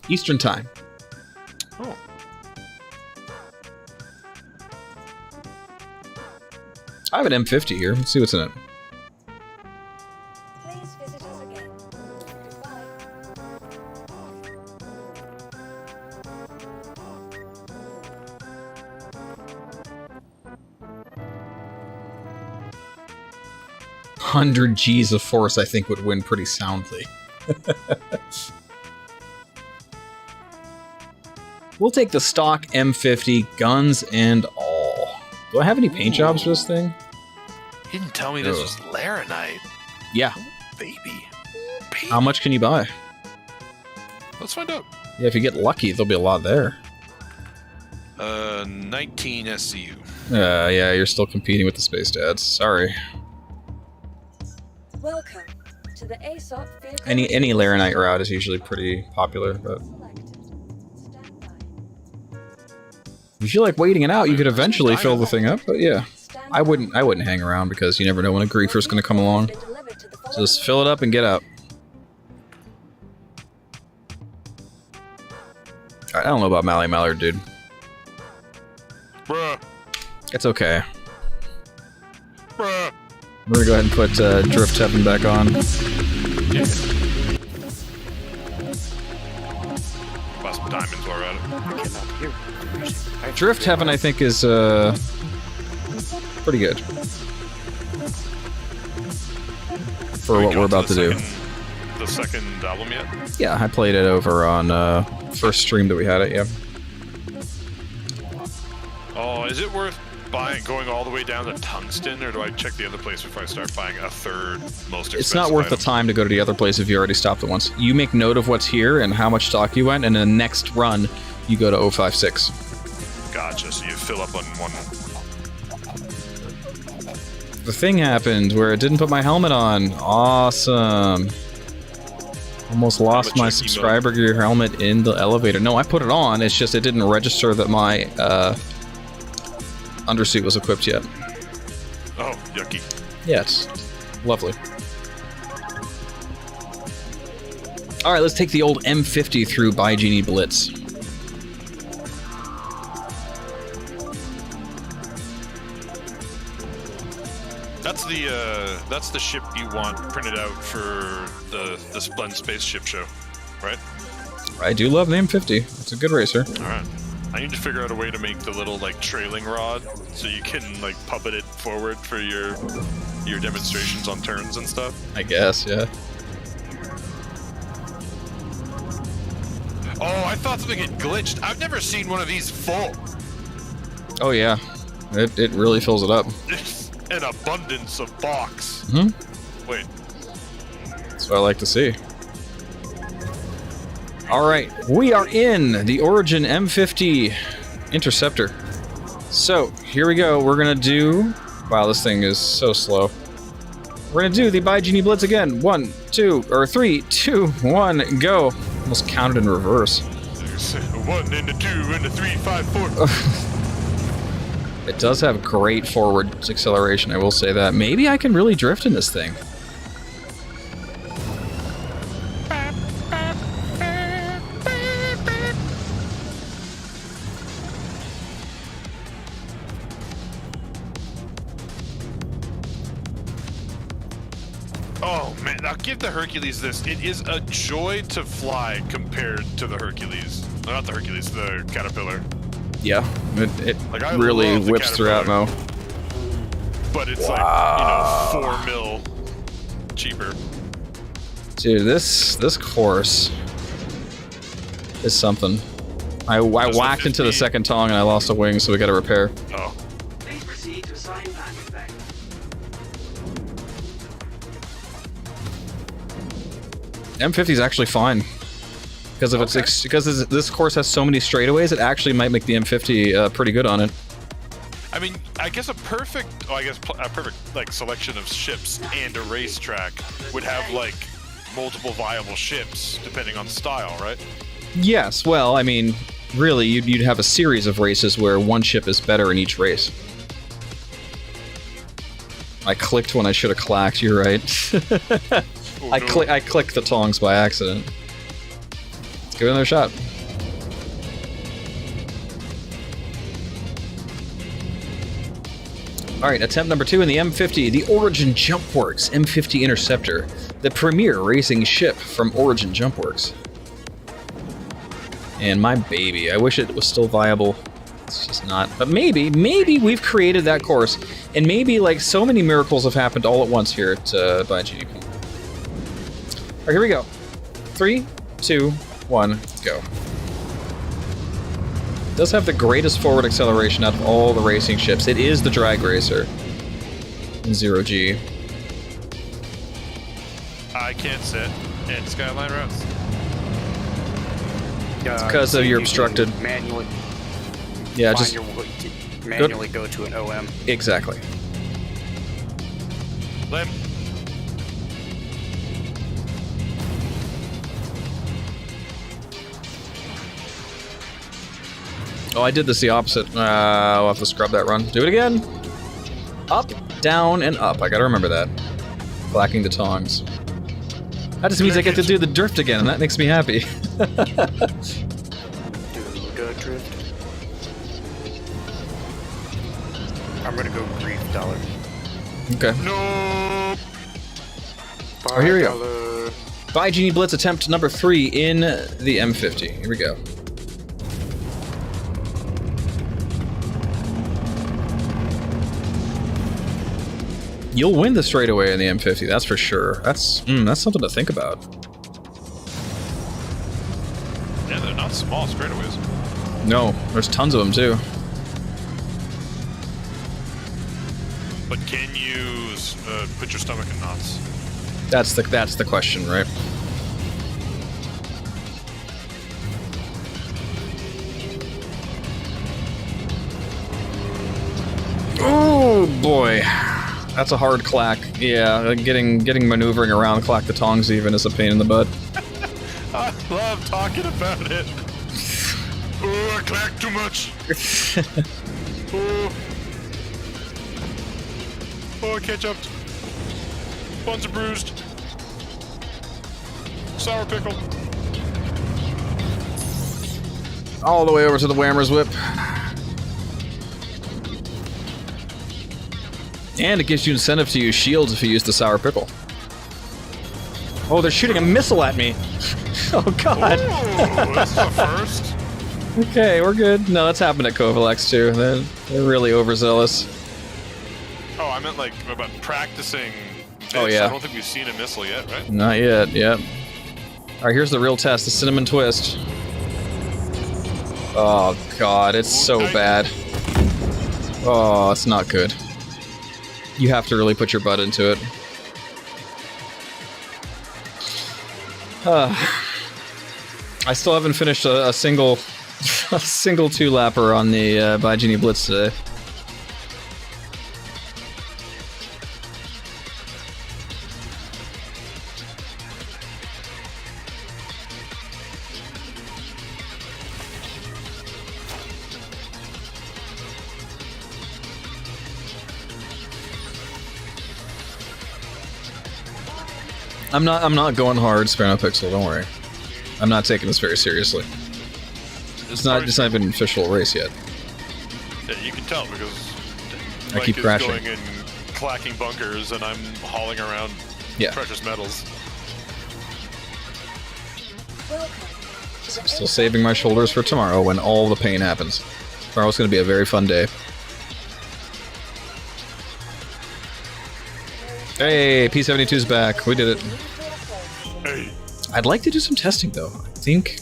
Eastern time. Oh. I have an M50 here. Let's see what's in it. Please visit us again. Goodbye. Hundred G's of force, I think, would win pretty soundly. We'll take the stock M50, guns and all. Do I have any paint jobs for this thing? He didn't tell me this was Laranite. Yeah. Baby. How much can you buy? Let's find out. Yeah, if you get lucky, there'll be a lot there. 19 SCU. Yeah, you're still competing with the Space Dads. Sorry. Welcome to the ASOP vehicle. Any Laranite route is usually pretty popular, but Stand by. if you feel like waiting it out, you could eventually fill the thing up. But yeah, Stand I wouldn't hang around because you never know when a griefer's going to come along. Been delivered to the following Just fill it up and get out. I don't know about Mally Mallard, dude. Bruh. It's okay. Bruh. We're gonna go ahead and put Drift Heaven back on. Yeah. Lost some diamonds while we're at it. Drift Heaven, I think, is pretty good for what we're about to do. The second album yet? Yeah, I played it over on first stream that we had it. Yeah. Oh, is it worth going all the way down to Tungsten, or do I check the other place before I start buying a third most expensive It's not worth the item? time to go to the other place if you already stopped it once. You make note of what's here and how much stock you went, and then the next run, you go to 056. Gotcha, so you fill up on one. The thing happened where it didn't put my helmet on. Awesome. Almost lost my subscriber gear helmet in the elevator. No, I put it on. It's just it didn't register that my undersuit was equipped yet. Oh, yucky. Yeah, it's lovely. All right, let's take the old M50 through By Genie Blitz. That's the ship you want printed out for the Splend Spaceship show, right? I do love the M50. It's a good racer. All right. I need to figure out a way to make the little like trailing rod so you can like puppet it forward for your demonstrations on turns and stuff. I guess, yeah. Oh, I thought something had glitched. I've never seen one of these full. Oh yeah, it really fills it up. An abundance of box. Wait. That's what I like to see. All right, we are in the Origin M50 Interceptor. So here we go. We're gonna do. Wow, this thing is so slow. We're gonna do the By Genie Blitz again. 1, 2, or 3, 2, 1, go. Almost counted in reverse. There's a 1 and a 2 and a 3, 5, 4. It does have great forward acceleration, I will say that. Maybe I can really drift in this thing. Oh man, now give the Hercules this. It is a joy to fly compared to the Hercules. No, not the Hercules, the Caterpillar. Yeah, it Like, I really love the whips through Atmo. But it's like, you know, 4 mil cheaper. Dude, this course is something. I whacked into the second tongue and I lost a wing, so we got to repair. Oh. Please proceed to assign landing bay. M50 is actually fine because of this course has so many straightaways. It actually might make the M50 pretty good on it. I mean, I guess a perfect like selection of ships and a racetrack would have like multiple viable ships depending on style, right? Yes, well, I mean, really, you'd have a series of races where one ship is better in each race. I clicked when I should have clacked. You're right. Oh, I no. clicked the tongs by accident. Let's give it another shot. Alright, attempt number 2 in the M50, the Origin Jumpworks M50 Interceptor, the premier racing ship from Origin Jumpworks. And my baby, I wish it was still viable. It's just not. But maybe we've created that course, and maybe like so many miracles have happened all at once here at By Genie. Alright, here we go. 3, 2, 1, go. It does have the greatest forward acceleration out of all the racing ships. It is the drag racer in 0G. I can't sit in Skyline routes. It's because of your obstructed. Manually. Yeah, find just your way to manually go to an OM. exactly. Len. Oh, I did this the opposite. I'll have to scrub that run. Do it again. Up, down, and up. I gotta remember that. Clacking the tongs. That just means I get to do the drift again, and that makes me happy. Do go drift. I'm gonna go grief dollar. Okay. No. Oh, here we go. By Genie Blitz attempt number 3 in the M50. Here we go. You'll win the straightaway in the M50, that's for sure. That's something to think about. Yeah, they're not small straightaways. No, there's tons of them too. But can you put your stomach in knots? That's the question, right? Oh boy. That's a hard clack. Yeah, getting maneuvering around clack the tongs even is a pain in the butt. I love talking about it. Oh, I clacked too much. Oh, I can't jump. Buns are bruised. Sour pickle. All the way over to the Whammer's Whip. And it gives you incentive to use shields if you use the Sour Pickle. Oh, they're shooting a missile at me. Oh, God. Ooh, that's the first. Okay, we're good. No, that's happened at Kovalex, too. They're really overzealous. Oh, I meant like about practicing. Oh, this. yeah. I don't think we've seen a missile yet, right? Not yet, yep. Alright, here's the real test, the Cinnamon Twist. Oh, God, it's so bad. Oh, it's not good. You have to really put your butt into it. I still haven't finished a single two-lapper on the By Genie Blitz today. I'm not going hard, Sparrow Pixel, don't worry. I'm not taking this very seriously. It's not even an official race yet. Yeah, you can tell because I keep crashing. Going and clacking bunkers, and I'm hauling around precious metals. I'm still saving my shoulders for tomorrow when all the pain happens. Tomorrow's going to be a very fun day. Hey, P-72's back. We did it. Hey. I'd like to do some testing, though. I think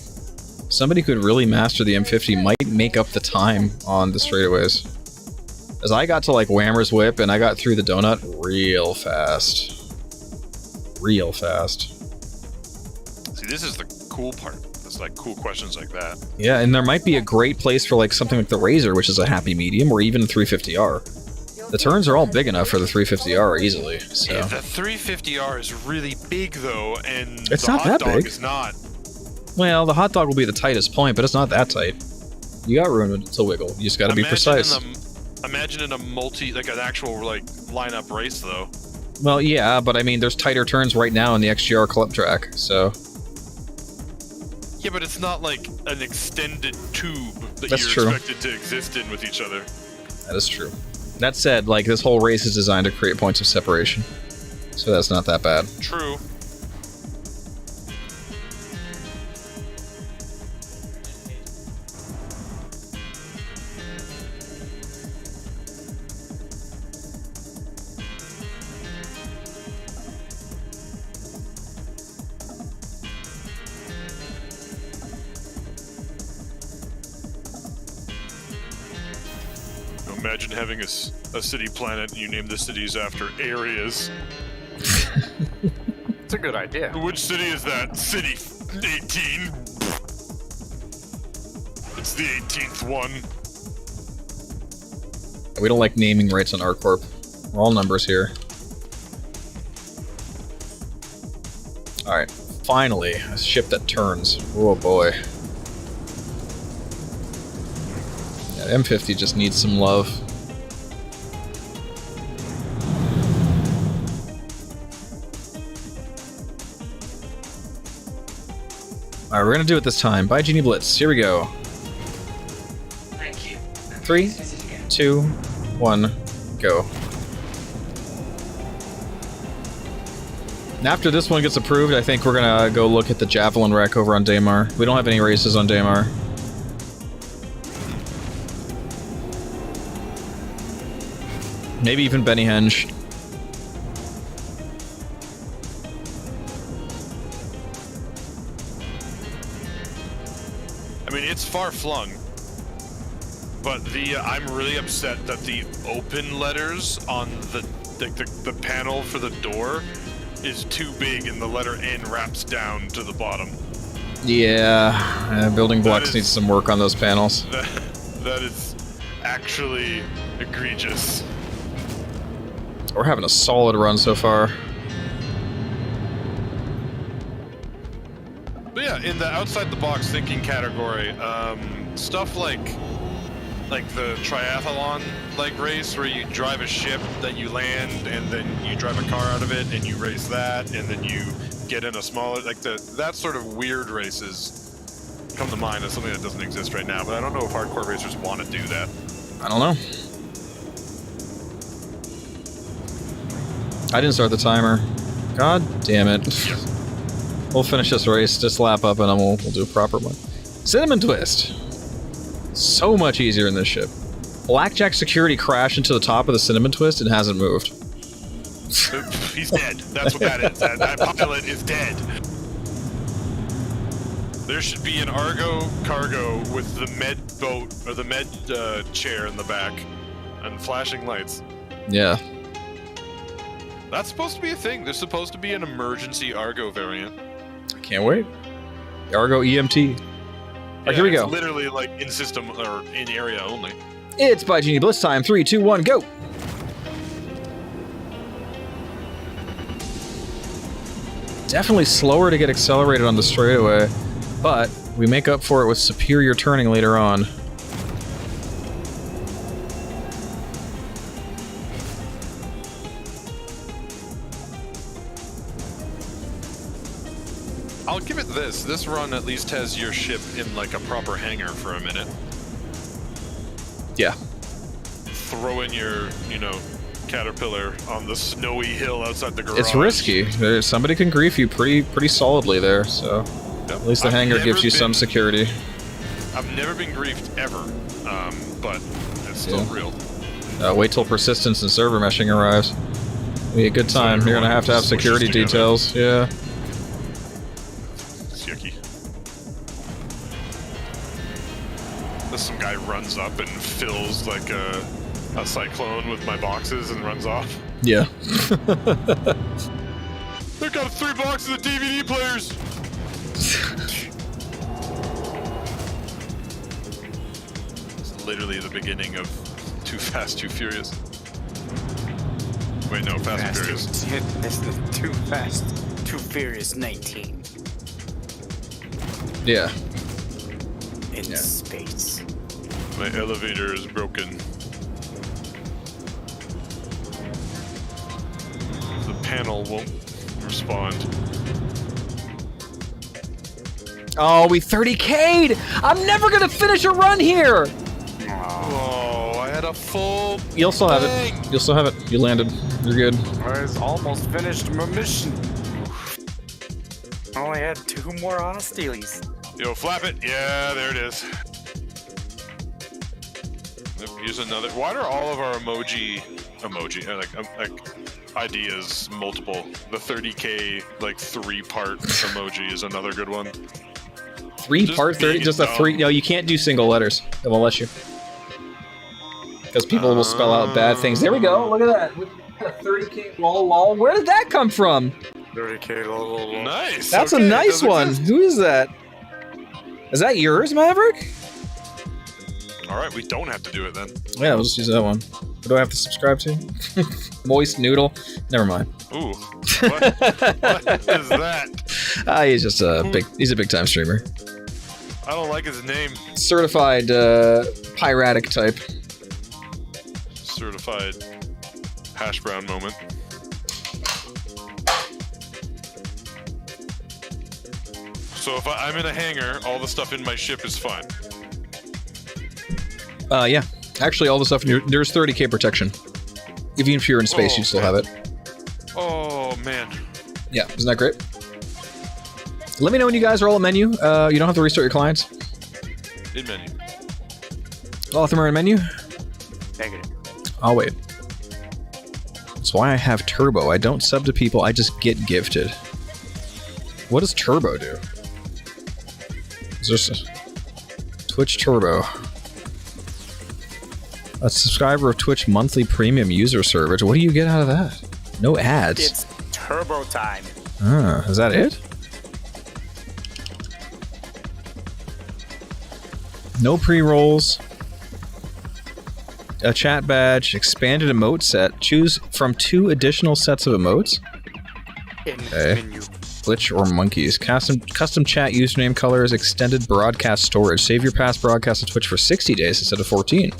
somebody could really master the M50 might make up the time on the straightaways. As I got to, like, Whammer's Whip, and I got through the donut real fast. Real fast. See, this is the cool part. It's like cool questions like that. Yeah, and there might be a great place for, like, something like the Razor, which is a happy medium, or even 350R. The turns are all big enough for the 350R easily, so... Yeah, the 350R is really big, though, and it's the not hot that dog big. is not. Well, the hot dog will be the tightest point, but it's not that tight. You got room to wiggle. You just gotta be precise. Imagine in a like an actual, like, lineup race, though. Well, yeah, but I mean, there's tighter turns right now in the XGR club track, so... Yeah, but it's not like an extended tube that That's you're true. expected to exist in with each other. That is true. That said, like, this whole race is designed to create points of separation. So that's not that bad. True. Imagine having a city planet and you name the cities after areas. It's a good idea. Which city is that? City 18? It's the 18th one. We don't like naming rights on ArcCorp. We're all numbers here. Alright, finally, a ship that turns. Oh boy. Yeah, M50 just needs some love. Alright, we're gonna do it this time. Bye, Genie Blitz. Here we go. Thank you. 3, 2, 1, go. And after this one gets approved, I think we're gonna go look at the Javelin wreck over on Daymar. We don't have any races on Daymar. Maybe even Benny Henge. I mean, it's far flung, but I'm really upset that the open letters on the panel for the door is too big and the letter N wraps down to the bottom. Yeah, building blocks need some work on those panels. That is actually egregious. We're having a solid run so far. But yeah, in the outside the box thinking category, stuff like the triathlon like race where you drive a ship that you land and then you drive a car out of it and you race that and then you get in a smaller that sort of weird races come to mind as something that doesn't exist right now. But I don't know if hardcore racers want to do that. I don't know. I didn't start the timer. God damn it. We'll finish this race, just lap up, and then we'll do a proper one. Cinnamon Twist. So much easier in this ship. Blackjack security crashed into the top of the Cinnamon Twist and hasn't moved. He's dead. That's what that is. That pilot is dead. There should be an Argo cargo with the med boat, or the med chair in the back, and flashing lights. Yeah. That's supposed to be a thing. There's supposed to be an emergency Argo variant. I can't wait. The Argo EMT. Alright, here we go. It's literally like in system or in area only. It's by Genie Bliss time. 3, 2, 1, go! Definitely slower to get accelerated on the straightaway, but we make up for it with superior turning later on. I'll give it this. This run at least has your ship in like a proper hangar for a minute. Yeah. Throw in your, caterpillar on the snowy hill outside the garage. It's risky. Somebody can grief you pretty solidly there, so Yep. at least the hangar gives you some security. I've never been griefed ever, but it's still real. Wait till persistence and server meshing arrives. It'll be a good time. You're gonna have to have security details. Yeah. It's yucky. Some guy runs up and fills like a cyclone with my boxes and runs off. Yeah. They've got 3 boxes of DVD players! It's literally the beginning of Too Fast, Too Furious. Wait, no, Fast and Furious. This is Too Fast, Too Furious 19. Yeah. In space. My elevator is broken. The panel won't respond. Oh, we 30k'd! I'm never gonna finish a run here! Oh, I had a full. You'll still have thing. it. You'll still have it. You landed. You're good. I was almost finished my mission. Only had 2 more Steelies. Yo, flap it. Yeah, there it is. Use another. Why are all of our emoji, like ideas multiple? The 30k like 3-part emoji is another good one. 3-part 30? Just a 3? No, you can't do single letters. It won't let you. Because people will spell out bad things. There we go. Look at that. We got a 30k lol. Where did that come from? 30k lol. Nice. That's okay, a nice one. exist. Who is that? Is that yours, Maverick? All right, we don't have to do it then. Yeah, we'll just use that one. What do I have to subscribe to? Moist Noodle? Never mind. Ooh. What is that? He's just he's a big time streamer. I don't like his name. Certified piratic type. Certified hash brown moment. So if I'm in a hangar, all the stuff in my ship is fine. Yeah. Actually, all the stuff, there's 30k protection. Even if you're in space, you still have it. Oh, man. Yeah, isn't that great? Let me know when you guys are all at menu. You don't have to restart your clients. In menu. Lothar in menu? Negative. I'll wait. That's why I have Turbo. I don't sub to people, I just get gifted. What does Turbo do? Is there Twitch Turbo? A subscriber of Twitch monthly premium user service. What do you get out of that? No ads. It's turbo time. Ah, is that it? No pre-rolls. A chat badge. Expanded emote set. Choose from 2 additional sets of emotes. In Okay. menu. Glitch or monkeys. Custom chat username colors, extended broadcast storage. Save your past broadcast to Twitch for 60 days instead of 14.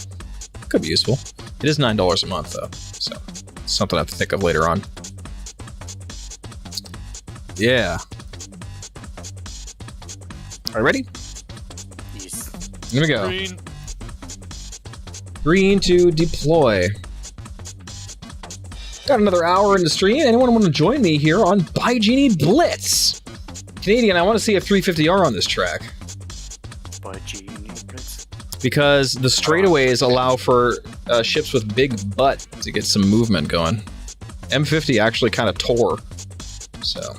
Could be useful. It is $9 a month, though, so it's something I have to think of later on. Yeah. Alright, ready? Yes. Here we go. Green. Green to deploy. Got another hour in the stream. Anyone want to join me here on By Genie Blitz? Canadian, I want to see a 350R on this track. By Genie Blitz. Because the straightaways allow for ships with big butt to get some movement going. M50 actually kind of tore. So.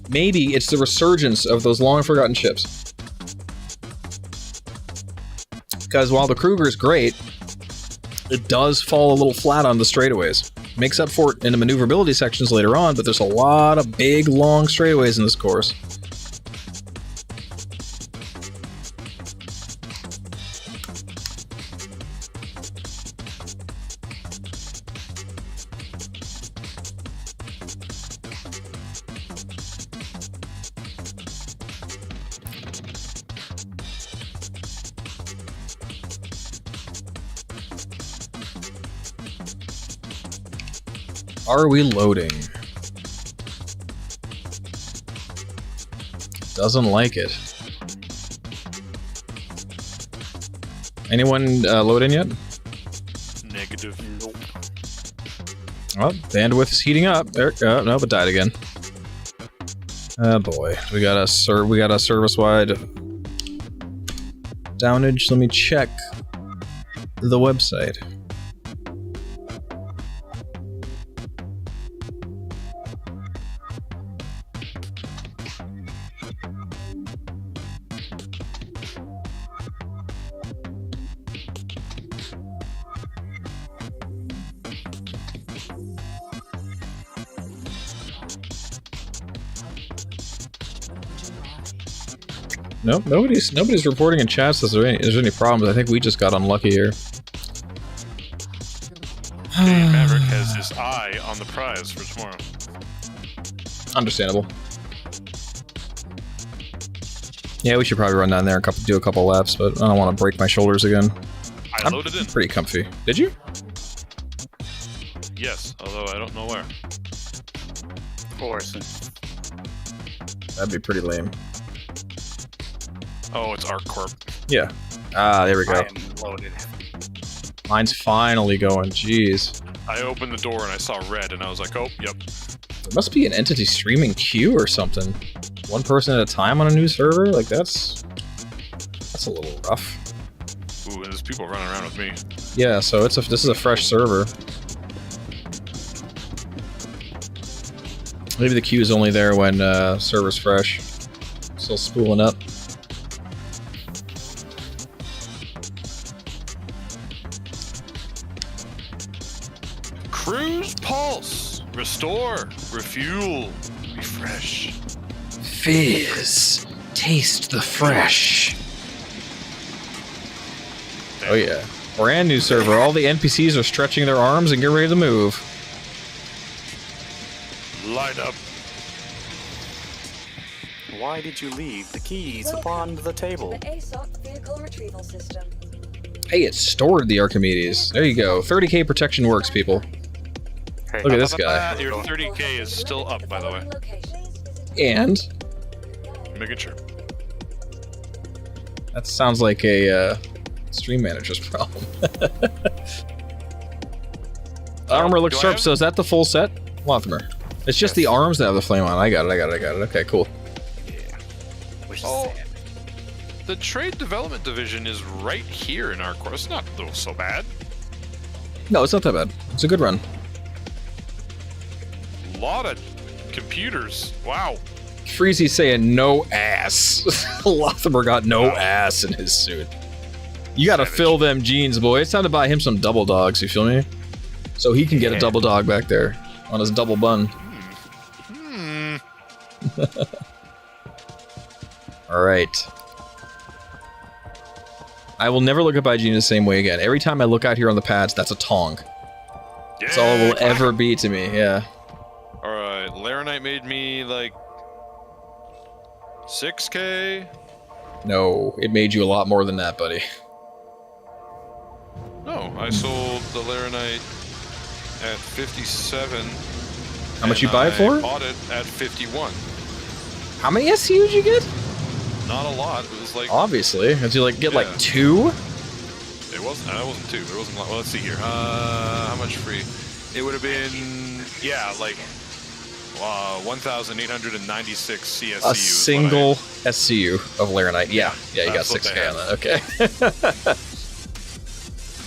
Maybe it's the resurgence of those long-forgotten ships. Because while the Kruger's great, it does fall a little flat on the straightaways. Makes up for it in the maneuverability sections later on, but there's a lot of big, long straightaways in this course. Are we loading? Doesn't like it. Anyone load in yet? Negative. Nope. Well, bandwidth is heating up. There, nope, it died again. Oh boy, we got a service-wide downage. Let me check the website. Nope, nobody's reporting in chats that there's any problems. I think we just got unlucky here. Dave Maverick has his eye on the prize for tomorrow. Understandable. Yeah, we should probably run down there and do a couple laps, but I don't want to break my shoulders again. I loaded in. Pretty comfy. Did you? Yes, although I don't know where. Of course. That'd be pretty lame. Oh, it's Arc Corp. Yeah. Ah, there we go. I am loaded. Mine's finally going. Jeez. I opened the door and I saw red, and I was like, oh, yep. There must be an entity streaming queue or something. One person at a time on a new server? Like, that's a little rough. Ooh, and there's people running around with me. Yeah, so this is a fresh server. Maybe the queue is only there when server's fresh. Still spooling up. Cruise Pulse. Restore. Refuel. Refresh. Fizz. Taste the fresh. Oh yeah. Brand new server. All the NPCs are stretching their arms and get ready to move. Light up. Why did you leave the keys upon the table? The ASOC vehicle retrieval system. Hey, it stored the Archimedes. There you go. 30k protection works, people. Hey, Look at this guy. Your 30k is still up, by the way. And Making sure. that sounds like a stream manager's problem. Armor looks Do I sharp, have- so is that the full set? Lothmer. It's just the arms that have the flame on. I got it. Okay, cool. Which is Oh. sad. The Trade Development Division is right here in our course. It's not so bad. No, it's not that bad. It's a good run. A lot of computers. Wow. Freezy's saying no ass. Lothmer got no ass in his suit. You gotta Savage. fill them jeans, boy. It's time to buy him some double dogs, you feel me? So he can get a double dog back there on his double bun. Alright. I will never look at Baijin the same way again. Every time I look out here on the pads, that's a tong. That's all it will ever be to me, yeah. Alright, Laranite made me like 6K. No, it made you a lot more than that, buddy. No, I sold the Laranite at 57. How much you buy it for? I bought it at 51. How many SCUs you get? Not a lot. It was like Obviously, did you like get like Yeah. 2? it wasn't. I wasn't 2. There wasn't. Well, let's see here. How much free? It would have been like 1,896 CSCUs. A single SCU of Laranite. Yeah, you got That's what 6K they on that. Okay.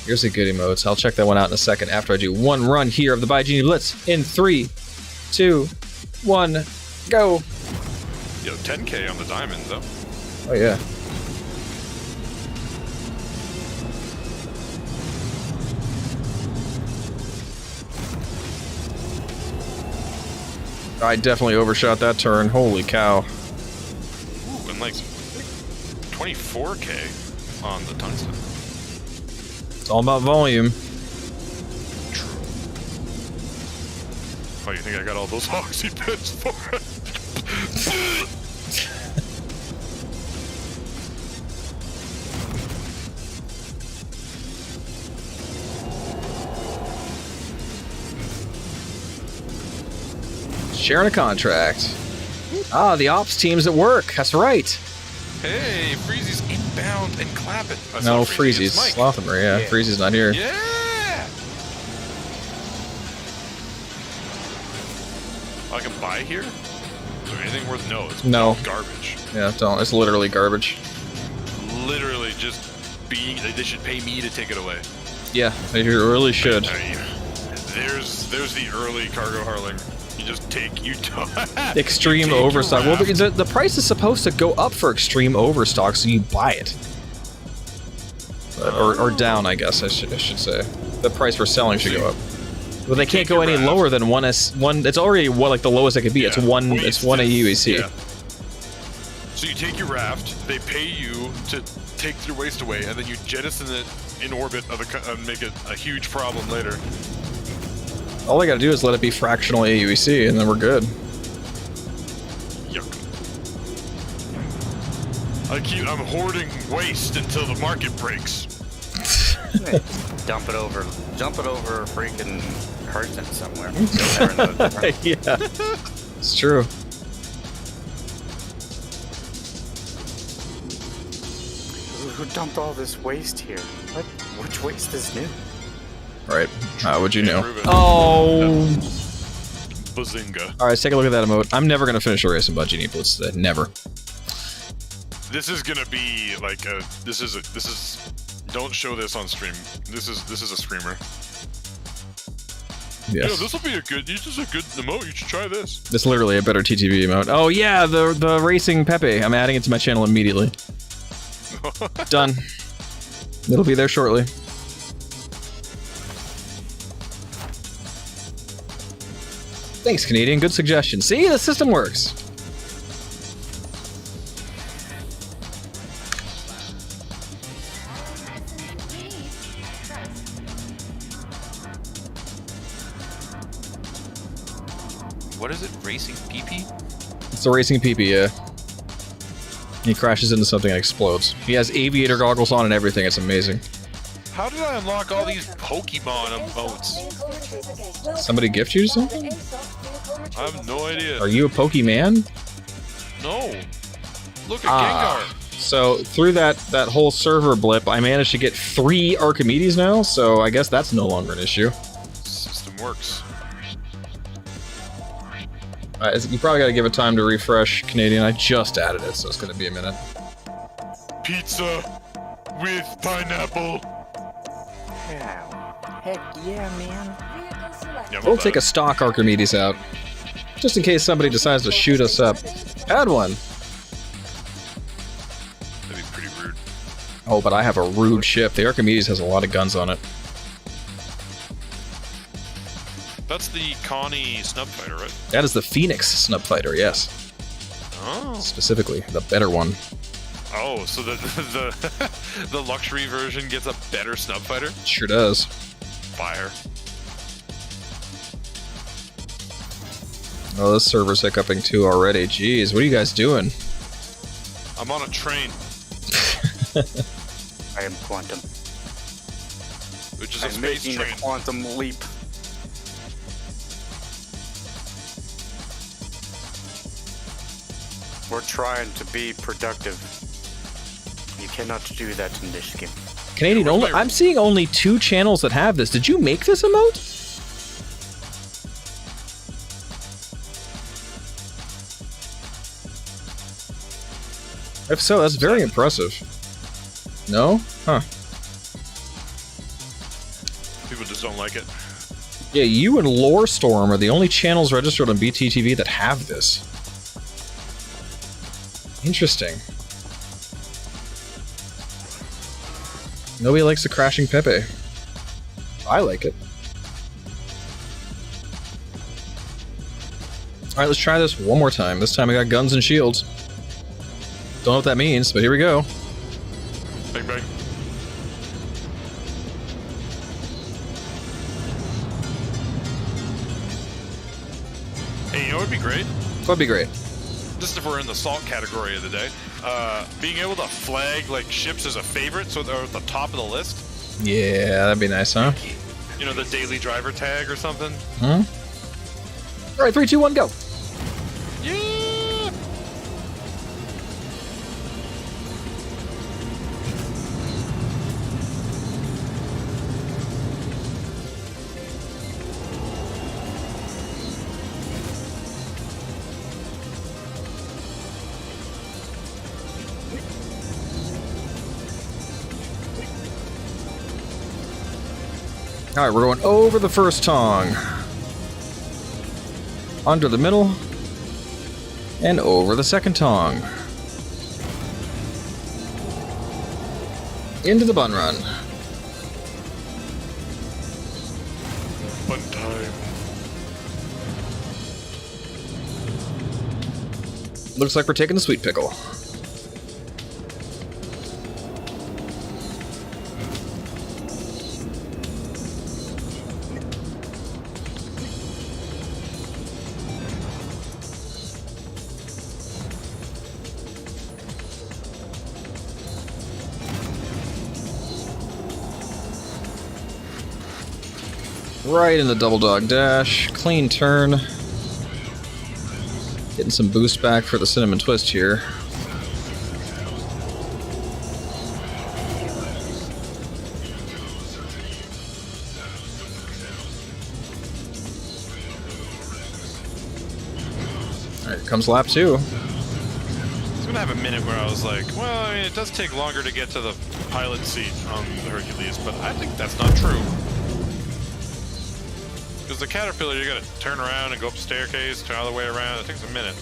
Here's a good emotes. I'll check that one out in a second after I do one run here of the Buy Genie Blitz in 3, 2, 1, go. Yo, 10K on the diamond though. Oh yeah. I definitely overshot that turn. Holy cow. Ooh, and like 24K on the tungsten. It's all about volume. Oh, you think I got all those oxy pits for it? Sharing a contract. Ah, the ops team's at work. That's right. Hey, Freezy's inbound and clap it. I No, saw Freezy, Freezy's it's Mike. Slothimer, yeah. Freezy's not here. Yeah! I can buy here? Is there anything worth? No, it's No. garbage. Yeah, don't. It's literally garbage. Literally just being. They should pay me to take it away. Yeah, they really should. I mean, there's the early cargo harling. You just take Extreme you take overstock. your Well, raft. the price is supposed to go up for extreme overstock, so you buy it. Or down, I guess I should say. The price for selling should go up. Well, they can't go any lower than one S1. It's already like the lowest it could be. It's one AUEC. Yeah. So you take your raft, they pay you to take your waste away, and then you jettison it in orbit and make it a huge problem later. All I gotta do is let it be fractional AUEC, and then we're good. Yuck. I'm hoarding waste until the market breaks. Jump it over freaking Carson somewhere. You'll never know the difference. Yeah, it's true. Who dumped all this waste here? What? Which waste is new? Right. What'd you know? Prove it. Oh. Bazinga. All right, let's take a look at that emote. I'm never gonna finish a race in Buy Genie Blitz today. Never. This is gonna be like this is don't show this on stream. This is a screamer. Yes. Yeah, this will be this is a good emote. You should try this. It's literally a better TTV emote. Oh yeah, the racing Pepe. I'm adding it to my channel immediately. Done. It'll be there shortly. Thanks, Canadian. Good suggestion. See, the system works. What is it? Racing PP? It's the racing PP, yeah. He crashes into something and explodes. He has aviator goggles on and everything. It's amazing. How did I unlock all these Pokemon emotes? Somebody gift you something? I have no idea. Are you a Pokemon? No. Look at Gengar. So through that whole server blip, I managed to get 3 Archimedes now, so I guess that's no longer an issue. System works. You probably got to give it time to refresh, Canadian. I just added it, so it's going to be a minute. Pizza with pineapple. Heck yeah, man. Yeah, We'll take a stock Archimedes out, just in case somebody decides to shoot us up. Add one. That'd be pretty rude. Oh, but I have a rude ship. The Archimedes has a lot of guns on it. That's the Connie snub fighter, right? That is the Phoenix snub fighter, yes. Oh. Specifically, the better one. Oh, so the luxury version gets a better snub fighter? Sure does. Fire. Oh, this server's hiccuping too already. Jeez, what are you guys doing? I'm on a train, I am quantum. which is a I'm space making train. a quantum leap. We're trying to be productive. You cannot do that in this game. Canadian only. I'm seeing only 2 channels that have this. Did you make this emote? If so, that's very impressive. No? Huh. People just don't like it. Yeah, you and Lorestorm are the only channels registered on BTTV that have this. Interesting. Nobody likes the crashing Pepe. I like it. Alright, let's try this one more time. This time I got guns and shields. Don't know what that means, but here we go. Bang, bang. Hey, you know what would be great? That'd be great. Just if we're in the salt category of the day, being able to flag like ships as a favorite, so they're at the top of the list. Yeah, that'd be nice, huh? You know, the daily driver tag or something. Hmm? Alright, 3, 2, 1, go! Yeah. Alright, we're going over the first tongue. Under the middle. And over the second tongue. Into the bun run. Fun time. Looks like we're taking the sweet pickle. Right in the double dog dash. Clean turn. Getting some boost back for the cinnamon twist here. Alright, here comes lap 2. I was gonna have a minute where I was like, well, I mean, it does take longer to get to the pilot seat on the Hercules, but I think that's not true. Because the Caterpillar, you gotta turn around and go up the staircase, turn all the way around. It takes a minute.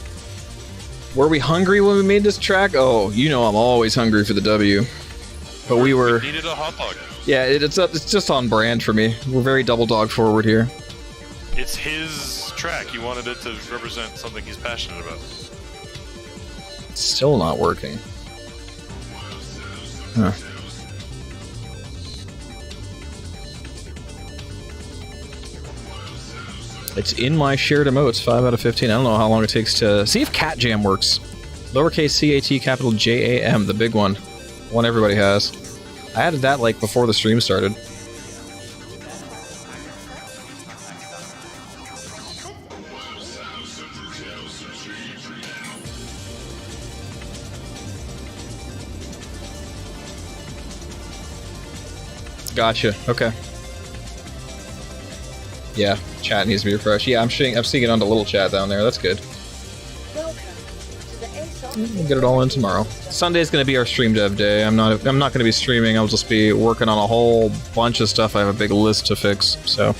Were we hungry when we made this track? Oh, you know I'm always hungry for the W. But we were... needed a hot dog. Yeah, it's just on brand for me. We're very double dog forward here. It's his track. He wanted it to represent something he's passionate about. It's still not working. Huh. It's in my shared emotes, 5 out of 15. I don't know how long it takes to... See if Cat Jam works. Lowercase CAT, capital JAM, the big one. One everybody has. I added that, like, before the stream started. Gotcha, okay. Yeah, chat needs to be refreshed. Yeah, I'm seeing it on the little chat down there. That's good. Welcome to the ASOS. We'll get it all in tomorrow. Sunday's gonna be our stream dev day. I'm not gonna be streaming. I'll just be working on a whole bunch of stuff. I have a big list to fix. So.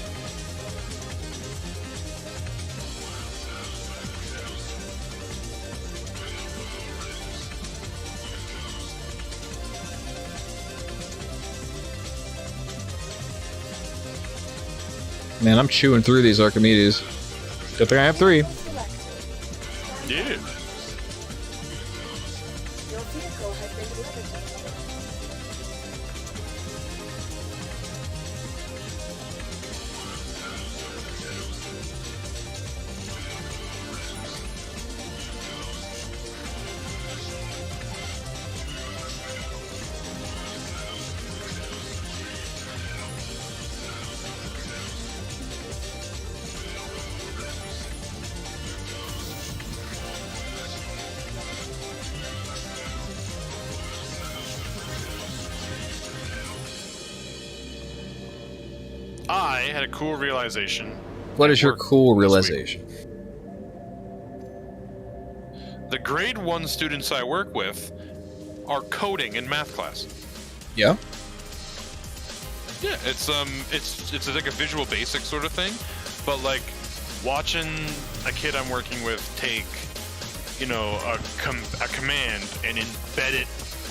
Man, I'm chewing through these Archimedes. Good thing I have 3. Yeah. Your vehicle has been delivered. I had a cool realization. What at is your work cool this week. realization? The grade 1 students I work with are coding in math class. Yeah. Yeah, it's like a Visual Basic sort of thing, but like watching a kid I'm working with take, you know, a command and embed it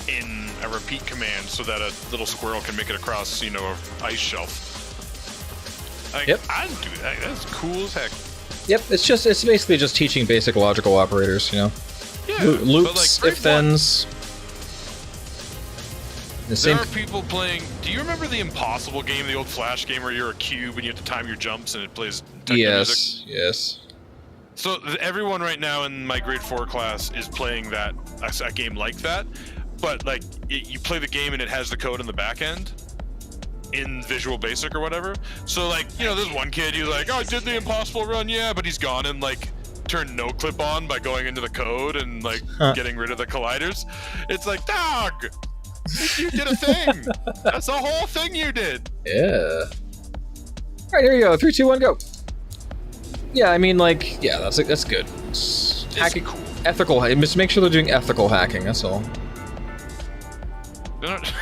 in a repeat command so that a little squirrel can make it across, you know, an ice shelf. Like, Yep. I'd do that. That's cool as heck. Yep. It's basically just teaching basic logical operators. You know, Yeah, loops, but like, if thens. The there same. are people playing. Do you remember the Impossible game, the old Flash game where you're a cube and you have to time your jumps and it plays techno music? Yes. So everyone right now in my grade 4 class is playing that a game like that, but like you play the game and it has the code in the back end in Visual Basic or whatever. So like, you know, there's one kid who's like, oh, I did the Impossible run, yeah, but he's gone and like turned no clip on by going into the code and like getting rid of the colliders. It's like, dog, you did a thing. That's the whole thing you did. Yeah. All right, here you go. 3, 2, 1, go. Yeah, I mean, like, yeah, that's good. Hacking, cool. ethical. Just make sure they're doing ethical hacking. That's all. They're not,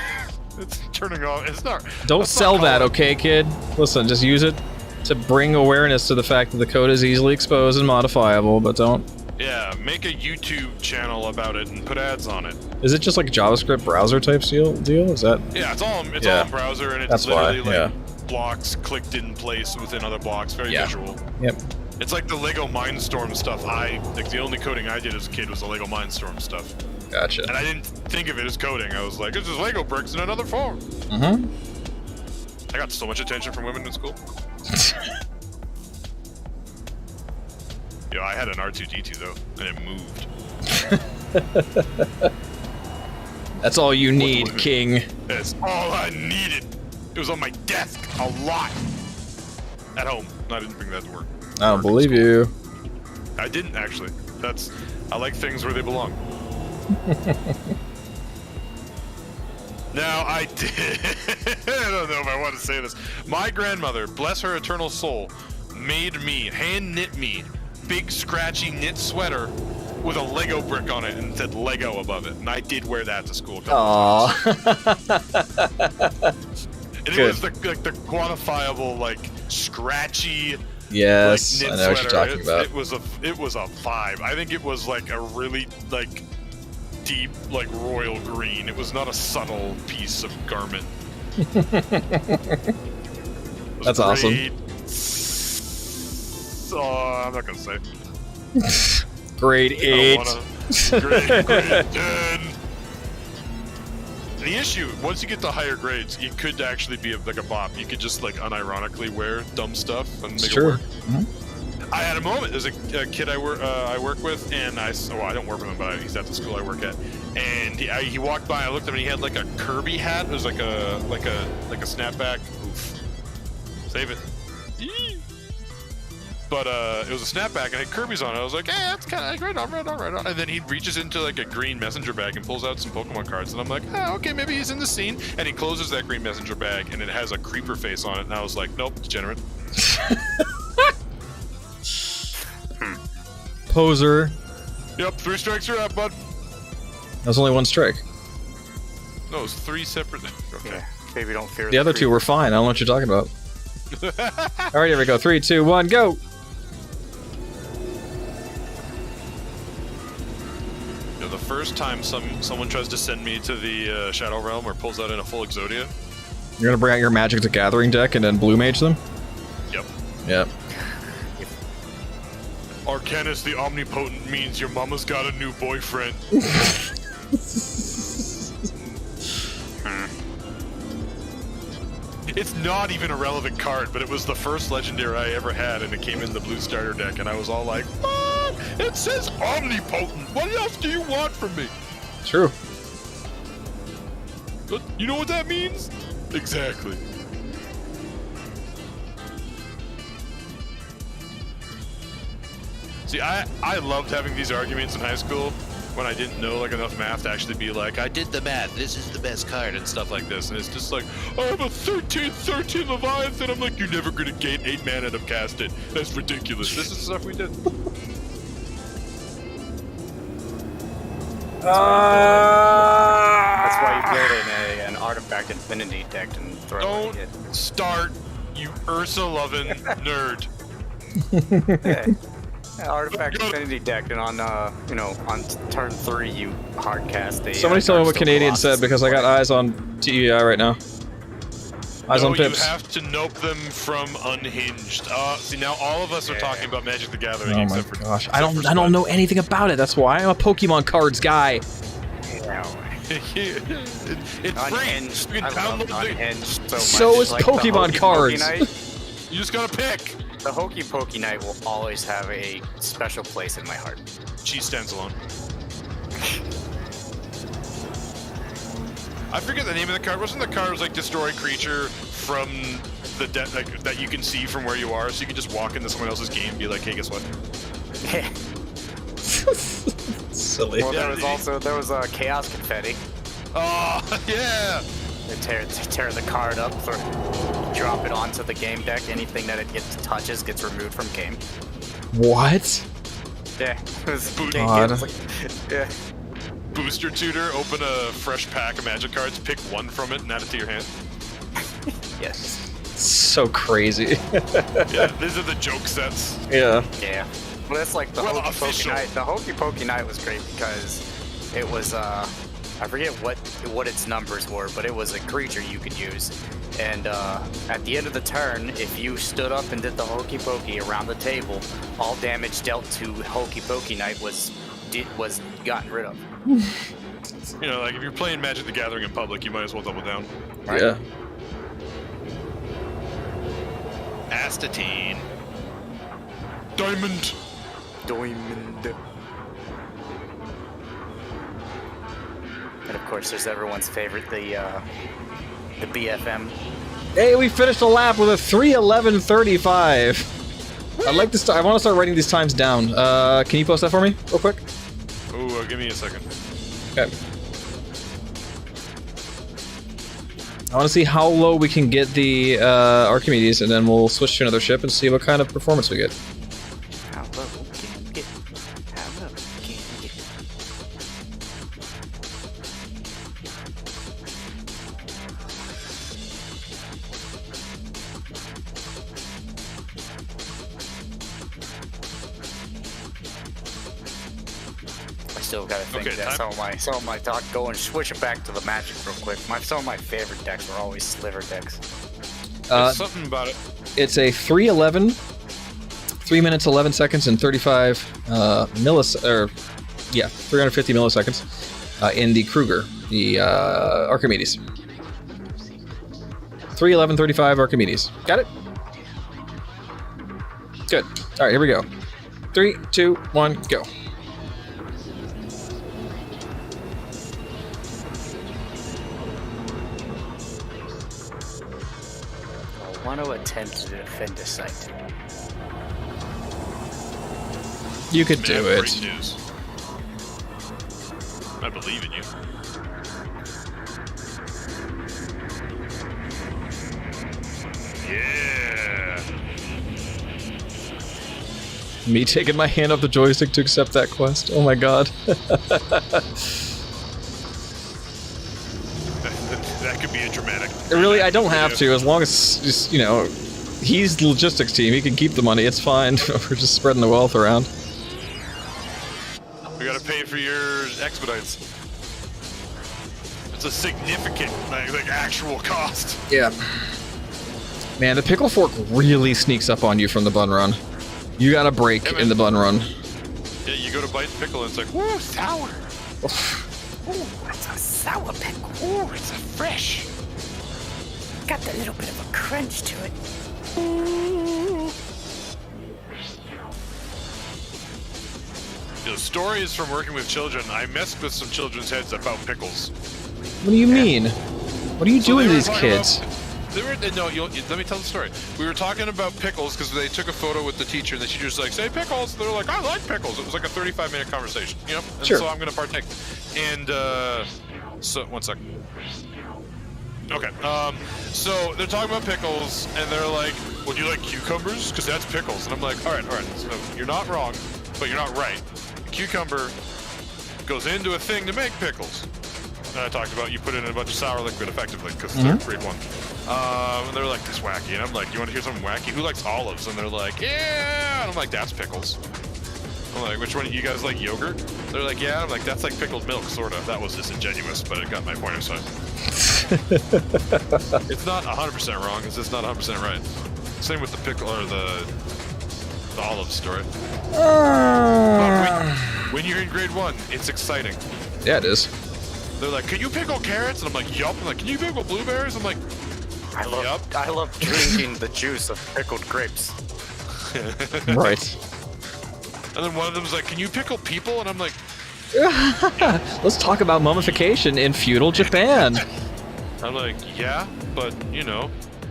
it's turning off. It's not. Don't let's sell not that, call it- okay, kid? Listen, just use it to bring awareness to the fact that the code is easily exposed and modifiable, but don't. Yeah, make a YouTube channel about it and put ads on it. Is it just like JavaScript browser type deal? Is that? Yeah, it's all Yeah. in browser and it's That's why, literally like blocks clicked in place within other blocks. Very Yeah. visual. Yep. It's like the Lego Mindstorm stuff. The only coding I did as a kid was the Lego Mindstorm stuff. Gotcha. And I didn't think of it as coding. I was like, it's just Lego bricks in another form. Mm-hmm. I got so much attention from women in school. Yo, I had an R2-D2 though, and it moved. That's all you need, was it? King. That's all I needed. It was on my desk a lot. At home. I didn't bring that to work. I don't believe you. I didn't actually. I like things where they belong. Now I did. I don't know if I want to say this. My grandmother, bless her eternal soul, made me, hand knit me, big scratchy knit sweater with a Lego brick on it and said Lego above it. And I did wear that to school a couple times. And it was the quantifiable, like, scratchy, Yes, like, I knit know what you're sweater. talking about. It was a vibe. I think it was like a really like deep, like royal green. It was not a subtle piece of garment. It was That's awesome. grade... Oh, I'm not gonna say. Grade 8. Grade 10. The issue, once you get to higher grades, you could actually be like a bop. You could just like unironically wear dumb stuff and make It's it true. work. Mhm. I had a moment. There's a kid I work with, and I don't work with him, but he's at the school I work at. And he walked by. I looked at him. And he had like a Kirby hat. It was like a snapback. Oof. Save it. Yee. But it was a snapback and it had Kirby's on it. I was like, hey, that's kind of like right on. And then he reaches into like a green messenger bag and pulls out some Pokemon cards. And I'm like, oh, okay, maybe he's in the scene. And he closes that green messenger bag and it has a creeper face on it. And I was like, nope, degenerate. Poser. Yep, 3 strikes are up, bud. That's only 1 strike. No, it was 3 separate. Okay. Yeah, baby, don't fear The other 2 were fine. I don't know what you're talking about. All right, here we go. 3, 2, 1, go. You know, the first time someone tries to send me to the Shadow Realm or pulls out in a full Exodia. You're gonna bring out your Magic the Gathering deck and then blue mage them? Yep. Yep. Arcanus the Omnipotent means your mama's got a new boyfriend. It's not even a relevant card, but it was the first legendary I ever had, and it came in the blue starter deck, and I was all like, Mom, it says Omnipotent! What else do you want from me? True. But you know what that means? Exactly. See, I loved having these arguments in high school when I didn't know like enough math to actually be like, I did the math, this is the best card and stuff like this. And it's just like, I have a 13 Leviathan. I'm like, you're never gonna gain 8 mana to cast it. That's ridiculous. This is the stuff we did. That's why you build an artifact infinity deck and throw it. Don't start, you Ursa loving nerd. Artifact Infinity deck, and on on turn 3 you hardcast a. Somebody tell me what Canadian said because I got eyes on TEI right now. Eyes on you Pips. have to nope them from unhinged. See now all of us are talking about Magic the Gathering. Oh my except for, gosh, I don't know anything about it. That's why I'm a Pokemon cards guy. it's Unhinged. free. You can I love download it. Unhinged so much. So is Like Pokemon the cards. Hokey Pokey You just gotta pick. Night, the Hokey Pokey Night will always have a special place in my heart. Cheese stands alone. I forget the name of the card. Wasn't the card was like destroy creature from the deck like, that you can see from where you are, so you can just walk into someone else's game and be like, hey, guess what? Silly. Well, there was a Chaos Confetti. Oh yeah. They tear the card up, drop it onto the game deck. Anything that it touches gets removed from game. What? Yeah, it was God. yeah. Booster tutor. Open a fresh pack of Magic cards. Pick one from it and add it to your hand. Yes. So crazy. Yeah, these are the joke sets. Yeah. Yeah. Well, that's like the Hokey Pokey official. Night. The Hokey Pokey Night was great because it was I forget what its numbers were, but it was a creature you could use. And at the end of the turn, if you stood up and did the Hokey Pokey around the table, all damage dealt to Hokey Pokey Night was gotten rid of. You know, like if you're playing Magic the Gathering in public, you might as well double down. Right? Yeah. Astatine. Diamond. And of course, there's everyone's favorite, the BFM. Hey, we finished a lap with a 3:11:35. I'd like to start. I want to start writing these times down. Can you post that for me, real quick? Ooh, give me a second. Okay. I want to see how low we can get the Archimedes, and then we'll switch to another ship and see what kind of performance we get. How low can it get? How low can it get? I still gotta think Okay, that time- some of my talk go and switch it back to the Magic real quick. Some of my favorite decks were always sliver decks. There's something about it. It's a 3:11, 3 minutes 11 seconds and 35 350 milliseconds in the Kruger, the Archimedes. 3:11:35 Archimedes. Got it? Good. All right, here we go. 3, 2, 1, go. I want to attempt to defend a site. You could Man, do great it. news. I believe in you. Yeah. Me taking my hand off the joystick to accept that quest. Oh my god. That could be a dramatic. Really, I don't have to, as long as, just, he's the logistics team. He can keep the money. It's fine. We're just spreading the wealth around. We gotta pay for your expedites. It's a significant, like actual cost. Yeah. Man, the pickle fork really sneaks up on you from the bun run. You got a break Yeah, man. in the bun run. Yeah, you go to bite the pickle and it's like, woo, sour. Ooh, it's a sour pickle. Ooh, it's a fresh. Got that little bit of a crunch to it. The story is from working with children. I messed with some children's heads about pickles. What do you mean? What are you doing they to were these talking kids? Let me tell the story. We were talking about pickles because they took a photo with the teacher, and the teacher's like, "Say pickles." They're like, "I like pickles." It was like a 35-minute conversation, you know. And Sure. so I'm gonna partake. And so 1 second. Okay. So they're talking about pickles, and they're like, "Well, do you like cucumbers? Because that's pickles." And I'm like, "All right. So you're not wrong, but you're not right. A cucumber goes into a thing to make pickles." And I talked about you put it in a bunch of sour liquid effectively because they're grade 1. And they're like, "This wacky," and I'm like, "You want to hear something wacky? Who likes olives?" And they're like, "Yeah." And I'm like, "That's pickles." I'm like, "Which one? You guys like yogurt?" They're like, "Yeah." I'm like, "That's like pickled milk, sort of." That was disingenuous, but it got my point across. It's not 100% wrong. It's just not 100% right. Same with the pickle or the olive story. But when you're in grade 1, it's exciting. Yeah, it is. They're like, "Can you pickle carrots?" And I'm like, "Yup." I'm like, "Can you pickle blueberries?" I'm like, I love drinking the juice of pickled grapes. Right. And then one of them's like, "Can you pickle people?" And I'm like, Let's talk about mummification in feudal Japan. "Yeah, but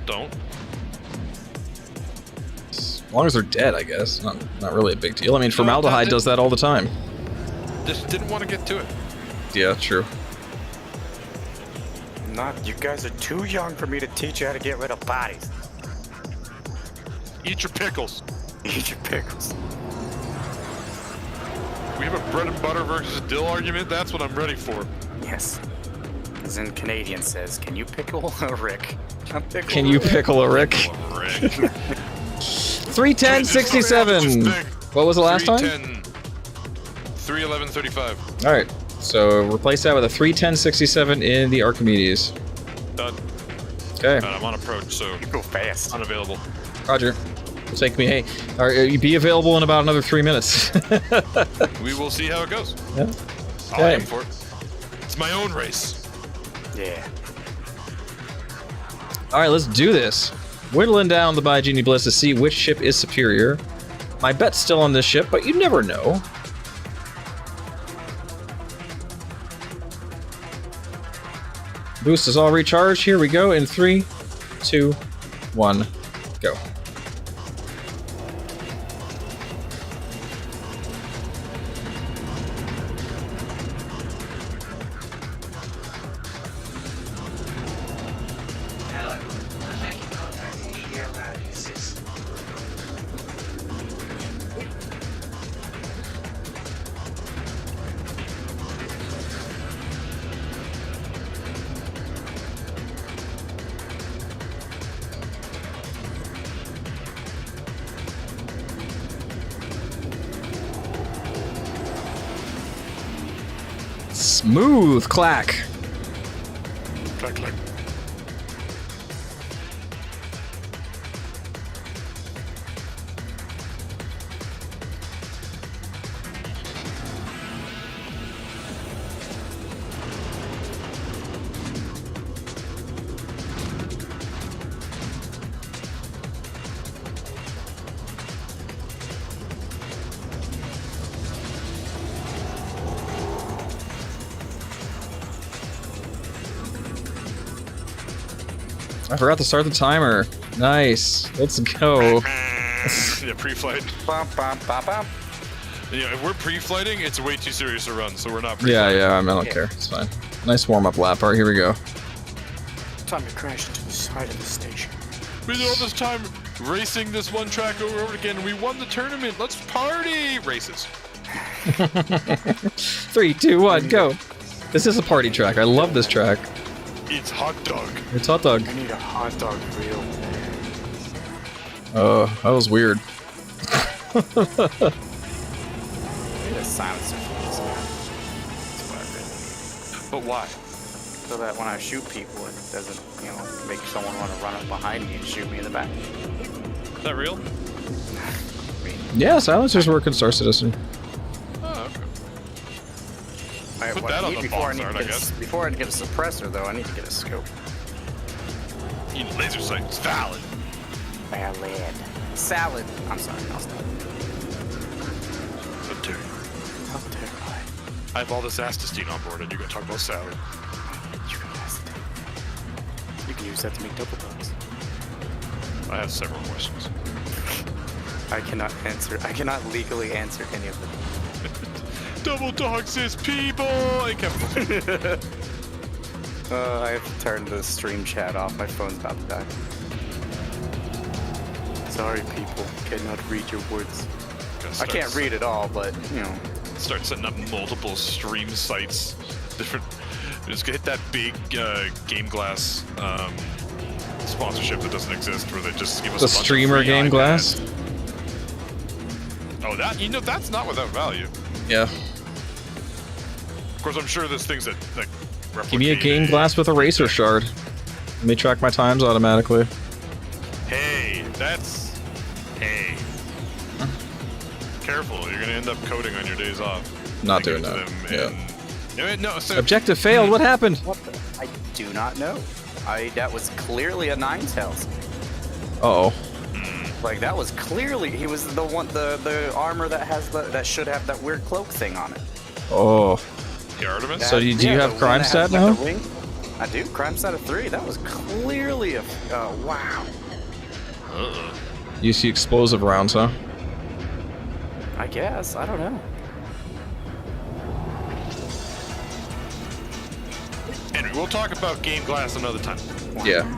don't." As long as they're dead, I guess. Not really a big deal. I mean, formaldehyde does that all the time. Just didn't want to get to it. Yeah, true. You guys are too young for me to teach you how to get rid of bodies. Eat your pickles. Eat your pickles. We have a bread and butter versus dill argument. That's what I'm ready for. Yes. As in Canadian says, "Can you pickle a Rick?" Can you pickle a Rick? 310.67. What was the last time? 311.35. All right. So replace that with a 310.67 in the Archimedes. Done. Okay. And I'm on approach, so You go fast. unavailable. Roger. It'll take me. Hey, you be available in about another 3 minutes. We will see how it goes. Yeah. I'll aim for it. It's my own race. Yeah. All right, let's do this. Whittling down the By Genie Bliss to see which ship is superior. My bet's still on this ship, but you never know. Boost is all recharged. Here we go in 3, 2, 1, go. Hello. Thank you for contacting me here about this. Smooth clack. Click, click. I forgot to start the timer. Nice. Let's go. Yeah, pre-flight. Bum, bum, bum, bum. Yeah, if we're pre-flighting, it's way too serious to run, so we're not Yeah, pre-flighting. I don't care. It's fine. Nice warm-up lap. All right, here we go. Time to crash into the side of the station. We did all this time racing this one track over and over again, and we won the tournament. Let's party! Races. 3, 2, 1, go. This is a party track. I love this track. It's hot dog. It's hot dog. I need a hot dog real bad. Oh, that was weird. I need a silencer for this guy. That's what I really need. But why? So that when I shoot people, it doesn't, make someone want to run up behind me and shoot me in the back. Is that real? Yeah, silencers work in Star Citizen. Oh, okay. Alright, Put what that I on need the before I box need art, to I get guess. before I get a suppressor, though, I need to get a scope. You need laser sight. It's valid. Salad. Salad. I'm sorry, I'll stop. So dare you. How dare I? I have all this asticine on board, and you're gonna talk about salad. You can pass it. You can use that to make double dogs. I have several questions. I cannot legally answer any of them. Double dog says people! I can't. I have to turn the stream chat off. My phone's about to die. Sorry, people. Cannot read your words. I can't read it all, but, you know. Start setting up multiple stream sites. Different. Just hit that big Game Glass sponsorship that doesn't exist, where they just give us The a bunch streamer of free Game iPads. Glass? Oh, that's not without value. Yeah. Of course, I'm sure there's things that replicate. Give me a Game Glass with a racer shard. Let me track my times automatically. Hey, hey. Careful, you're gonna end up coding on your days off. Not Give doing it to that. them Yeah. No, so Objective failed. What happened? What the? I do not know. That was clearly a Ninetales. Uh-oh. Like, that was clearly, he was the one, the armor that has that should have that weird cloak thing on it. Oh. the Artemis. So do you the have one crime that stat has, like, now? the ring. I do. Crime stat of 3. That was clearly a, wow. You see explosive rounds, huh? I guess. I don't know. Henry, we'll talk about Game Glass another time. Yeah.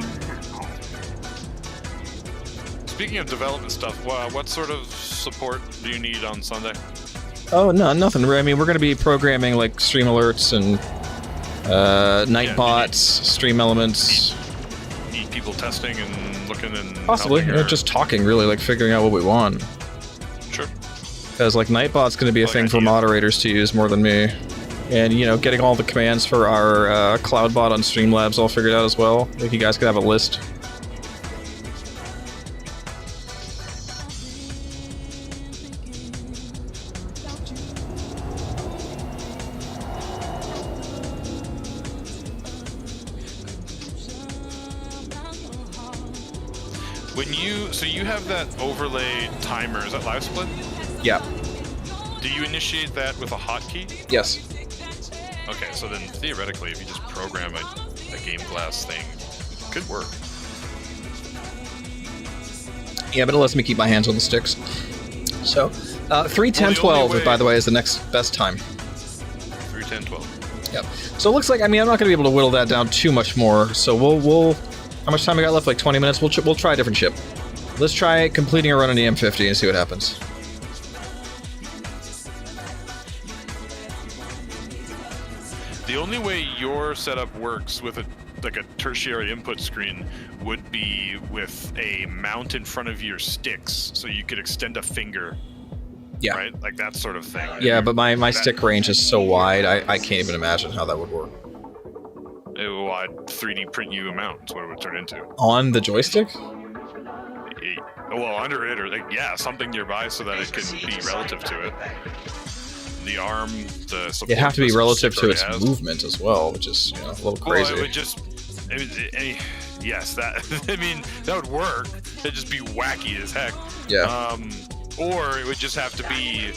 Speaking of development stuff, what sort of support do you need on Sunday? Oh, no, nothing. I mean, we're going to be programming, like, stream alerts and night bots, stream elements. Need people testing and looking and Possibly. helping, or- Just talking, really, like, figuring out what we want. Sure. Because, like, Nightbot's going to be a thing for moderators to use more than me. And, you know, getting all the commands for our Cloudbot on Streamlabs all figured out as well. Like, you guys could have a list. So you have that overlay timer, is that live split? Yeah. Do you initiate that with a hotkey? Yes. Okay, so then theoretically, if you just program a Game Glass thing, it could work. Yeah, but it lets me keep my hands on the sticks. So, 3, 10, Well, the 12, only way- by the way, is the next best time. 3, 10, 12. Yep. So it looks like, I mean, I'm not going to be able to whittle that down too much more, so we'll how much time we got left? Like 20 minutes? We'll try a different ship. Let's try completing a run on the M50 and see what happens. The only way your setup works with a tertiary input screen would be with a mount in front of your sticks, so you could extend a finger. Yeah. Right? Like that sort of thing. Yeah, but my stick range is so wide, I can't even imagine how that would work. It will 3D print you a mount, is what it would turn into. On the joystick? Well, under it, or something nearby so that it can be relative to it. The arm, the support. It'd have to be system relative to its has. movement as well, which is, a little crazy. Well, it would just, yes, that, I mean, that would work. It'd just be wacky as heck. Yeah. Or it would just have to be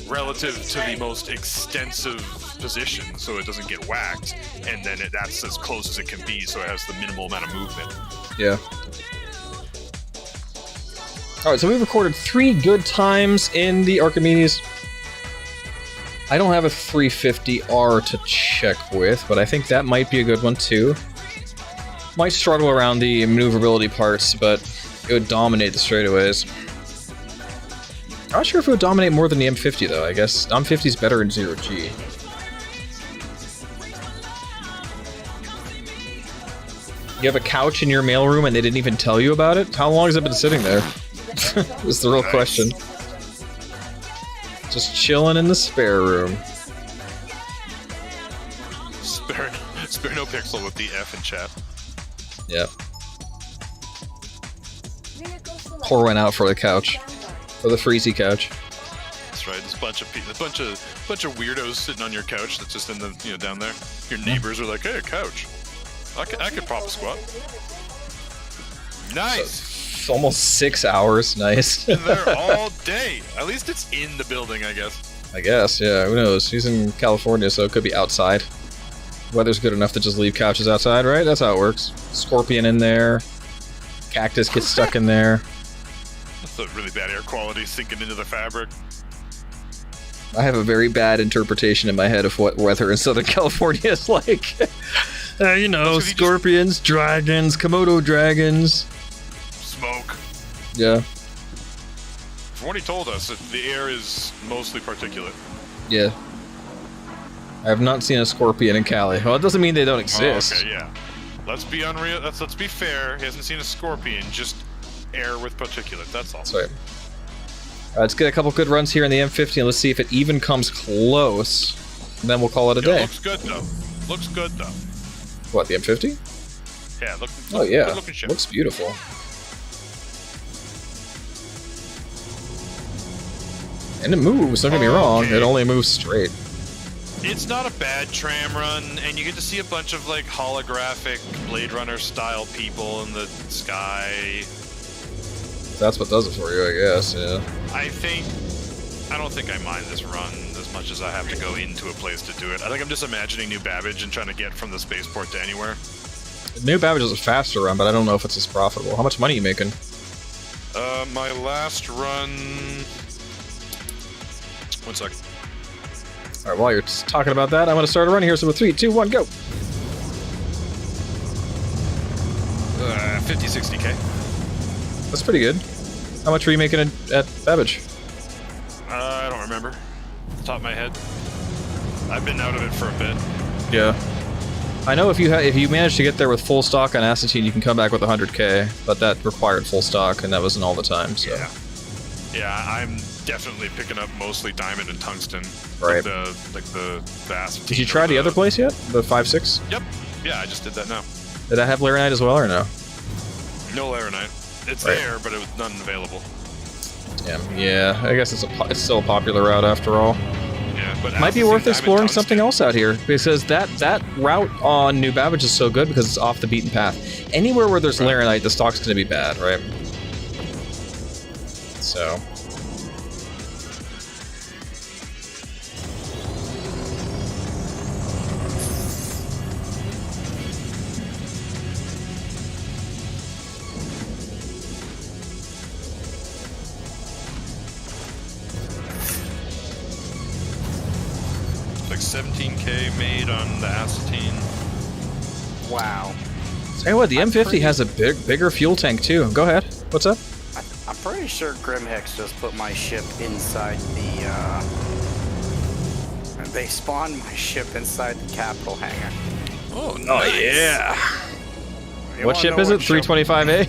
relative to the most extensive position, so it doesn't get whacked, and then that's as close as it can be, so it has the minimal amount of movement. Yeah. Alright, so we've recorded 3 good times in the Archimedes. I don't have a 350R to check with, but I think that might be a good one too. Might struggle around the maneuverability parts, but it would dominate the straightaways. I'm not sure if it would dominate more than the M50 though. I guess M50 is better in 0G. You have a couch in your mailroom and they didn't even tell you about it? How long has it been sitting there? Is the real question. Just chilling in the spare room. Spare no pixel with the F in chat. Yep. Pour one out for the couch. For the freezy couch. That's right. There's a bunch of weirdos sitting on your couch that's just in the down there. Your neighbors are like, "Hey, a couch. I could prop a squat." Nice. So, it's almost 6 hours. Nice. They're all day. At least it's in the building, I guess. I guess. Yeah. Who knows? He's in California, so it could be outside. Weather's good enough to just leave couches outside, right? That's how it works. Scorpion in there. Cactus gets stuck in there. That's a really bad air quality sinking into the fabric. I have a very bad interpretation in my head of what weather in Southern California is like. You know, scorpions, dragons, Komodo dragons. Smoke. Yeah. From what he told us, the air is mostly particulate. Yeah. I have not seen a scorpion in Cali. Well, it doesn't mean they don't exist. Oh, okay, yeah. Let's be unreal. Let's be fair. He hasn't seen a scorpion, just air with particulate. That's all. That's right. Let's get a couple good runs here in the M50 and let's see if it even comes close. And then we'll call it a day. Looks good though. Looks good though. What, the M50? Yeah. Oh yeah. Good looking ship. Looks beautiful. And it moves. Don't get me wrong. It only moves straight. It's not a bad tram run, and you get to see a bunch of like holographic Blade Runner style people in the sky. That's what does it for you, I guess. Yeah. I don't think I mind this run as much as I have to go into a place to do it. I think I'm just imagining New Babbage and trying to get from the spaceport to anywhere. New Babbage is a faster run, but I don't know if it's as profitable. How much money are you making? My last run. 1 sec. All right, while you're talking about that, I'm going to start a run here. So with 3, 2, 1, go. 50, 60K. That's pretty good. How much were you making at Babbage? I don't remember. Off the top of my head. I've been out of it for a bit. Yeah. I know if you manage to get there with full stock on Acetine, you can come back with 100K, but that required full stock, and that wasn't all the time. So. Yeah, I'm definitely picking up mostly diamond and tungsten. Right. Like the Acetine. Did you try the other place yet? The 5.6? Yep. Yeah, I just did that now. Did that have Laranite as well, or no? No Laranite. It's right. there, but it was none available. Yeah. I guess it's still a popular route after all. Yeah, but might be worth exploring something else out here because that route on New Babbage is so good because it's off the beaten path. Anywhere where there's Laranite, the stock's going to be bad, right? So. Like 17K made on the Acetine. Wow. Tell you what, the M50 has a bigger fuel tank too. Go ahead. What's up? I'm pretty sure Grimhex just put my ship inside the, they spawned my ship inside the Capital hangar. Oh, nice. Oh yeah. You What wanna ship know is it? what ship- 325A?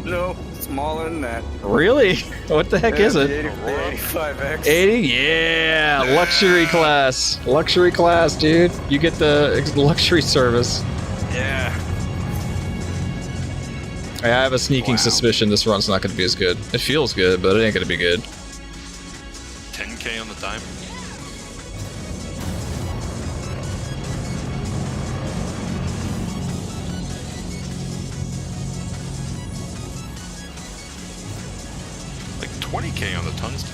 No, smaller than that. Really? What the heck is The it? 85X. 80? Yeah, luxury class. Luxury class, dude. You get the luxury service. Yeah. I have a sneaking suspicion this run's not going to be as good. It feels good, but it ain't going to be good. 10K on the diamond. Like 20K on the tungsten.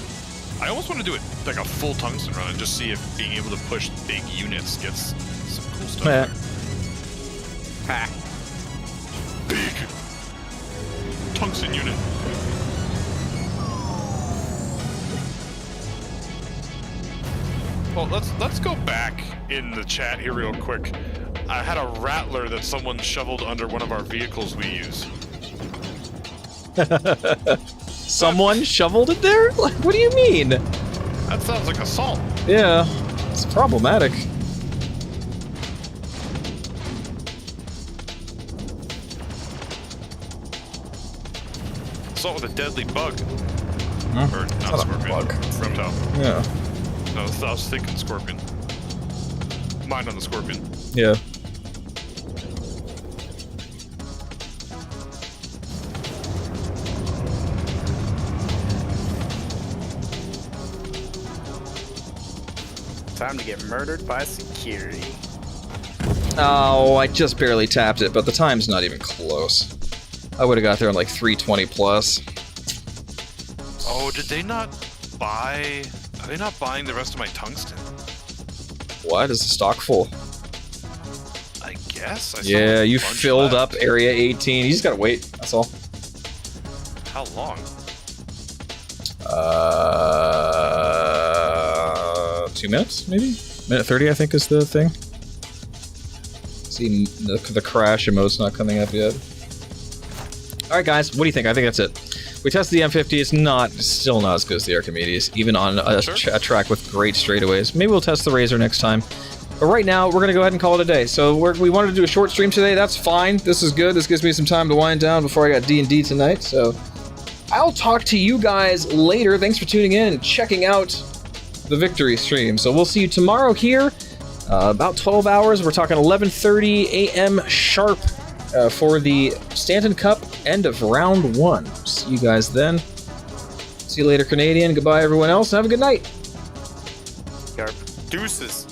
I almost want to do it like a full tungsten run and just see if being able to push big units gets some cool stuff. Yeah. Ha. Big tungsten unit. Well, let's go back in the chat here real quick. I had a rattler that someone shoveled under one of our vehicles we use. Someone shoveled it there? Like, what do you mean? That sounds like assault. Yeah, it's problematic. Assault with a deadly bug. Huh? Or It's not not a scorpion. bug. Reptile. Yeah. No, I was thinking scorpion. Mind on the scorpion. Yeah. Time to get murdered by security. Oh, I just barely tapped it, but the time's not even close. I would have got there in like 320 plus. Oh, did they not buy... Are they not buying the rest of my tungsten? What? Is the stock full? I guess. I saw Yeah, a you bunch filled left. up area 18. You just gotta wait. That's all. How long? 2 minutes, maybe? Minute 30, I think, is the thing. See, the crash emote's not coming up yet. Alright, guys, what do you think? I think that's it. We tested the M50. It's still not as good as the Archimedes, even on a track with great straightaways. Maybe we'll test the Razor next time. But right now, we're going to go ahead and call it a day. So we wanted to do a short stream today. That's fine. This is good. This gives me some time to wind down before I got D&D tonight. So I'll talk to you guys later. Thanks for tuning in and checking out the Victory stream. So we'll see you tomorrow here. About 12 hours. We're talking 11:30 a.m. sharp for the Stanton Cup end of round 1. See you guys then. See you later, Canadian. Goodbye, everyone else. Have a good night. Deuces.